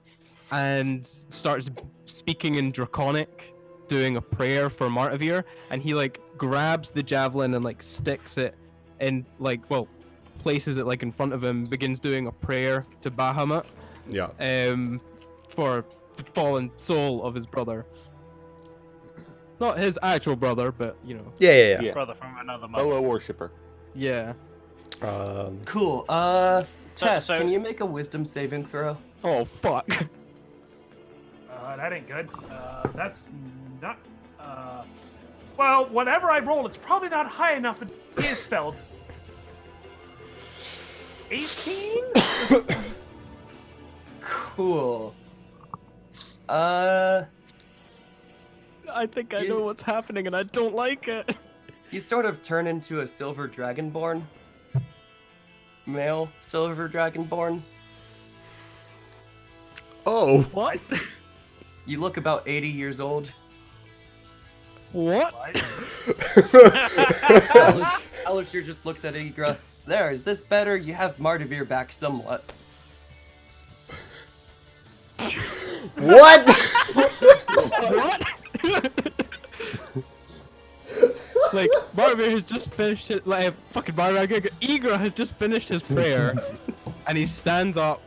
S2: and starts speaking in Draconic, doing a prayer for Martivir. And he like grabs the javelin and like sticks it in, like, well, places it like in front of him, begins doing a prayer to Bahamut.
S1: Yeah.
S2: For the fallen soul of his brother. Not his actual brother, but you know.
S1: Yeah.
S4: Yeah.
S3: Brother from another mother.
S4: Fellow worshipper.
S2: Yeah.
S6: Cool. Tess,
S3: so-
S6: can you make a wisdom saving throw?
S2: Oh fuck.
S5: That ain't good. That's not. Well, whatever I roll, it's probably not high enough to be spelled. 18?
S6: Cool.
S2: I think I know what's happening and I don't like it.
S6: You sort of turn into a silver dragonborn. Male silver dragonborn.
S1: Oh.
S2: What?
S6: You look about 80 years old.
S2: What?
S6: Alishir just looks at Igra. There, is this better? You have Martivir back somewhat.
S1: What?
S2: What? Like, Marvin has just finished it. Like, fucking Marvin, Igra has just finished his prayer, and he stands up.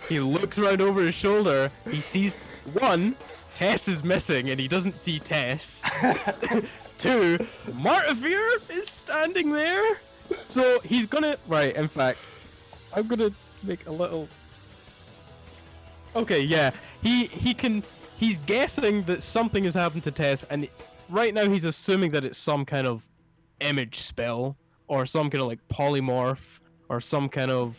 S2: He looks right over his shoulder. He sees, one, Tess is missing, and he doesn't see Tess. Two, Martivir is standing there. So he's gonna. Right, in fact, I'm gonna make a little. Okay, yeah. He's guessing that something has happened to Tess, and right now he's assuming that it's some kind of image spell, or some kind of like polymorph, or some kind of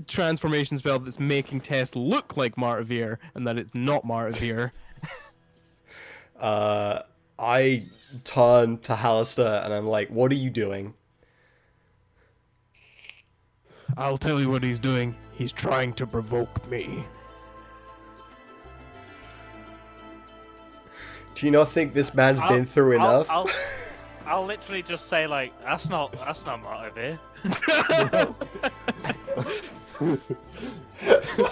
S2: transformation spell that's making Tess look like Martivir, and that it's not Martivir.
S1: I turn to Hallister and I'm like, what are you doing?
S2: I'll tell you what he's doing. He's trying to provoke me.
S1: Do you not think this man's been through enough?
S3: I'll literally just say like, that's not Martivir.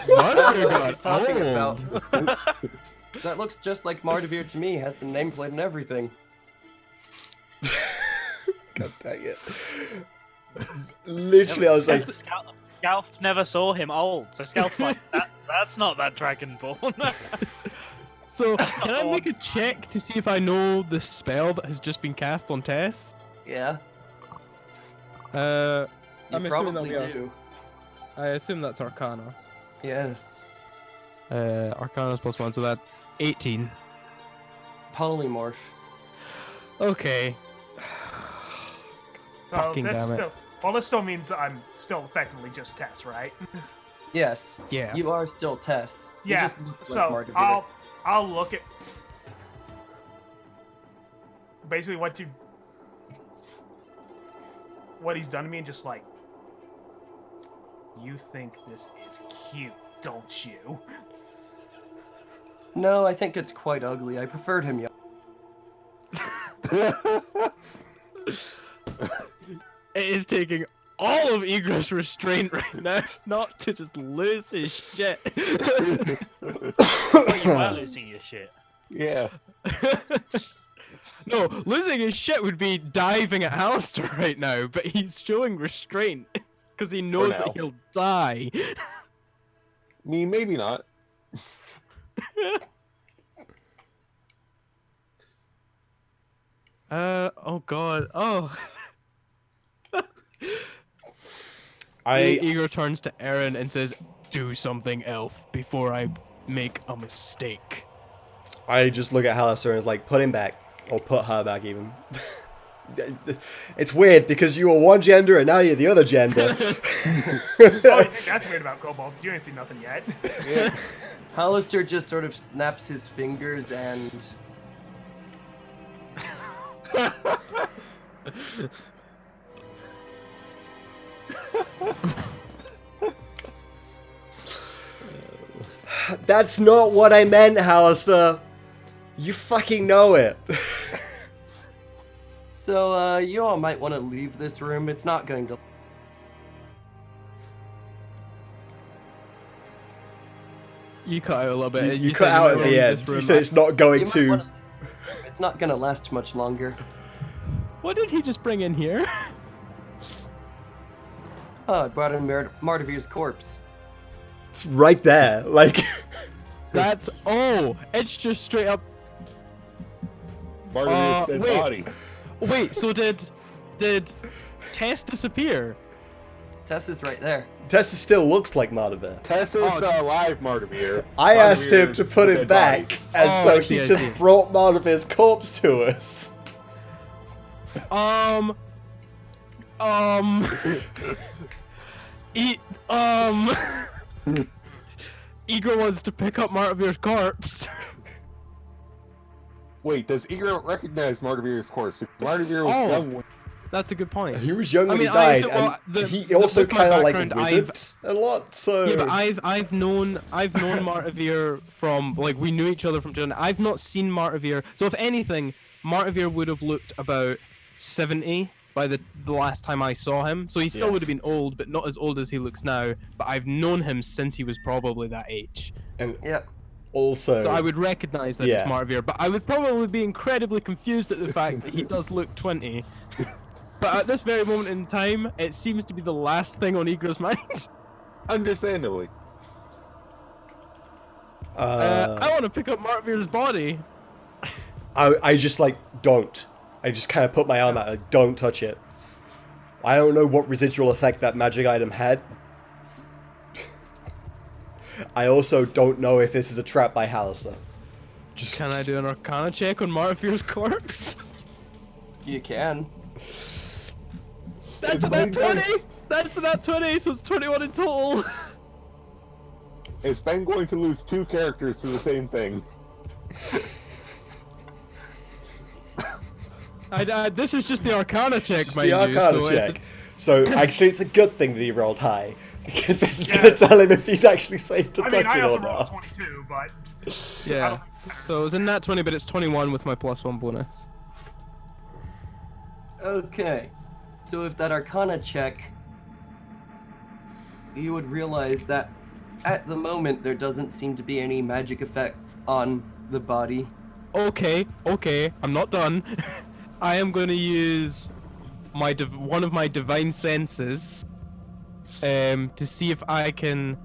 S2: Martivir got
S6: Talking
S2: old.
S6: about. That looks just like Martivir to me. Has the nameplate and everything.
S1: God dang it. Literally, I was like,
S3: Scalf never saw him old, so Scalf's like, that's not that Dragonborn.
S2: So, can I make a check to see if I know the spell that has just been cast on Tess?
S6: Yeah,
S2: I'm
S6: you
S2: assuming
S6: probably
S2: that we are.
S6: do.
S2: I assume that's Arcana.
S6: Yes.
S2: Arcana's +1, so that's 18.
S6: Polymorph.
S2: Okay.
S5: So
S2: Fucking
S5: this
S2: damn it.
S5: still, well, this still means I'm still effectively just Tess, right?
S6: Yes.
S2: Yeah.
S6: You are still Tess. You
S5: Yeah.
S6: just look
S5: So
S6: like Martivir.
S5: I'll look at basically what he's done to me, and just like, you think this is cute, don't you?
S6: No, I think it's quite ugly. I preferred him young.
S2: It is taking all of Egress' restraint right now not to just lose his shit.
S3: Oh, you are losing your shit.
S4: Yeah.
S2: No, losing his shit would be diving at Alistair right now, but he's showing restraint because he knows
S4: now.
S2: that he'll die.
S4: I mean, maybe not.
S2: Oh god, oh. Igor turns to Aaron and says, "Do something, elf, before I make a mistake."
S1: I just look at Alistair and is like, put him back. Or put her back, even. It's weird, because you were one gender and now you're the other gender.
S5: Oh, you think that's weird about kobolds? You ain't seen nothing yet.
S4: Yeah.
S6: Hollister just sort of snaps his fingers and
S1: That's not what I meant, Alistair. You fucking know it.
S6: so you all might want to leave this room. It's not going to.
S2: You cut out a little bit.
S1: You
S2: said
S1: cut out at
S2: might
S1: the
S2: leave
S1: end.
S2: this
S1: You
S2: room.
S1: said it's not going
S6: You might
S1: to.
S6: wanna- It's not gonna last much longer.
S2: What did he just bring in here?
S6: Oh, it brought in Mardavir's corpse.
S1: It's right there. Like.
S2: That's it's just straight up.
S4: Barnaby's dead
S2: wait.
S4: body.
S2: Wait, so did Tess disappear?
S6: Tess is right there.
S1: Tessa still looks like Madavir.
S4: Tessa's the alive Martavir.
S1: I asked him to put it back, and
S2: Oh,
S1: so
S2: I see,
S1: he
S2: I
S1: just
S2: see.
S1: brought Madavir's corpse to us.
S2: Igor wants to pick up Martavir's corpse.
S4: Wait, does Igor recognize Martavir's corpse? Because Martavir was
S2: Oh.
S4: young when...
S2: That's a good point.
S1: He was young when he
S2: I
S1: died,
S2: said, well,
S1: and he also
S2: with my
S1: kind of like
S2: background,
S1: withered a lot. So
S2: Yeah, but I've known Martavir from, like, we knew each other from children. I've not seen Martavir, so if anything, Martavir would have looked about 70 by the last time I saw him. So he still
S1: Yeah.
S2: would have been old, but not as old as he looks now. But I've known him since he was probably that age.
S1: and
S6: Yep.
S1: also
S2: So I would recognize that
S1: Yeah.
S2: it's Martavir, but I would probably be incredibly confused at the fact that he does look 20. But at this very moment in time, it seems to be the last thing on Igor's mind.
S4: Understandably.
S2: I want to pick up Martavir's body.
S1: I just like don't. I just kind of put my arm out. Like, don't touch it. I don't know what residual effect that magic item had. I also don't know if this is a trap by Hallister. Just
S2: Can I do an Arcana check on Martavir's corpse?
S6: You can.
S2: That's a nat 20! That's a nat 20, so it's 21 in total.
S4: It's Ben going to lose 2 characters to the same thing.
S2: This is just the Arcana check,
S1: It's
S2: mind
S1: the
S2: you.
S1: Arcana
S2: so
S1: check. So actually, it's a good thing that he rolled high, because this is going to tell him if he's actually safe to
S5: I
S1: touch
S5: mean, I
S1: it
S5: also
S1: or
S5: rolled
S1: not.
S5: 22, but
S2: Yeah. So it was a nat 20, but it's 21 with my +1 bonus.
S6: Okay. So if that Arcana check, you would realize that at the moment there doesn't seem to be any magic effects on the body.
S2: Okay, I'm not done. I am going to use my one of my divine senses to see if I can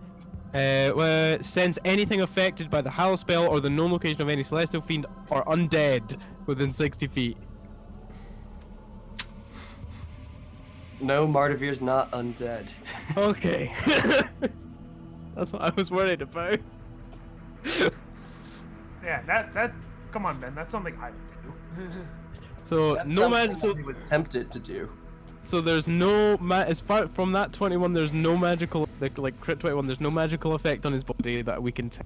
S2: sense anything affected by the Howl spell or the known location of any celestial fiend or undead within 60 feet.
S6: No, Martavir's not undead.
S2: Okay. That's what I was worried about.
S5: yeah, that. Come on, Ben. That's something I would do.
S2: So
S6: That's
S2: no
S6: something
S2: man. So
S6: he was tempted to do.
S2: So there's no as far from that 21, there's no magical like crit 21. There's no magical effect on his body that we can tell.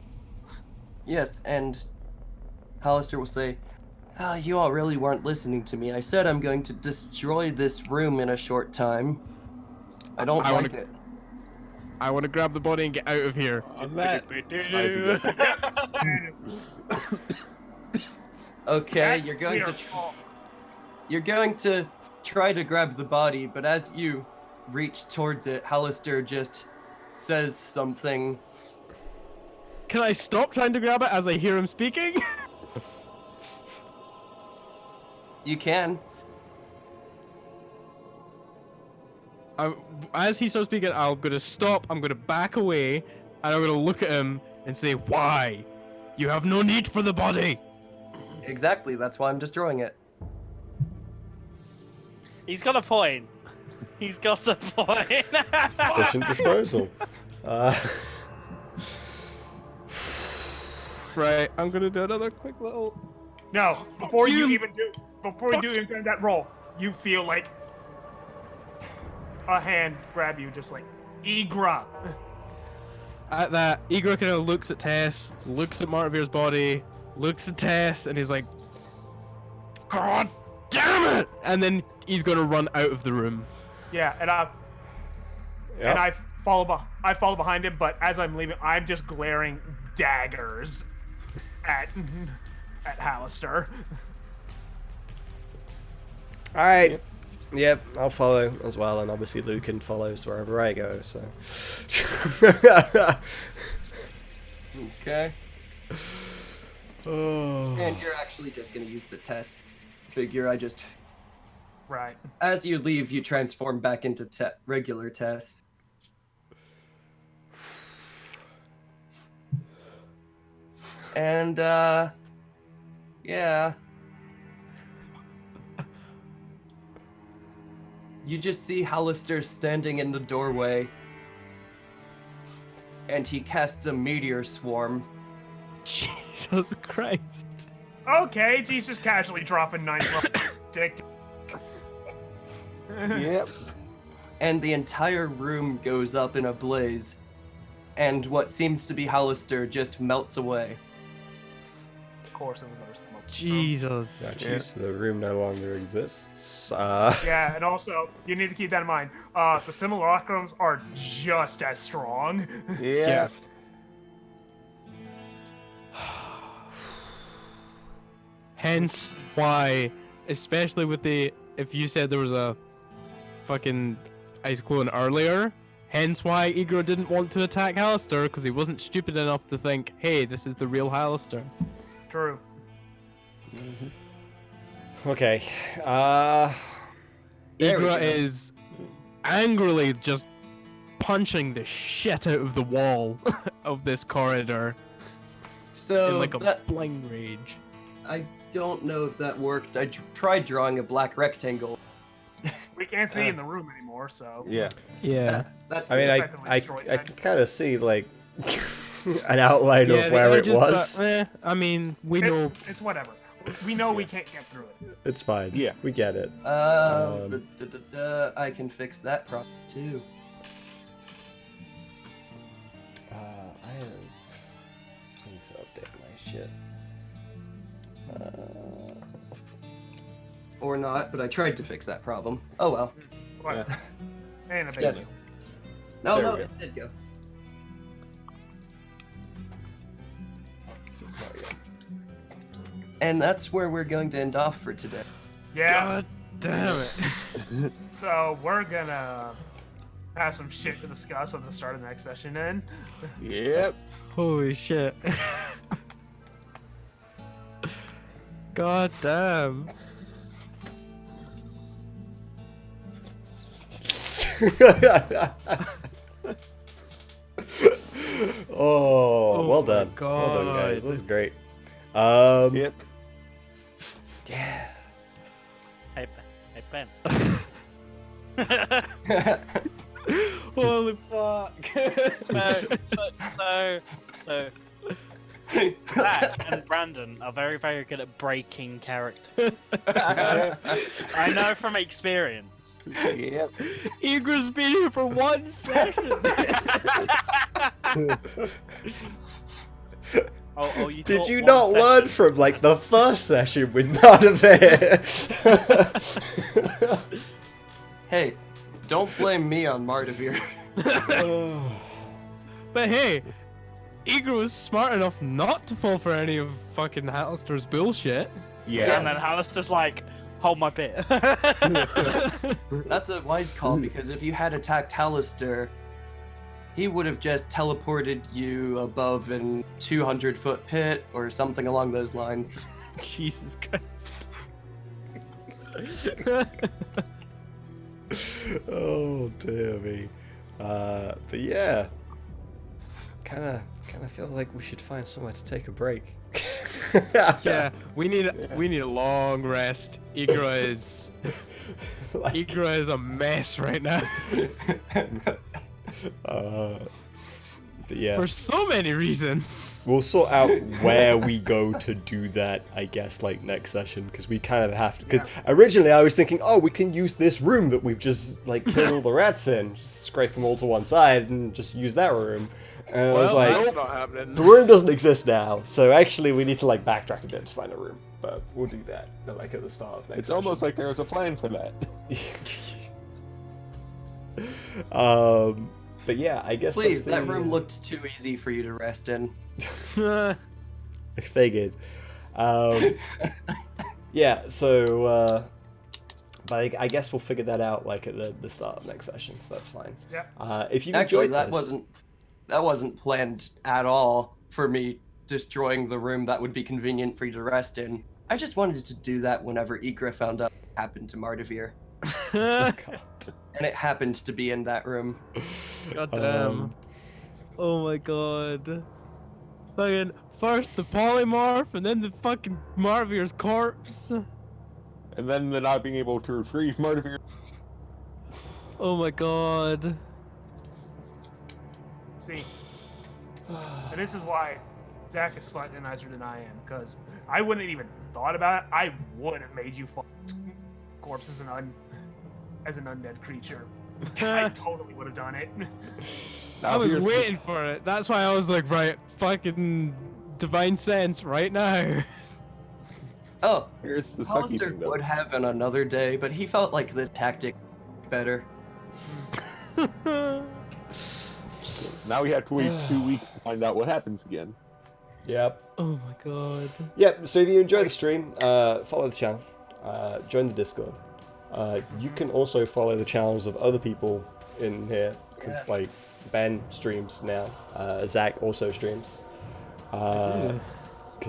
S6: Yes, and Hollister will say, "Ah, you all really weren't listening to me. I said I'm going to destroy this room in a short time. I don't
S2: I
S6: like
S2: wanna-
S6: it."
S2: I want to grab the body and get out of here.
S4: On that, I suggest-
S6: Okay,
S5: That
S6: you're going
S5: we
S6: to
S5: are all-
S6: you're going to try to grab the body, but as you reach towards it, Hallister just says something.
S2: Can I stop trying to grab it as I hear him speaking?
S6: You can.
S2: As he starts speaking, I'm gonna stop, I'm gonna back away, and I'm gonna look at him and say, why? You have no need for the body!
S6: Exactly, that's why I'm destroying it.
S3: He's got a point. He's got a point.
S1: Efficient disposal.
S2: Right, I'm gonna do another quick little...
S5: No, before you
S2: You-
S5: even do that roll, you feel like a hand grab you, just like Igra.
S2: At that, Igor kind of looks at Tess, looks at Martvir's body, looks at Tess, and he's like, God damn it! And then he's gonna run out of the room.
S5: Yeah, and I follow behind him, but as I'm leaving, I'm just glaring daggers at Hallister.
S1: All right. Yep, I'll follow as well, and obviously Lucan follows wherever I go. So.
S6: Okay.
S1: Oh.
S6: And you're actually just gonna use the test figure.
S5: Right.
S6: As you leave, you transform back into regular Tess. And, yeah. You just see Hallister standing in the doorway. And he casts a meteor swarm.
S2: Jesus Christ.
S5: Okay, she's just casually dropping 9 dick.
S4: Yep.
S6: And the entire room goes up in a blaze. And what seems to be Hallister just melts away.
S5: Of course, it was our smoke.
S2: Jesus.
S1: Yeah, jeez, the room no longer exists.
S5: Yeah, and also, you need to keep that in mind. The simulacrums are just as strong.
S4: Yeah.
S2: Hence why, especially with if you said there was a fucking ice clone earlier, hence why Igor didn't want to attack Hallister, because he wasn't stupid enough to think, hey, this is the real Hallister.
S5: True.
S1: Okay.
S6: There we
S2: Igra
S6: go.
S2: is angrily just punching the shit out of the wall of this corridor
S6: So
S2: in like a
S6: that,
S2: blind rage.
S6: I don't know if that worked. I tried drawing a black rectangle.
S5: We can't see in the room anymore, so.
S4: Yeah.
S2: Yeah.
S6: That's
S1: I mean,
S5: effectively
S1: I
S5: destroyed
S1: can
S5: that.
S1: kind of see like an outline
S2: Yeah,
S1: of
S2: the
S1: where it
S2: edges,
S1: was.
S2: but, I mean, we know.
S5: It's whatever. We know we can't get through it.
S1: It's fine.
S4: Yeah.
S1: We get it.
S6: I can fix that problem too.
S1: I need to update my shit.
S6: Or not, but I tried to fix that problem. Oh well.
S5: What? Ain't a big
S6: Yes.
S5: deal.
S6: No,
S4: There
S6: no,
S4: we go.
S6: it did go. And that's where we're going to end off for today.
S5: Yeah.
S2: God damn it.
S5: So we're gonna have some shit to discuss at the start of the next session. Then.
S4: Yep.
S2: Holy shit. God damn.
S1: Oh, well
S2: my
S1: done. Well done, guys.
S2: God.
S1: That was great.
S4: Yep.
S1: Yeah.
S3: Hey, Ben.
S2: Holy fuck.
S3: So, Zach and Brandon are very, very good at breaking character. I know from experience.
S4: Yep.
S2: Igra's been here for one session.
S3: Oh, you
S1: Did
S3: taught
S1: you
S3: one
S1: not
S3: session.
S1: learn from like the first session with none of it?
S6: Hey, Don't blame me on Mardavir.
S2: But hey, Igor was smart enough not to fall for any of fucking Alistair's bullshit.
S4: Yeah.
S3: And then Alistair's like, hold my bit.
S6: That's a wise call, because if you had attacked Hallister, he would have just teleported you above an 200-foot pit or something along those lines.
S2: Jesus Christ.
S1: Oh dear me. But yeah, kind of feel like we should find somewhere to take a break.
S2: Yeah, we need a long rest. Igra is a mess right now.
S1: But yeah,
S2: For so many reasons.
S1: we'll sort out where we go to do that, I guess, like next session, because we kind of have to. Because originally I was thinking, oh, we can use this room that we've just like killed all the rats in, just scrape them all to one side, and just use that room. And I was like,
S2: that's not happening.
S1: the room doesn't exist now, so actually we need to like backtrack a bit to find a room. But we'll do that like at the start of next.
S4: It's almost like there was a plan for that.
S1: But yeah, I guess
S6: Please,
S1: that's
S6: that room looked too easy for you to rest in.
S1: I figured. Yeah, so but I guess we'll figure that out like at the start of next session, so that's fine.
S5: Yeah.
S1: If you
S6: Actually,
S1: enjoyed
S6: that wasn't planned at all for me destroying the room that would be convenient for you to rest in. I just wanted to do that whenever Igra found out what happened to Mardavir.
S1: God.
S6: And it happened to be in that room.
S2: God damn. Oh my god. Fucking first the polymorph and then the fucking Marvir's corpse.
S4: And then the not being able to retrieve Mardavir.
S2: Oh my god.
S5: See, and this is why Zach is slightly nicer than I am, because I wouldn't even thought about it. I would have made you fall corpse as an undead creature. I totally would have done it.
S2: I was waiting for it. That's why I was like, right, fucking divine sense right now.
S6: Oh,
S4: Here's the sucky
S6: Hollister
S4: thing, though.
S6: would have on another day, but he felt like this tactic better.
S4: Now we have to wait 2 weeks to find out what happens again.
S1: Yep.
S2: Oh my god.
S1: Yep. So if you enjoy the stream, follow the channel, join the Discord. You can also follow the channels of other people in here, because like Ben streams now. Zach also streams. 'Cause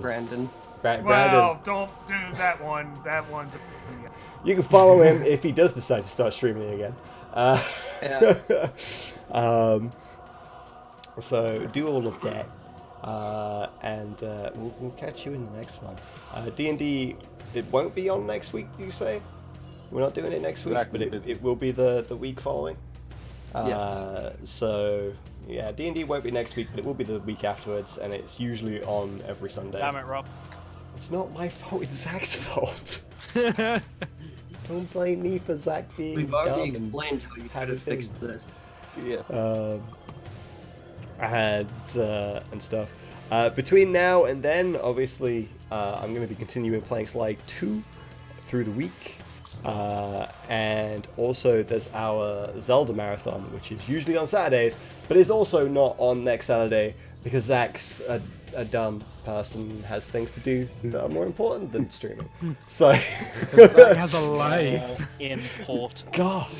S6: Brandon.
S1: Brandon.
S5: Well, don't do that one. That one's.
S1: You can follow him if he does decide to start streaming again.
S6: Yeah.
S1: So do all of that, and we'll catch you in the next one. D&D, it won't be on next week, you say? We're not doing it next week, but it will be the week following.
S6: Yes.
S1: So yeah, D&D won't be next week, but it will be the week afterwards, and it's usually on every Sunday.
S3: Damn it, Rob.
S1: It's not my fault, it's Zach's fault. Don't blame me for Zach being
S6: We've
S1: dumb
S6: already
S1: and
S6: explained how you had to fix this.
S4: Yeah.
S1: and stuff. Between now and then, obviously, I'm going to be continuing playing Slide 2 through the week. And also there's our Zelda Marathon, which is usually on Saturdays, but is also not on next Saturday, because Zach's a dumb person, has things to do that are more important than streaming. So
S2: Zach has a life.
S3: Important.
S1: God.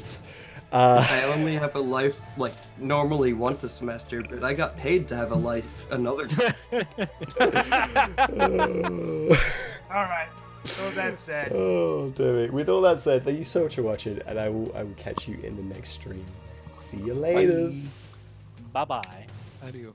S6: I only have a life, like, normally once a semester, but I got paid to have a life another time.
S5: All right. So that said.
S1: Oh, damn it. With all that said, thank you so much for watching, and I will catch you in the next stream. See you later.
S3: Bye-bye.
S2: Adios.